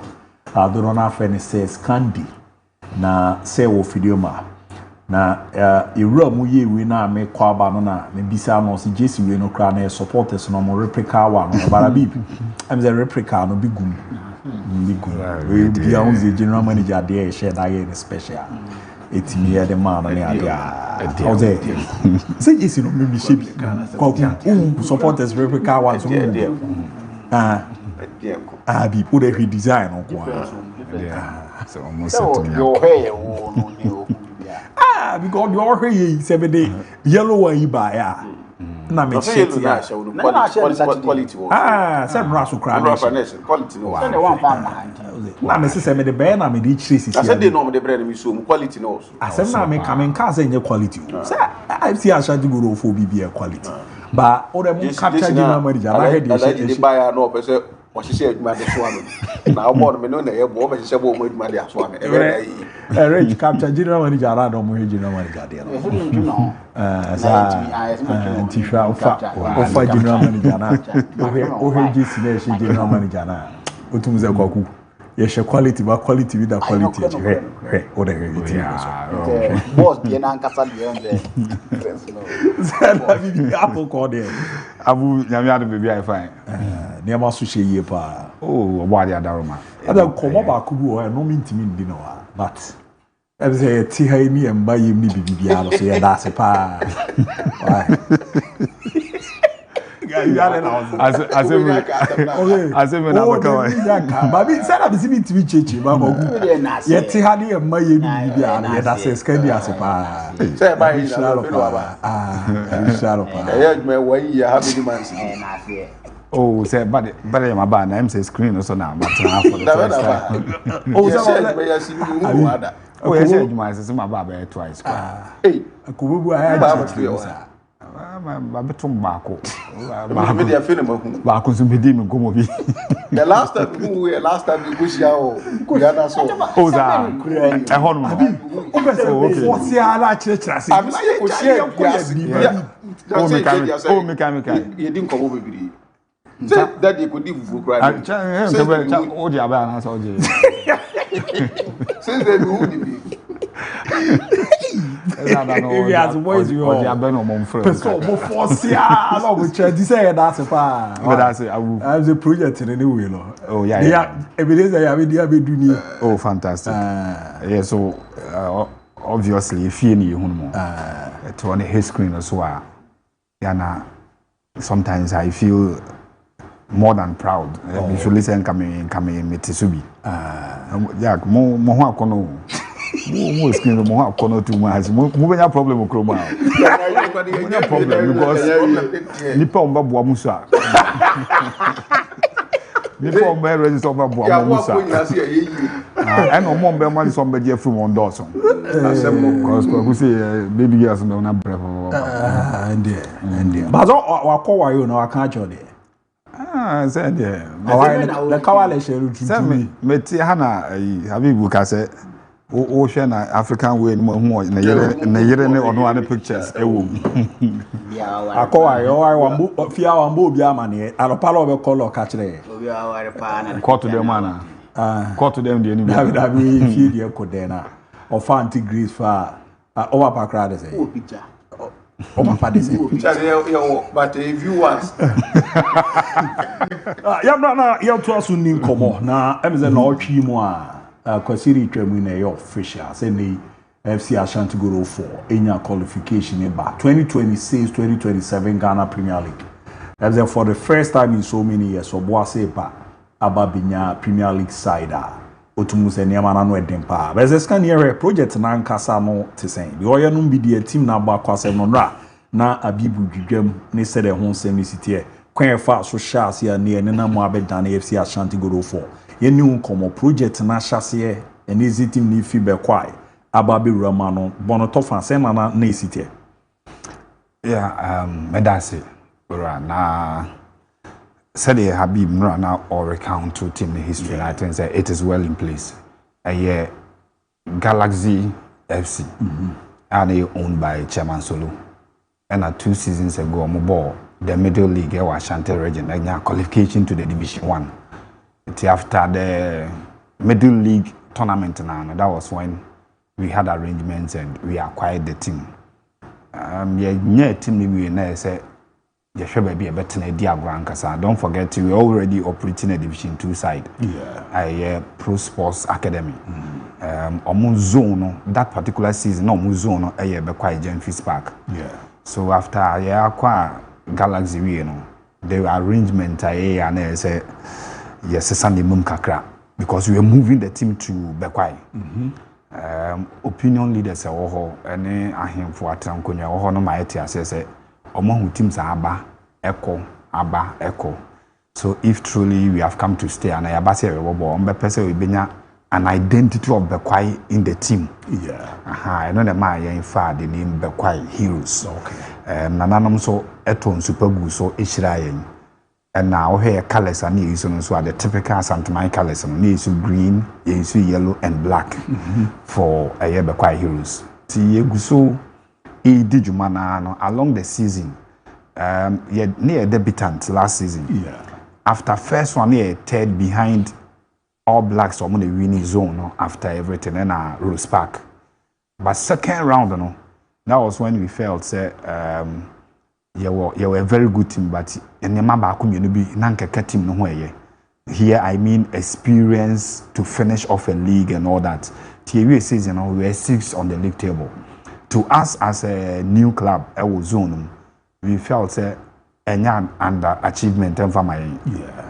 Don't know if says Candy. Na say wo video ma. Na ewura mu ye we na me kwaba no na me bisa no se Jesse we no kra na supporters no mo replica one no bara bi. Am the replica no bigum. Bigum. We be on the general manager there share that here special. It's me the man on the how say Jesse no me shape. Supporters replica one so be put a design on kwa. So almost your hair because your hair is 7 day yellow one you buy na me shit ya quality said rasu crowd quality no the one fan na me say me the bear na me di chiri I said they know me the brand me so quality no I said na me come in car say quality say I see ashanti go for be quality but all them capture general manager na head dey buy no person what she said my the one now more me no na e bo be say bo mo my the so me range capture general manager around mo general manager there no Tisha ofa general manager na o heji sine general manager na otumuze kwaku ye she quality ba quality with the quality o de boss dey na nkasa dey on there na bi apple call there abu nyame ade baby I fine ne ma so hye pa oh obo ade adaroma ada komo ba kubu o no mintimi ndi no but I say ti ha ni emba yem ni bibia no so ye da se pa as me na baka baby say na bisi bitimi cheche ba ba gu ye ti ha ni emba yem ni bibia no ye da se skandi ase pa say ba yi na ba inshallah pa eh me wa yi ha bi man si oh say but my bad na say screen so na matra for the first time oh say me ya si who ada oh yes you say my baba twice hey akububu aya ba betum bako me dey feel me hu ba ko so be di me komo bi the last time we go share o ya da so oh za e hon mo okay force ala chira se am say o share oh me kan ye din komo bebiri say that they could live for crying o di aba na so je since they who the as boys you o di aba no MON-FRI person mo force ya no go try this say that pa but that's it abu as a project in any way no oh yeah evidence ya be dia be duni oh fantastic yeah so obviously if you ni hunu mo to on his screen so yana sometimes I feel more than proud. You should listen coming Mitsubi. Yeah, mo ho akono. Mo screen mo ho akono too much. Mo benya problem o kroma. No problem because nipa omba boa musa. Nipa omba register omba boa musa. And o mo omba man so omba je from on doors. Because we say baby girls no na brave. And but wa ko wa you no aka cho there. Said yeah. The Kawale Sheru to me Hana Habibu Kase Ocean African way na yere ne ono ane pictures ewo. Akowa yo wa fia wa mbo bia mane alopalo be call ka kire. obi a ware pa na Call to them man. Call to them the enemy. That be feel the ko there na. Of anti grace fa over pakra de say. picture Oh my father say. But if you want Ya na ya to aso ni nkomo na emze na otwi mu a kwasiri twam na ye official say ni FC Ashanti Goro 4 enya qualification ba 2026-2027 Ghana Premier League. That's for the first time in so many years Oboase pa ababinya Premier League side otumu se niam na no edempa be se scan here project na nkasa no te sen bi oye no bi die team na gba kwasem no na abibu dwedwam ne se de ho nsem ni sitie kwen fa so shase ya ne na mo abedan FC Ashanti Goro 4 ye ni unkomo project na shase e ne team ni fi be kwai ababe rama no bono to fa se na sitie yeah medase na said Habib Nurana or recount to team history. I think that it is well in place. A Galaxy FC, and they owned by Chairman Solo. And 2 seasons ago, the Middle League, Ashanti region, and qualification to the Division 1. after the middle league tournament now, that was when we had arrangements and we acquired the team. Yeah, team we na say the show be a better Diagram. Don't forget we already operating a Division 2 side. Yeah. Pro Sports Academy. Omun zone that particular season, no zone be quite Jenfis Park. Yeah. So after acquire Galaxy, the arrangement and say yes, Sunday mum kakra because we were moving the team to Bekwai. Opinion leaders any ahim for atankonya oho no maeti asese omo teams aba echo. So if truly we have come to stay and ayabase rebobo on pese we benya an identity of Bekwai in the team. Yeah. I know the man in fact the name Bekwai Heroes. Okay. Nananom so eton super good so ishira. And now here colors are new, so the typical Santamai colors are green, yellow, and black for a Bekwai Heroes. So along the season, near debutant last season. Yeah. After first one year, third behind All Blacks on the winning zone after everything and Rose Park. But second round, that was when we felt you were a very good team, but in the Mamba community, Nanka team no way. Here I mean experience to finish off a league and all that. TV season we were 6th on the league table. To us as a new club, zone, we felt under achievement and for my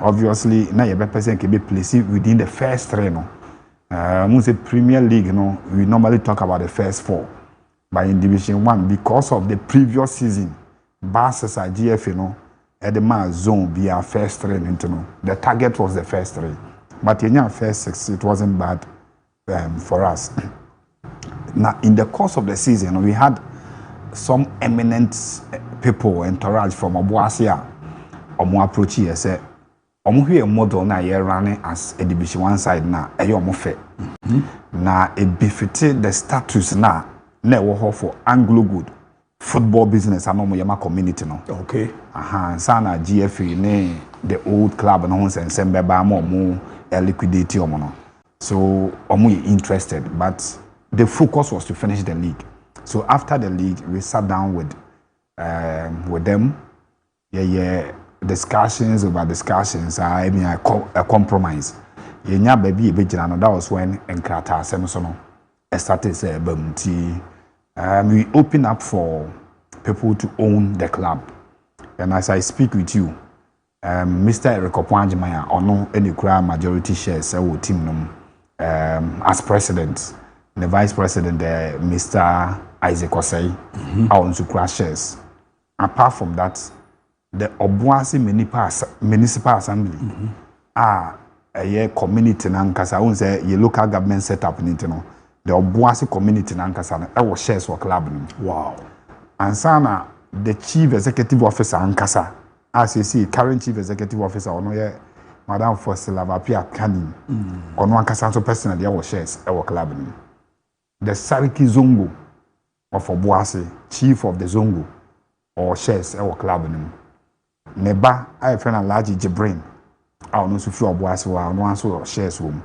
obviously now your person can be placed within the first three. Premier League, we normally talk about the first 4, but in Division 1 because of the previous season. Basses at GF, at the man zone be our first 3 into the target was the first 3, but in our first 6 it wasn't bad for us. Now in the course of the season we had some eminent people entourage from Obuasia omo approach here say omo here model na ye running as a Division 1 side na omo fe na e befitted the status na wo for Anglo Good football business and yama community no. Okay. Sana GFA ne the old club no and sembe ba mo liquidity omo no. So omo interested, but the focus was to finish the league. So after the league, we sat down with them. Discussions over discussions. I mean a compromise. Baby that was when Enkrata Semsono started say we open up for people to own the club. And as I speak with you, Mr. Eric Opwanjimaya ono any majority shares team as president, the vice president Mr. Isaac Osei on shares. Apart from that, the Obuasi Municipal Assembly a community nankasa won say your local government set up the Obuasi community nankasa was shares for club. Wow. And sana the chief executive officer ankasa as you see current chief executive officer ono Madam Fosila Vapia Kani ono ankasa so personal there was shares our club. The Sariki Zongo of Obuasi, chief of the Zongo or shares our club. Neba I friend a large Jibrin I don't know if you Obuasi or no answer shares room.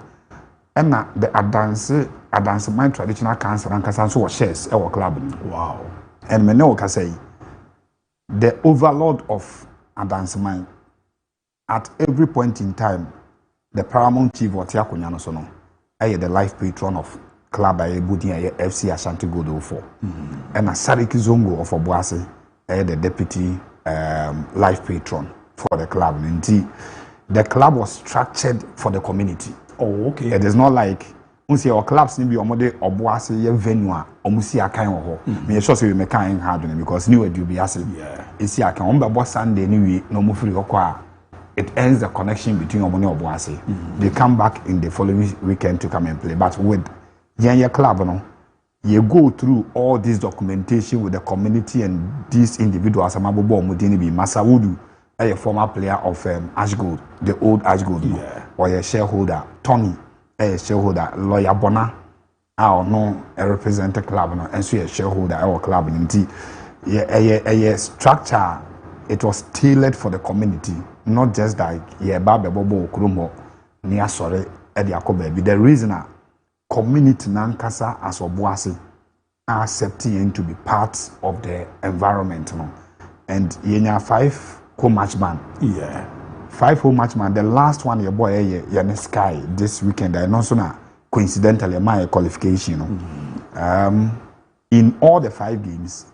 And the advance my traditional cancer and Casanso shares our club. Wow. And me know say the overlord of advancement at every point in time, the paramount chief of Tiakunyano Sono, the life patron of club ABOU FC Ashanti Godo for. And a Sariki Zongo of Obuasi, the deputy life patron for the club. The club was structured for the community. Oh, okay. It is not like unsi our clubs ni bi omode Obuasi ye venue a omusi akan wo ho. Me sure say we make kan hard because new edu bi ase. Yeah. Isi akan on be Sunday ni we no mo free hokwa. It ends the connection between Omoni and Obuasi. They come back in the following weekend to come and play. But with Yanya Club, you go through all this documentation with the community and these individuals. Amabobo Mudini bi Masawudu, a former player of Ashgold, the old Ashgold, or a shareholder. Tony, a shareholder. Lawyer Bona, our no a representative club, and so a shareholder our club. A structure. It was tailored for the community, not just like Bobo Krumo near sorry at the baby. The reason community nankasa as obuasi are accepting him to be part of the environment, no? And yenya 5 home match man. Yeah. 5 home match man. The last one your boy yeah Sky this weekend. I know so now coincidentally my qualification, in all the 5 games,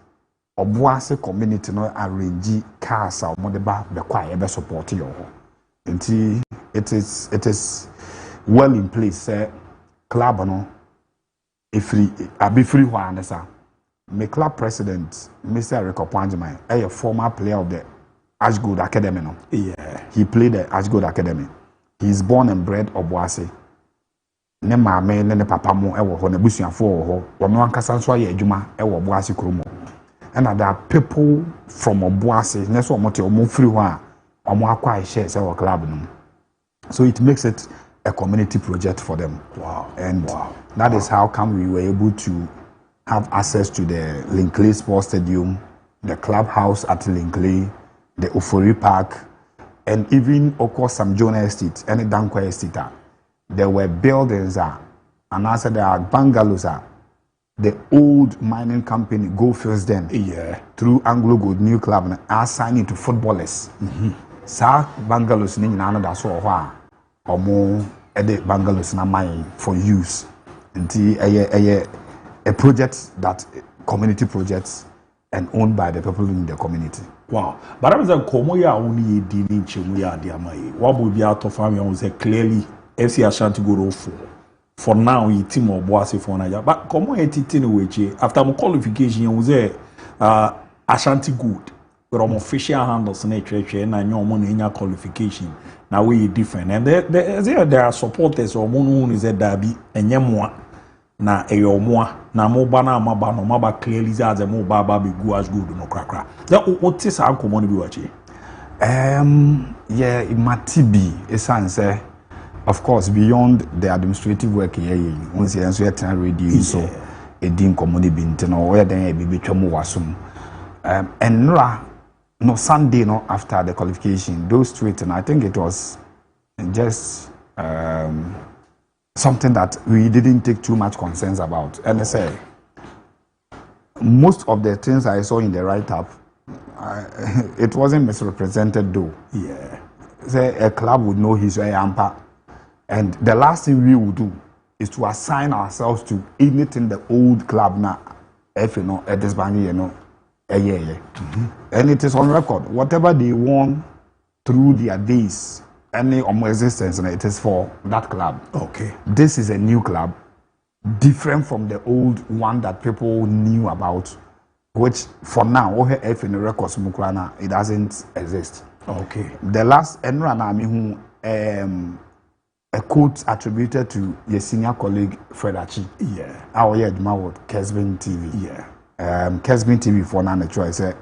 obuasi community no arrange cars or modeba be kwa be support you. And it is well in place. Club no be free one sir. My club president, Mr. Rico Panjman, a former player of the Ashgood Academy. No? Yeah. He played the Ashgood Academy. He is born and bred Obuasi. Ne maame ne papa mo ewo ho na busuafo wo ho. Ono ankasa nso aye adwuma ewo Obuasi kromo. And there are people from Obuasi, ne so omote omo free ho a omo akwa share say our club no. So it makes it a community project for them. Wow. And that is how come we were able to have access to the Linkley Sports Stadium, the clubhouse at Linkley, the Ofori Park, and even Oko Sam Jonah Estate, and the Dankwa Estate. There were buildings, and also there are bungalows. The old mining company Goldfields then, through Anglo Gold New Club, are signing to footballers. Sa bungalows ni na da so ho a omo ede bungalows na mine for use. Nti a project that community projects and owned by the people in the community. Wow. But I was a komo ya only dealing chemu ya diamai. What would be out of family was clearly FC Ashanti go for now he team of Boase for Naja. But komo etitin weche after my qualification was Ashanti good. But official handles na church na nyomo na qualification. Now we different. And there are supporters or mono is a DIABY and yemwa. Na eyo moa na mo ba na maba no maba clearly as a mo ba be go as good no krakra that what is our common bi wachi yeah it might be essence of course beyond the administrative work here once you answer ten radio so e din common bi ntino where then e bi twam wasum and no Sunday no after the qualification those tweets and I think it was just something that we didn't take too much concerns about. And I say, most of the things I saw in the write-up, it wasn't misrepresented though. Yeah. Say a club would know his way amper. And the last thing we would do is to assign ourselves to anything the old club now, if you know, at this bang, you know, And it is on record. Whatever they won through their days, any existence, and it is for that club. Okay. This is a new club, different from the old one that people knew about, which for now, if in the records, it doesn't exist. Okay. The last Enranami who a quote attributed to your senior colleague Fredachi. Yeah. Our yeah, with Kesbin TV. Yeah. Kesbin TV for Nana Choi said,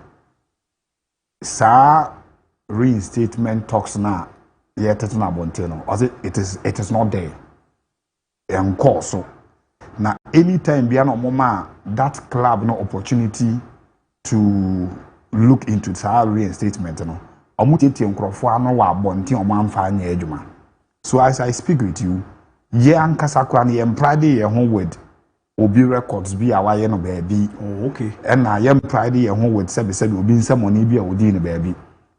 "Sir, reinstatement talks now. Yeah, it is not there. And course so now anytime be no mama that club no opportunity to look into the reinstatement no so as I speak with you ankasa kwa na pride ye ho with obi records bi awaye no baby. Oh, okay. And na ye pride ye ho with said obi nsem bi a odi no baby.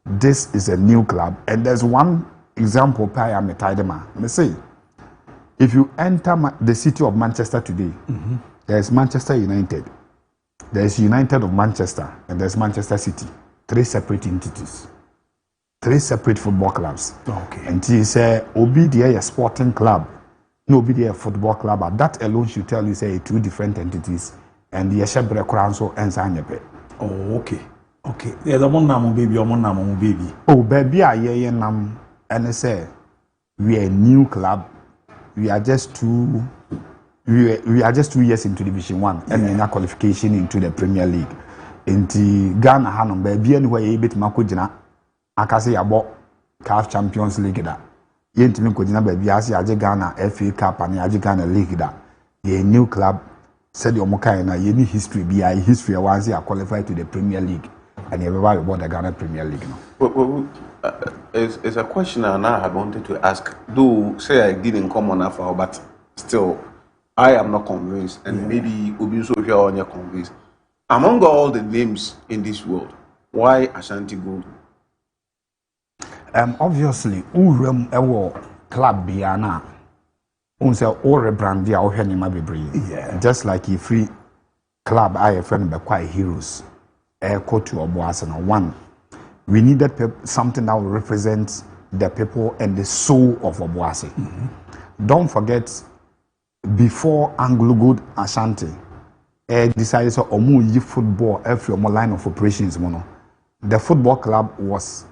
This is a new club and there's one example I am a tidema. Me say, if you enter the city of Manchester today, there is Manchester United, there is United of Manchester, and there is Manchester City. 3 separate entities, 3 separate football clubs. Okay. And he say, Obi a sporting club, no Obi a football club. That alone should tell you say 2 different entities, and the Shebre Kranso and Sanyape. Oh, okay. Okay. There's a one name baby, or one name baby. Oh, baby, I nam. And I say, we are a new club. We are just 2 years into Division 1 and in a qualification into the Premier League. In the Ghana Hanom, baby, anyway, a bit Makujina, Akase Abo, CAF Champions League. That Yentimi Kujina, baby, as Yaji Ghana, FA Cup, and Yaji Ghana League. That a new club said Omoka and a history, be a history, once they are qualified to the Premier League. and everybody about the Ghana Premier League. It's a question and I had wanted to ask. Though say I didn't come on after, but still, I am not convinced, and maybe Obiso here on your convinced. Among all the names in this world, why Ashanti Gold? Obviously, Urem Ewo Club Biana. Unse all rebrand dia ohenima bebre. Yeah. Just like if free club I friend be quite heroes. Go to Obuasi. One, we needed something that will represent the people and the soul of Obuasi. Don't forget, before Anglo Good Ashanti, decided to omu football every line of operations. The football club was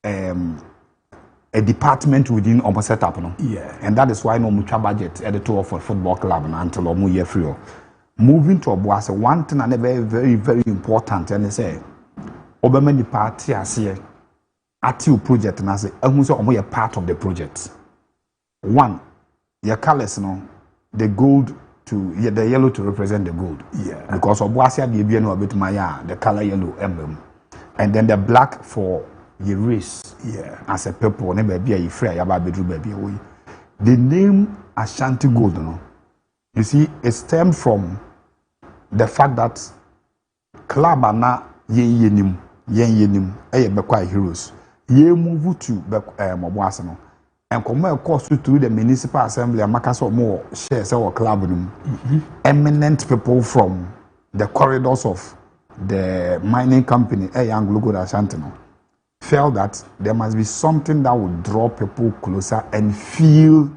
a department within Omo setup, and that is why no mutual budget editor for football club until Omo year free. Moving to Obuasi, one thing and very, very, very important, and they say, Obama party as here, ATU project, and I say, Omo part of the project. One, your colors, the gold to the yellow to represent the gold, because Obuasi the BNO a bit maya, the color yellow emblem, and then the black for your race, as a purple, never be a free, baby. The name Ashanti Gold, you see, it stemmed from the fact that club are not yen yenim, heroes. Ye move to Obuasi, and come across through the municipal assembly and make us more shares our club. Eminent people from the corridors of the mining company, Anglo Good Ashanti, felt that there must be something that would draw people closer and feel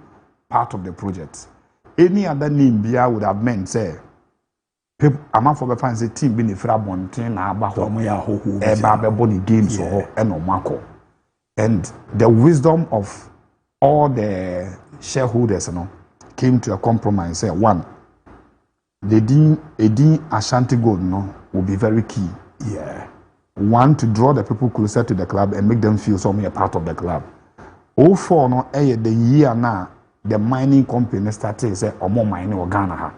part of the project. Any other name Bia would have meant, say, I'm for the fancy team being a frabontin, Abaho, games or Marco. And the wisdom of all the shareholders came to a compromise. Say, one, the Dean Ashanti Gold will be very key. One, to draw the people closer to the club and make them feel something a part of the club. 04 the year now the mining company started say more mining or Ghana.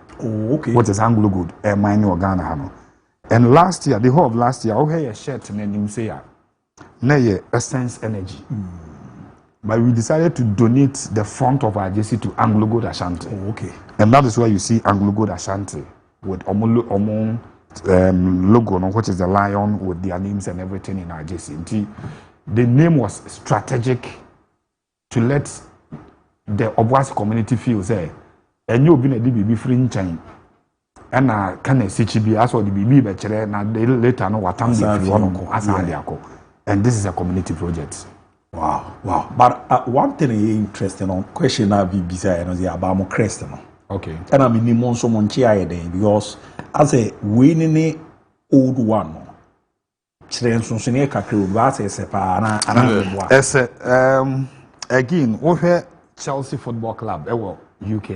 What is Anglo Good? Mining or Ghana. And last year, the whole of last year, I had a shirt and then say Essence Energy. But we decided to donate the front of our JC to Anglo Good Ashanti. And that is why you see Anglo Good Ashanti with Omo logo, which is the lion with their names and everything in our JC. The name was strategic to let the Obuasi community feel say, and you've been a DBB free in China. And I can see as well the BB bechere na later no what and this is a community project. Wow. But one thing is interesting on question I be beside about more crest. Okay. And I mean more so because as a winning old one. Again, we Chelsea Football Club, UK.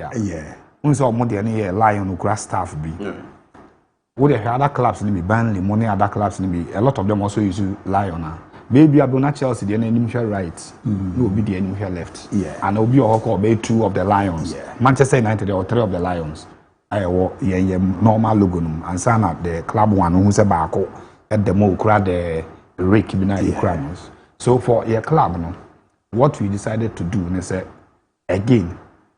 We saw more than a lion who staff be. Would there other clubs in me, Burnley, money other clubs in me. A lot of them also use lion. Maybe I do not Chelsea, the enemy right. You will be the enemy left. And will be a hawk or 2 of the Lions. Manchester United or 3 of the Lions. I wore normal logo and sign up the club one who's a barco at the mo the rake behind So for your club, what we decided to do is again,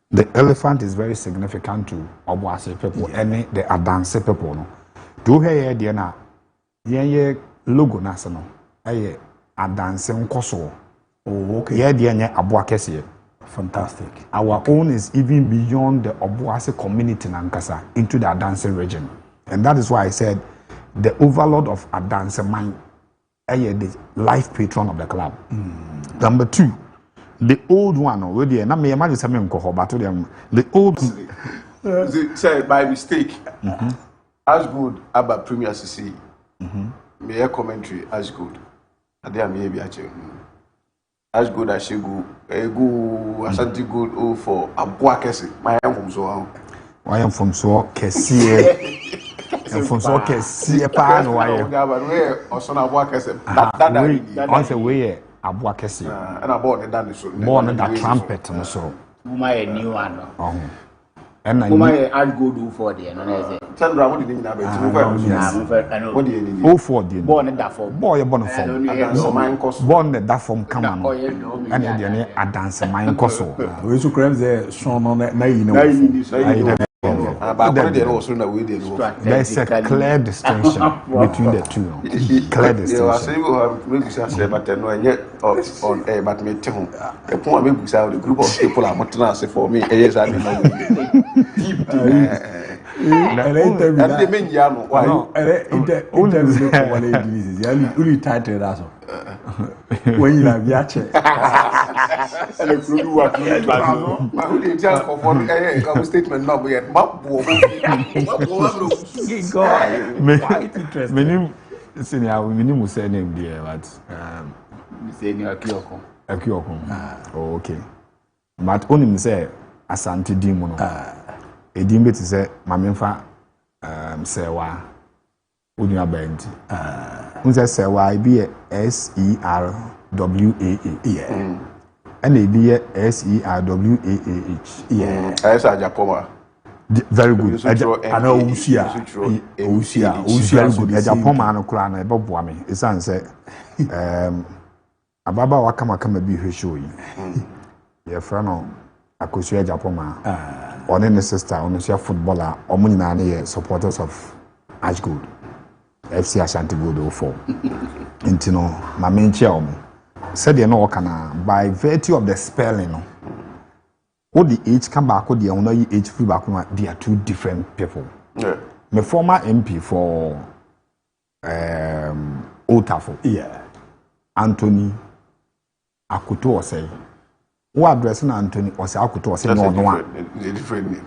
the elephant is very significant to Obuasi people and the Adanse people. Do here Diana, ye logo national, Adanse Nkoso. Yeah, Diana Abuakesi. Fantastic. Our own is even beyond the Obuasi community in Ankasa into the Adanse region. And that is why I said the overlord of Adanse mine, the life patron of the club. Number 2, the old one already, and I may imagine something the old say by mistake. As good about Premier CC. May commentary as good. And there may be as good as she go, Ashanti good for Abuakesi. I am from so. I am from so Kessie. And from so Kessie, pan why? Or son Abuakesi. That once a way. Abuakesi. And I bought the dance. Born in that trumpet and so. Who my new one? And who my I'll go do for the Sandra, what did you know? What did you Oh, for the Born that for boy, a bonnet form. Born that from come on. And then a dance a mine coso. We should crave the strong on that. There's a clear distinction between the two. Clear distinction. But me too. The point we out the group of people are not for me. Yes, I know. Only title that's all. When you have yache. Statement number yet. Many senior minimum say name there, but oh, okay. But only say Asante Dimono. Edimbe to say Mamemfa Sewa Unia Bend. Unse Sewa be SERWAA. Yeah. And it be SERWAAH. Yeah. As a Japoma. Very good. I know Usia. Very good. A Japoma no clan, a Bob Wami. It's answer. Ababa wakama kama bi show yi. Your friend Akosia Japoma. Or then sister, on your footballer, or Munina supporters of Ashgood. FC Ashanti Gold 04. Intino, my main chair. Said you know, by virtue of the spelling, what the age come back, what the only age free back, they are two different people. Yeah. My former MP for Otafo. Yeah. Anthony Akuto or say. Who addressing Anthony or say Akuto or say no one. Different name.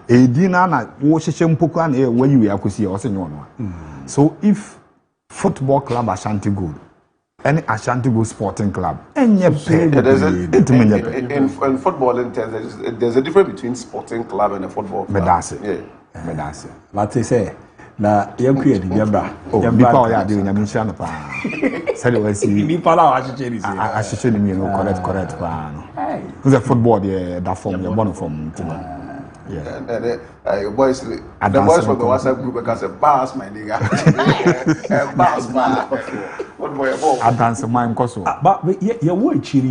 Edina na wo hyehyem pokuan e where you akosi or say no one. So if football club Ashanti Gold any Ashanti Gold Sporting Club in football there's a difference between sporting club and a football club. Medase. But say na yankuye di yamba bipa ya de nyamisha no pa say we see bipa la ahyehyeni say ahyehyeni me no correct pa no the football that form the one from yeah. And boys from the WhatsApp group can say, "Bass, my nigga." Bass, man. What boy? I dance my koso. But you were chiri.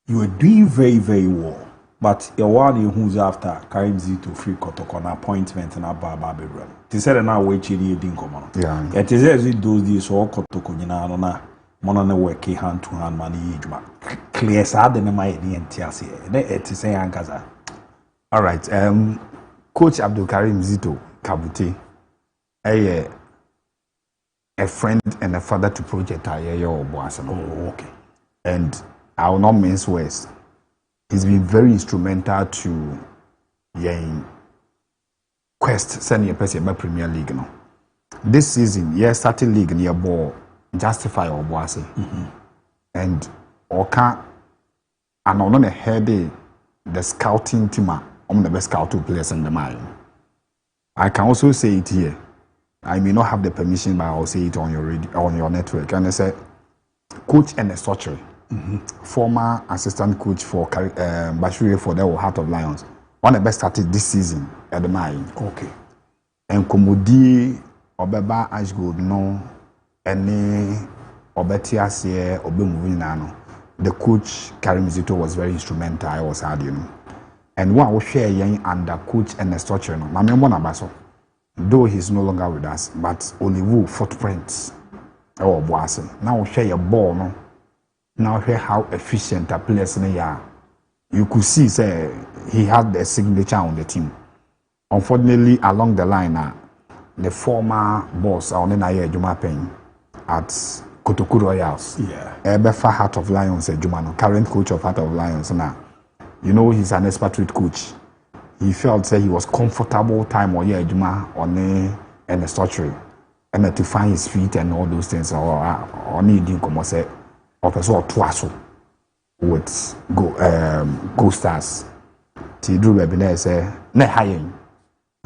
You were doing very, very well. But your one who's after carrying Z to free Kotoko appointment and a Baba Bedroom. They said now we chiri didn't come on. Yeah. It is as it those days all Kotoko na monana work hand to hand money. Clear sad than my NTS. It is a yankaza. All right. Coach Abdul Karim Zito Kabute, a friend and a father to Project Ayeyo Boasan. Oh, okay. And I will not mince words. He's been very instrumental to Yang quest sending a person by Premier League. No? This season, starting league near ball justify or Boase. And Oka and on a head the scouting team. I'm the best scout players in the mind. I can also say it here. I may not have the permission, but I'll say it on your radio, on your network. And I said, Coach and the Structure, former assistant coach for Bashiri for the Heart of Lions, one of the best started this season at the mind. Okay. And Komodi Obeba Ashgold no, any Obetiasie Obemuvinano. The coach Karim Zito was very instrumental. I was hard, And one will share young under coach and the structure. My member Nabaso, though he's no longer with us, but only footprints. Oh, boss. Now share your ball, no. Now hear how efficient a players in are. You could see, say, he had the signature on the team. Unfortunately, along the line, the former boss, Onenaya Juma Payne, at Kotoku Royals. Yeah. Ebefa Heart of Lions, Jumano, current coach of Heart of Lions now. You know, he's an expatriate coach. He felt he was comfortable time or Juma on the structure and to find his feet and all those things or needing come say or person twaso with go stars. Tidru Webiner say ne high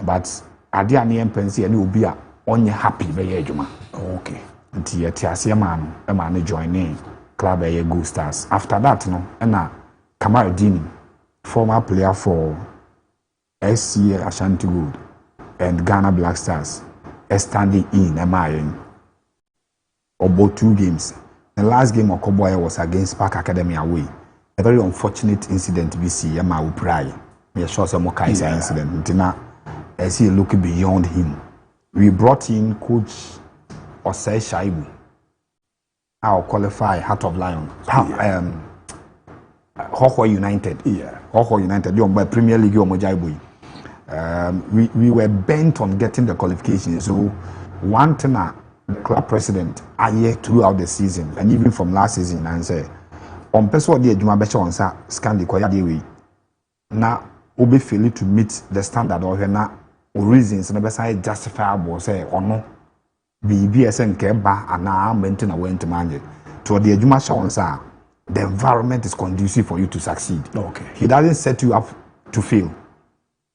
but ade ane empensi ene obi a onye happy be Juma. Okay. Nti yetiase man e ma ne join club e go stars. After that no na Kamaradini, former player for SC Ashanti Gold, and Ghana Black Stars standing in MIN about 2 games. The last game of Koboy was against Park Academy away. A very unfortunate incident we see MON-FRI. We sure some more incident. I see a look beyond him. We brought in coach Osei Shaibu. I'll qualify Heart of Lion. Hoko United. Hoko United. You by Premier League we were bent on getting the qualification. So one thing the club president aye throughout the season and even from last season and say on person the adwuma beche on sa scan the koya dey we na obe fail to meet the standard or na reasons na be say justifiable say ono BBS and Keba and now maintain a went to manage. To the Juma Shawansa, the environment is conducive for you to succeed. Okay. He doesn't set you up to fail.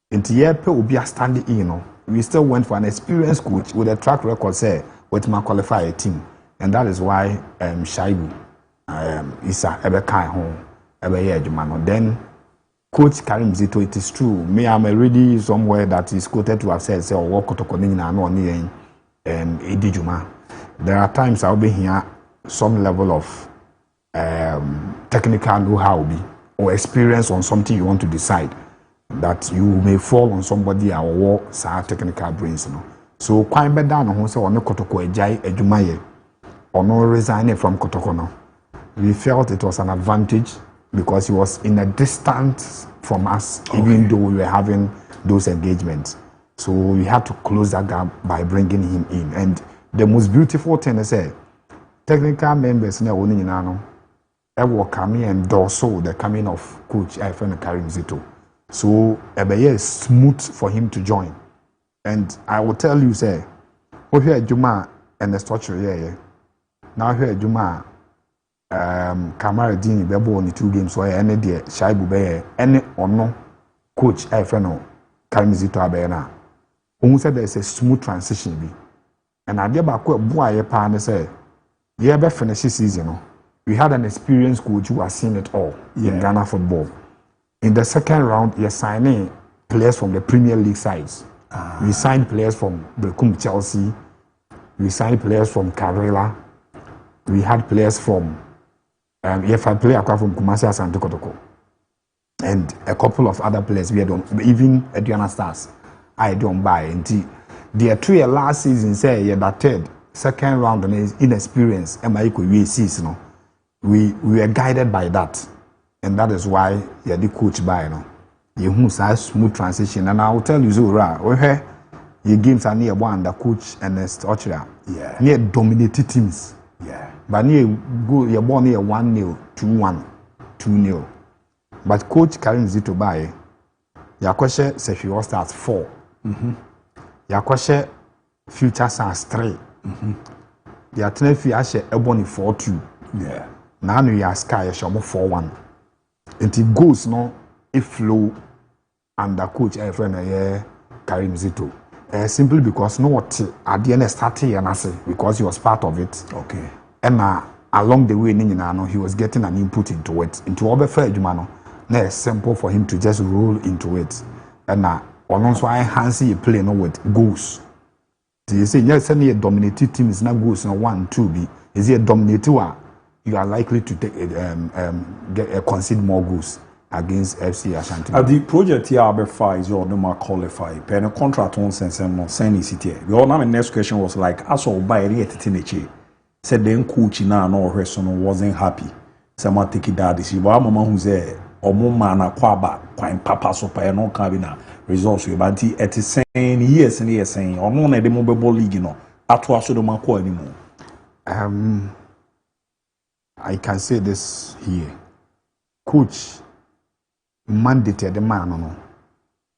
In Tiepe will be a standing in. We still went for an experienced coach with a track record, say, with my qualify a team. And that is why Shaibu Isa Ebekai home, Ebeyejumano. Then Coach Karim Zito, it is true. Me, I'm already somewhere that is quoted to have said, say, or walk to no Edijuma. There are times I'll be here, some level of technical know-how or experience on something you want to decide that you may fall on somebody or technical brains. So quite better than who say on Kotoko Ejai Ejumaye or no resigning from Kotoko. We felt it was an advantage because he was in a distance from us, even though we were having those engagements. So we had to close that gap by bringing him in. And the most beautiful thing is technical members now only in Ano will come in and also the coming of Coach Ifan Karim Zito. So is smooth for him to join. And I will tell you, say, we here Juma and the structure here. Now here Juma Kamara Dini Bebo only 2 games so any day Shaibu Beye any or no Coach Ifan Karim Zito Abena. Who said there's a smooth transition. And I did back boy and say, yeah, but finish this season. We had an experienced coach who has seen it all in Ghana football. In the second round, you're signing players from the Premier League sides. We signed players from Brekum Chelsea. We signed players from Karela. We had players from EFI player from Kumasi Asante Kotoko. And a couple of other players we had on, even Aduana Stars. I don't buy until the 2 year last season say that third, second round and inexperience season. We were guided by that. And that is why you're the coach by you who say smooth transition. And I will tell you Zura, your games are near one the coach and the structure. Yeah. Near dominated teams. Yeah. But near go you're born near 1-0, 2-1, 2-0. But Coach Karim Zito by your question says she was start 4. Your question future stars 3. Your Tenefi Ashe Ebony 4-2. Yeah. Now you are Sky Shamo 4-1. And it goes no if flow under coach friend Karim Zito. Simply because no what at the end started and I say because he was part of it. Okay. And along the way he was getting an input into it. Into other fair Jumano. Now it's simple for him to just roll into it. And also I Hansi play no with goals. So you say yes, any dominated team is not goals no 1-2 be. Is it a dominated one? You are likely to take concede more goals against FC Ashanti. The project here ABOU is your normal qualify. Pen contract on sense and no sign is here. Your next question was like as all buy it teenage. Said then coach now no person wasn't happy. Someone take it that this. But mama who's there or mama na kwaba kwa papa so pa no cabina results we but it is saying yes and yes saying or no na the mobile league no atwa so do man ko anymore. I can say this here. Coach mandated the man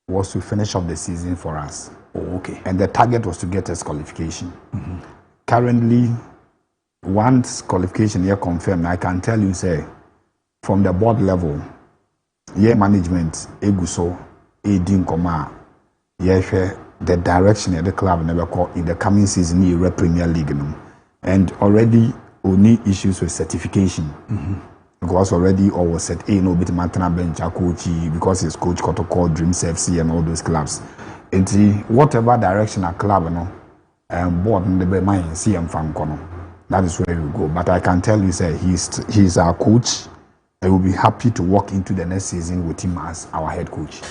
was to finish off the season for us. Oh, okay. And the target was to get us qualification. Currently, once qualification here confirmed, I can tell you, say, from the board level, year management, Eguso, Edin Koma, the direction of the club never call in the coming season, the Premier League. And already, only issues with certification. Because already all was set no bit Mantana bench coach because his coach Kotoko Dreams FC and all those clubs. whatever direction a club no board in the mind CM Fankono. That is where we go. But I can tell you, sir, he's our coach. I will be happy to walk into the next season with him as our head coach.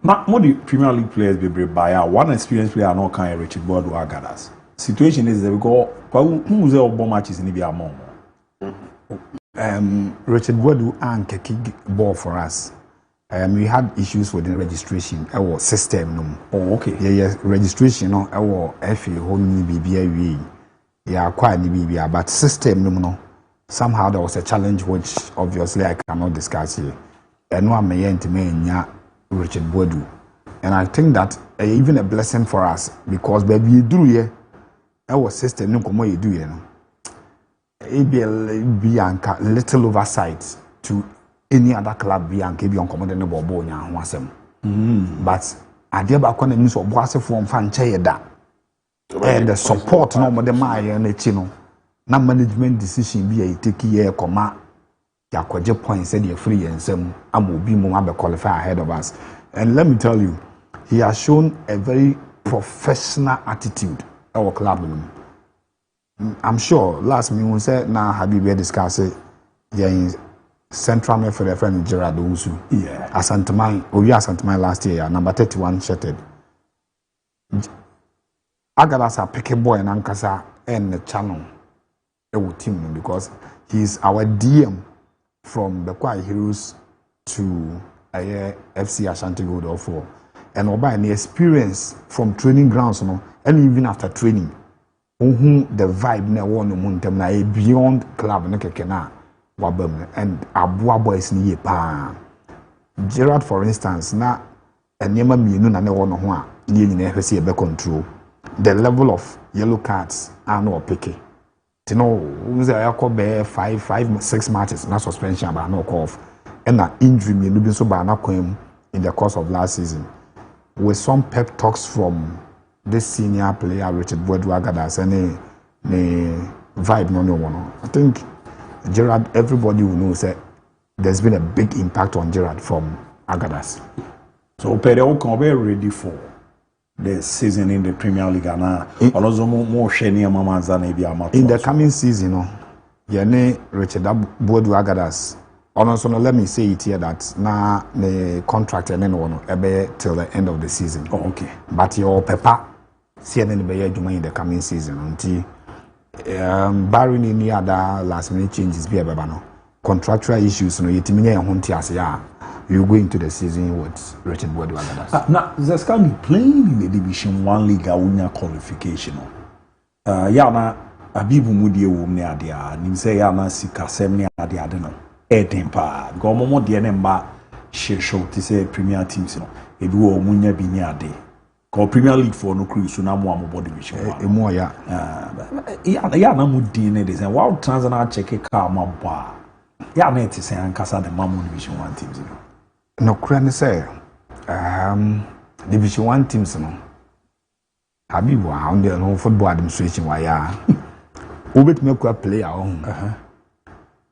Now, more the Premier League players be by one experienced player not kind of Richard Board or Agadas. Situation is that we go who's the ball matches in the among. Richard Board and kick ball for us. We had issues with the registration. Our system, no. Oh, okay. Yeah, registration, no. Our FA home BBA. Yeah, quite the BBA, but system, no. Somehow there was a challenge which obviously I cannot discuss here. And one may enter me Richard Boadu. And I think that even a blessing for us because baby you do here, our system no come you do here. It be a little oversight to any other club be and keep you on command no ball nya wasem. But I dey back on the news of boase from fan chair that. And the support no more the my and na management decision be a take year comma ya kwaje point said you free and some amobi mo be qualify ahead of us. And let me tell you, he has shown a very professional attitude our club. I'm sure last me we said now Habibi discuss it in central me for the friend Gerard Usu. Yeah. Asantamai, we Asantamai last year, number 31 shattered. Agadas a pick boy and Ankasa and the channel. Team because he's our DM from the Quiet Heroes to FC Ashanti Gold or 4 and by the experience from training grounds and even after training the vibe na one muntem na beyond club na kekena wabem and abua boys ni ye pa Gerard for instance na enema mienu na ne wono ho a ne nyina hwese be control the level of yellow cards are no picky. You know, we say I call 5-6 matches, not suspension, but no call off. And an injury may be so by not in the course of last season. With some pep talks from this senior player, Richard Boadu-Agadas, and the vibe no one. I think Gerard, everybody will know that there's been a big impact on Gerard from Agadas. So Pedro can be ready for the season in the Premier League and more shiny in the coming season, Richard Boadu-Agadas. Also, let me say it here that now the contract and then one till the end of the season. Oh, okay. But your paper, CNN be in the coming season until barring any other last minute changes be no contractual issues no yetimine honti as ya you go into the season with Richard Boadu-Agadas. Now Zeska be playing in the Division 1 league a qualification. Ya na Abibu mudie wo ne ade a nim say ya na sikasem ne ade no edempa go momo de ne mba show to say Premier teams no ebi wo munya bi ne ade ko Premier League for no cruise na mo ambo Division 1 emo ya ya na mudie ne de say wow transfer check ka ma ba ya na eti say ankasa de mamo Division 1 teams no kura say Division 1 teams no Habibu on the no football administration wa ya ubet me kwa player on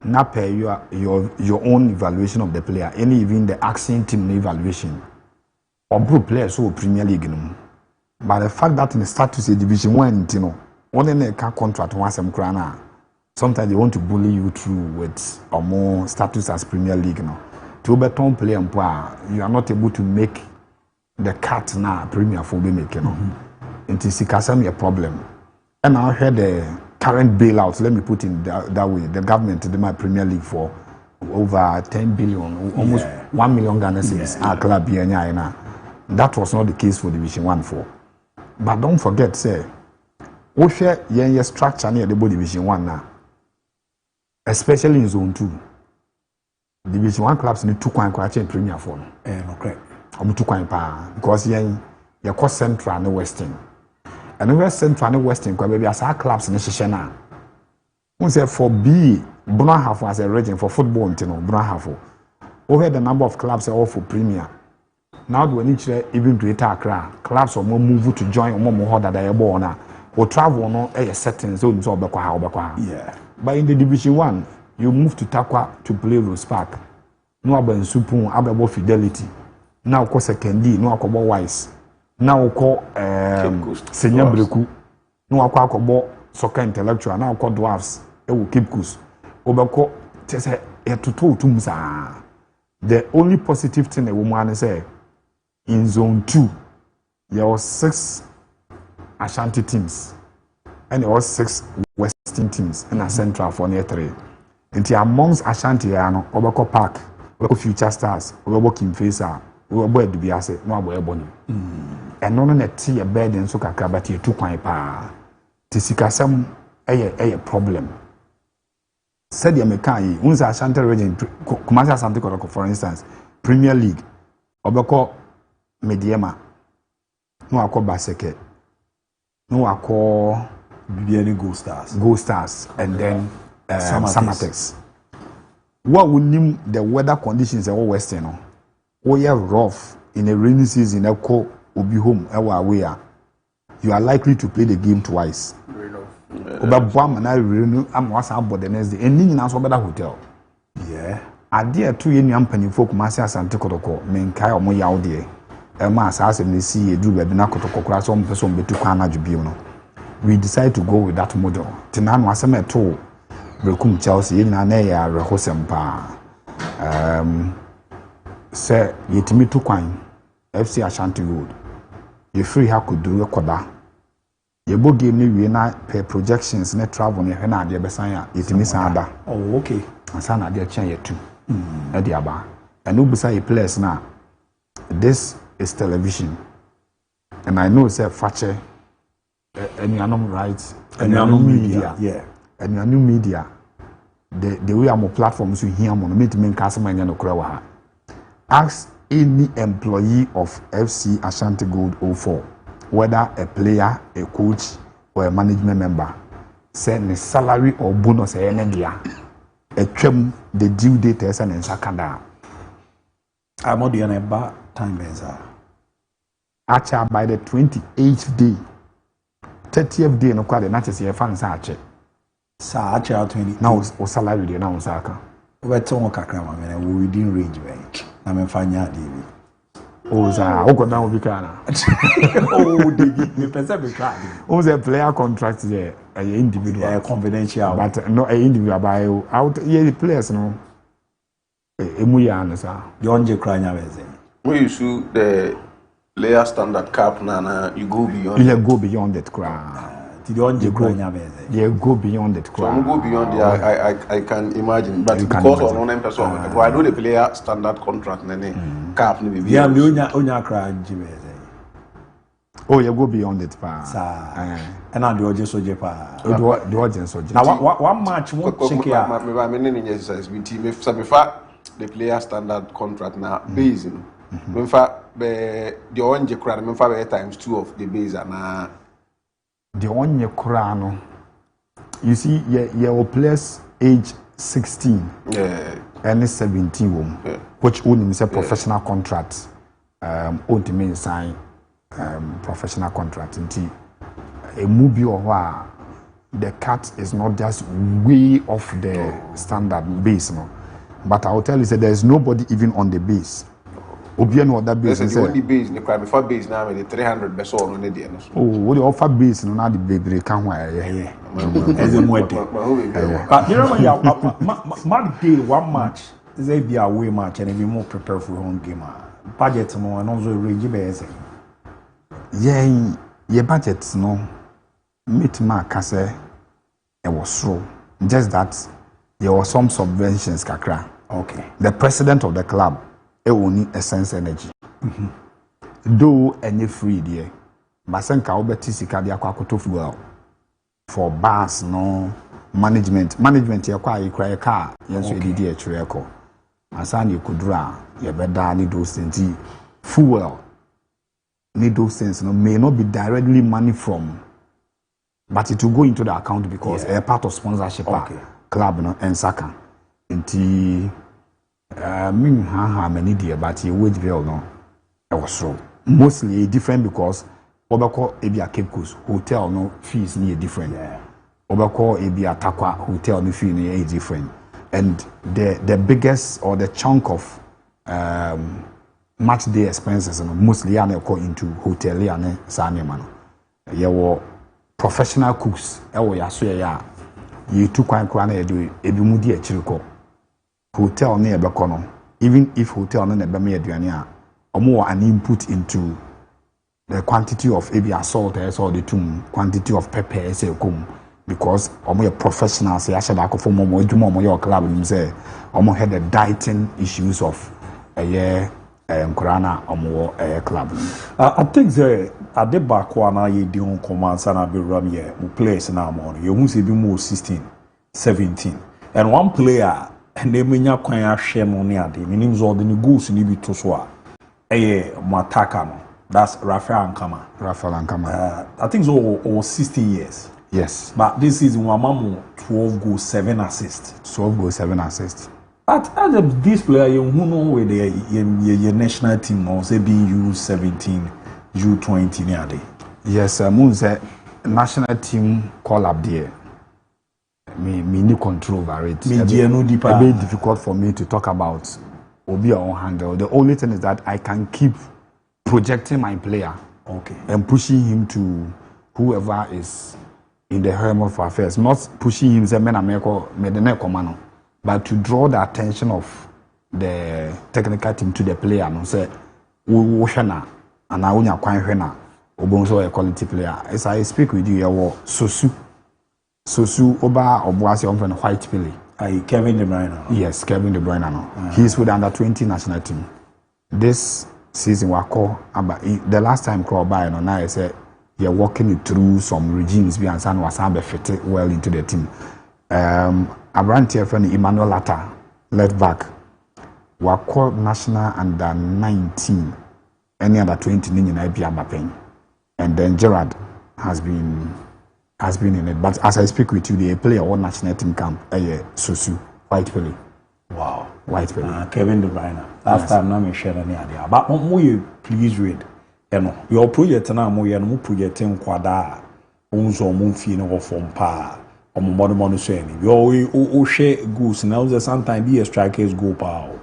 not pay your own evaluation of the player, any even the action team evaluation or pro players who Premier League. But the fact that in the status of Division 1, you know, one in a contract once some crana, sometimes they want to bully you through with or more status as Premier League. You know. To beton play and you are not able to make the cut now Premier for be making. It is a problem. And I heard the current bailouts, let me put it that way. The government did my Premier League for over 10 billion, almost 1 million Ghana cedis. Club here. That was not the case for Division 1-4. But don't forget, say, we share your structure near the Division 1 now, especially in Zone 2. Division 1 clubs need 2 quite in Premier 4. Okay. I'm 2 quite because you're cost central and western. And West Central and Western, maybe as our clubs in the Shishana. We say for B, Brunahafo as a region for football, you know, Brunahafo. Over the number of clubs are all for Premier. Now, when each even greater Accra, clubs are more moved to join more harder than they are born now. Or travel on a certain zone, so yeah. But in the Division 1, you move to Takwa to play Rose Park. No about Supun, about Fidelity. Now, of course, Kendi, no about Wise. na wokɔ senior breku na wakɔ akɔbɔ soccer intellectual na wakɔ dwarfs ɛwɔ Cape Coast obɛkɔ tese ɛtoto tum saa. The only positive thing a woman say in zone 2 there were 6 Ashanti teams and there were 6 Western teams and a central for near 3. And amongst Ashanti no obɛkɔ Park, obɛkɔ Future Stars, obɛkɔ King Faisal, obɛkɔ Edubiase, no abɔ ebɔni. And no na ti a bed and so kakra but you too kwan pa. Tisikasam a problem. Said the American, unza Ashanti region, Kumasi Asante Kotoko, for instance, Premier League, obɛkɔ Mediema, no akɔ Baseke, no akɔ BBN Gold Stars, and then Samatex. What would name the weather conditions in Western? Oh, yeah, rough in a rainy season, echo will be home, away. You are likely to play the game twice. About Bam and I renew, I'm was about the next day, and in answer better hotel. Yeah. I dare 2 young penny folk, Marcia Santa Kotoko, men Kai or Moya out there. A mass as a see a drew webinar Kotoko, some person betu Kana Jubiano. We decided to go with that model. Tinan was a metal. Brekum Chelsea in Anaya Rehosempa. Sir, yetimi to coin FC Ashanti Gold. You free how could do a koda. You book game ni na per projections net travel ni hena de besanya yetimi sanda. Oh, okay. Asana de chen yetu. Ediaba. And no beside players now. This is television. And I know say Fakye and rights and media. Yeah. And your new media, the way I'm platforms you hear on meet me customer and no. Ask any employee of FC Ashanti Gold 04, whether a player, a coach, or a management member, send the salary or bonus a trim the due date as an sakanda. I'm not doing a bad time Actually, by the 28th day, 30th day, no quite not as a fan sache. Sa actually 20 now o salary dey now saka we ton kakra ma me we within range we na me fanya DIABY o za o go down obi kana o DIABY me pese be try o the player contract there individual confidential but no individual by out the players no emu ya no sa the onje kra nya weze when you shoot the player standard cap na you go beyond that cry. You go beyond it. So I'm go beyond it. I can imagine, but because of one person, I know the player standard contract, cap ni be. Yeah, me onya cry oh, you go beyond it, pa. And I do just so pa. Do audience so. Now one match won't check here. Me exercise with team. If the player standard contract now base, me fa the orange cry. Me fa be times 2 of the base na. The one you crown, you see, your players age 16 and 17, which only is a professional contract. Only means sign professional contract. A movie or what the cut is not just way off the standard base, no. But I'll tell you that there is nobody even on the base. Obiano other base is the only base in the crime. Before base now, the 300 base on the day. Oh, what the offer base no now the baby can wear. As a wedding. But you know, my day one match is a be away match and be more prepared for home game. Budget no and also range base. Yeah, your budget no. Meet my case. It was so. Just that there were some subventions kakra. Okay. The president of the club. It will need essence energy. Though any free there, but senka obeti sika dia kwa kotofu for bars no management ya kwa ikra car yenso edidi e kire ko asa na kudura ye beda ni those things fuel need those things no may not be directly money from, but it will go into the account because a part of sponsorship club no and saka nti many dear, but your wage bill no. I was so mostly different because Obako Ebia Cape Coast hotel no fees near different. Obako Ebia Takwa hotel no fee near different. And the biggest or the chunk of match day expenses no mostly are go into hotel and sanema no ye professional cooks e wo yaso ya ye tu kwan kwan na edu ebimu di akiriko hotel na ebeko no even if hotel na ebe me aduane a omo an input into the quantity of salt or the quantity of pepper because omo professionals ya shaba ko form omo eduma omo your club nim say omo had the dieting issues of Nkurana omo club. I think the at the back one ye di on commands and be run here who plays now more you who say be more 16 17 and one player and they menya kwan share money ade meaning all the goals ni bi to so a mataka no that's Rafael Ankama. I think so over 16 years. Yes. But this season Wamamu 12 goals 7 assists. 12 goals 7 assists. At this player you know where the national team now say being U17 U20 near day. Yes, Moon say national team call up there. Me need control over it. Me no deeper. It's very difficult for me to talk about Obi on handle. The only thing is that I can keep projecting my player. Okay. And pushing him to whoever is in the helm of affairs. Not pushing him say men America command, but to draw the attention of the technical team to the player. No say we shana and I unya kwan hwena obonso a quality player. As I speak with you, Sosu Oba Obuasi on White Billy. Kevin De Bruyne. Yes, Kevin De Bruyne. He's with the under 20 national team. This season, the last time Crow by and I said you're walking through some regimes behind San was fit well into the team. Abrantia friend Emmanuel Latta, left back. Wako national under 19, any under 20 in IBA. And then Gerard has been in it. But as I speak with you, they play one national team camp. Sosu, White Pelly. Wow. White Pelly. Kevin De Bruyne. Last time, I'm not sure any idea. But what you please read? Your project now, more project in Quada, also movie no form pa, or more saying. You share goose now. Sometimes be a strikers go power.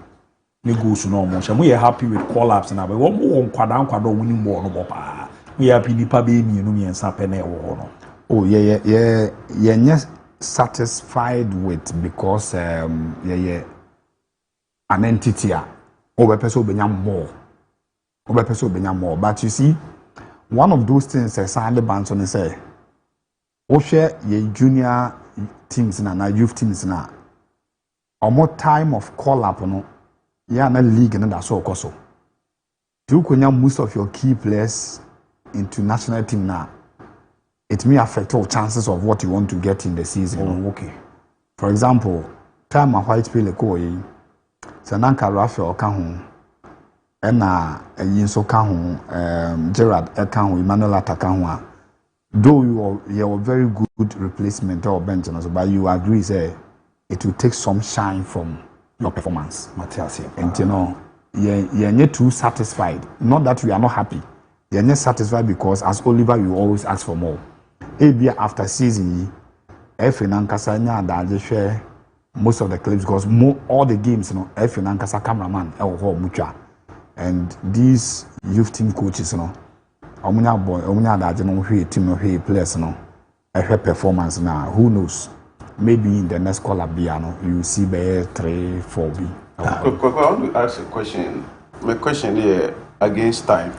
Ni goose no more. We are happy with collapse now. But what more Quada winning more no pa. We are happy the baby you know me and Sapene or no. Oh yeah, not satisfied with because an entity over person more. But you see, one of those things I signed the bands on say, share ye junior teams na youth teams na or more time of call up no yeah na league and that's all so. You can most of your key players into national team now. It may affect all chances of what you want to get in the season. Oh, okay. For example, time a White Pele ko Sananka Raphael Kahu, Ena Yinso Kahu, Gerard Kahu, Emmanuel Latta Kahu. Though you are very good replacement or bench, but you agree say it will take some shine from your performance. Matthias, and you know, you're not too satisfied. Not that we are not happy. You're not satisfied because as Oliver, you always ask for more. Maybe after season, share most of the clips because all the games, cameraman, and these youth team coaches, team players, performance now. Who knows? Maybe in the next call up, you see by 3-4B. I want to ask a question. My question here against time.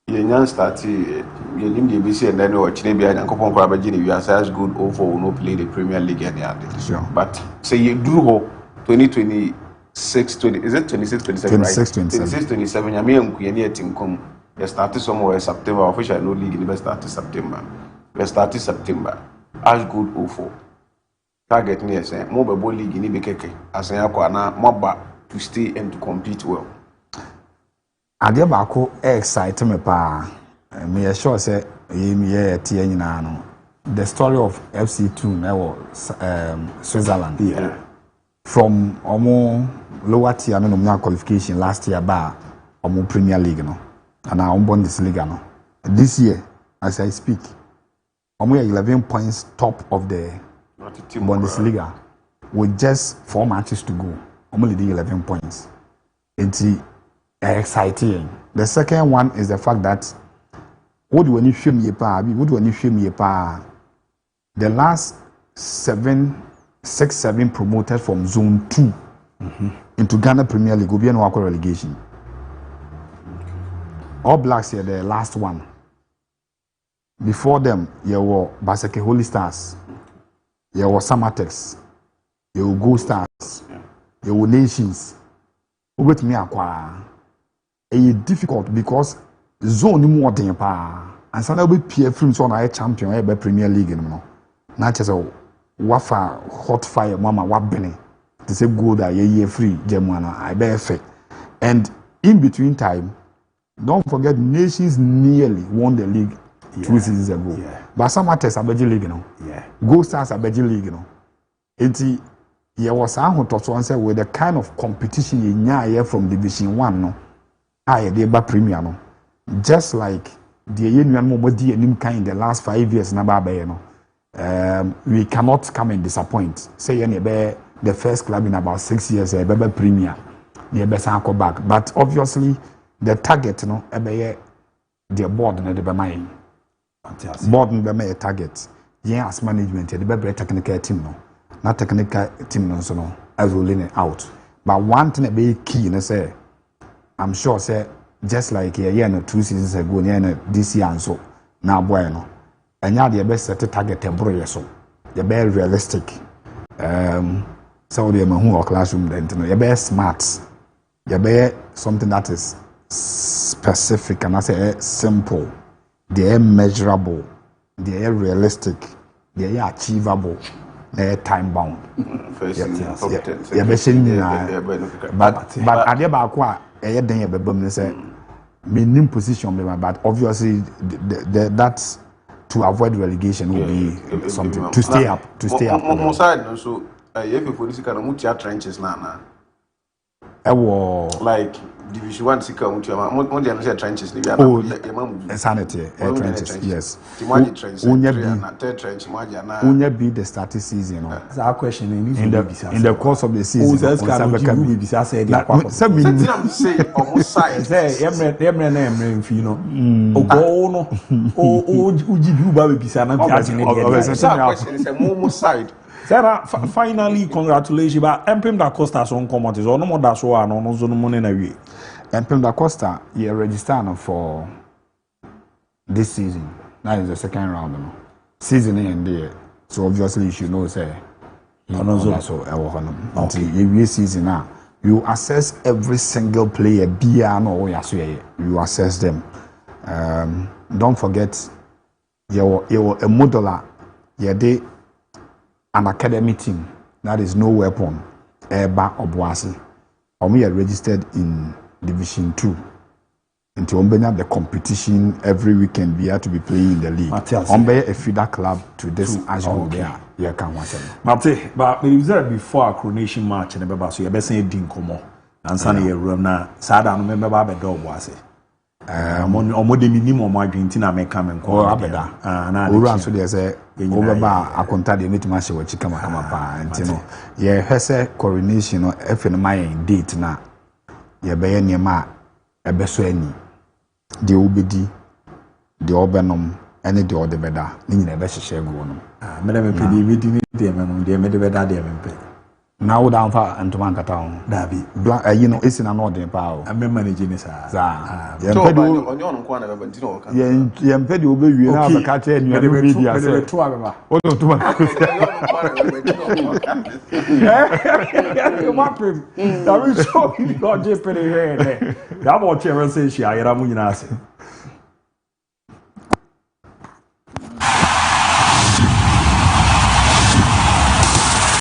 You start you need the BC and then watch maybe I can you are as good over will not play the Premier League any other. Sure. But say you do hope 2026 20 is it 26 27 right? 26 27 I mean you started somewhere September officially no league in start September. We started September. As good over. Target near say mobile league in Ibekeke as an aquana moba to stay and to compete well. Adeɛ baako excite me pa. Me sure say me tie nyina no. The story of FC2 now Switzerland. Yeah. From lower tier no qualification last year ba Premier League no. And now Bundesliga no. This year as I speak 11 points top of the Bundesliga with just 4 matches to go. Leading 11 points. exciting. The second one is the fact that what do you show me the last 6-7 promoted from Zone 2 into Ghana Premier League will be no relegation. All Blacks here, the last one. Before them, you were Baseke Holy Stars, you were Samatex, you were Gold Stars, you were Nations. With me, it's difficult because zone more than and so now we peer films on a champion by Premier League. Not just a wafa hot fire, mama, what benny. To say good that year free, Gemwana, I bear fake. And in between time, don't forget, Nations nearly won the league 2 seasons ago. But some artists are Belgian League, Gold Stars are Belgian League, There was a with the kind of competition you from Division 1, no. Deba Premier, no. Just like the Union Mobody and Nimka in the last 5 years, we cannot come and disappoint. Say, the first club in about 6 years, Beba Premier, near Besanko back. But obviously, the target, no, the board and the Bemain. Board and Bemay target. Yes, management, the better technical team, no. Not technical team, no, as we lean it out. But one thing that be key, say, I'm sure, say, just like a year and 2 seasons ago, this year and so, now, bueno. And now the best set a target temporary, so the very realistic. So the Mahu classroom, then, the best smart. The best something that is specific and I say simple, they are measurable, they are realistic, they are achievable, they are time bound. But at the back, I don't say minimum position, but obviously that's to avoid relegation will be something to stay up. So, if you police can trenches now. Like Division 1 sika mutia trenches ni sanity trenches, yes. Unya be the starting season, you know. That's our question in the course of the season. Sarah, finally, congratulations. But Empim da Costa son comments or no more that's why no zone money na we. Empim da Costa, you registered for this season. That is the second round, no. Season in there. So obviously you should know say so until every season now. You assess every single player, you assess them. Don't forget you're a modeler, you're an academy team that is no weapon, Eba Obuasi. We are registered in Division 2. Into Ombenya, the competition every weekend we have to be playing in the league. Ombenya a feeder club to this Ashwood there. Yeah, can watch it. Mate, but we said before a coronation match and the so you're best saying Dinkomo. And Sunny room now. Sada no member Baba dog was it. Omo de minimum Argentina may come and call Abeda. Uran so there's a Obaba a contact the match with Chikama Kamapa and Tino. Yeah, has a coronation or FNMI date now. Yeah, by near ma a besweni. The Obedi, the Obenum, and the other better. Ning never share go on. Madame Pedi, we didn't them, they made the better them. Now down far and to Manka Town. Dabi. You know, it's in an ordinary power. I'm managing this. Yempedi will be you have a catcher and you have a media. What do you want? That will show you not just put it here. That was Chevron says she, I am.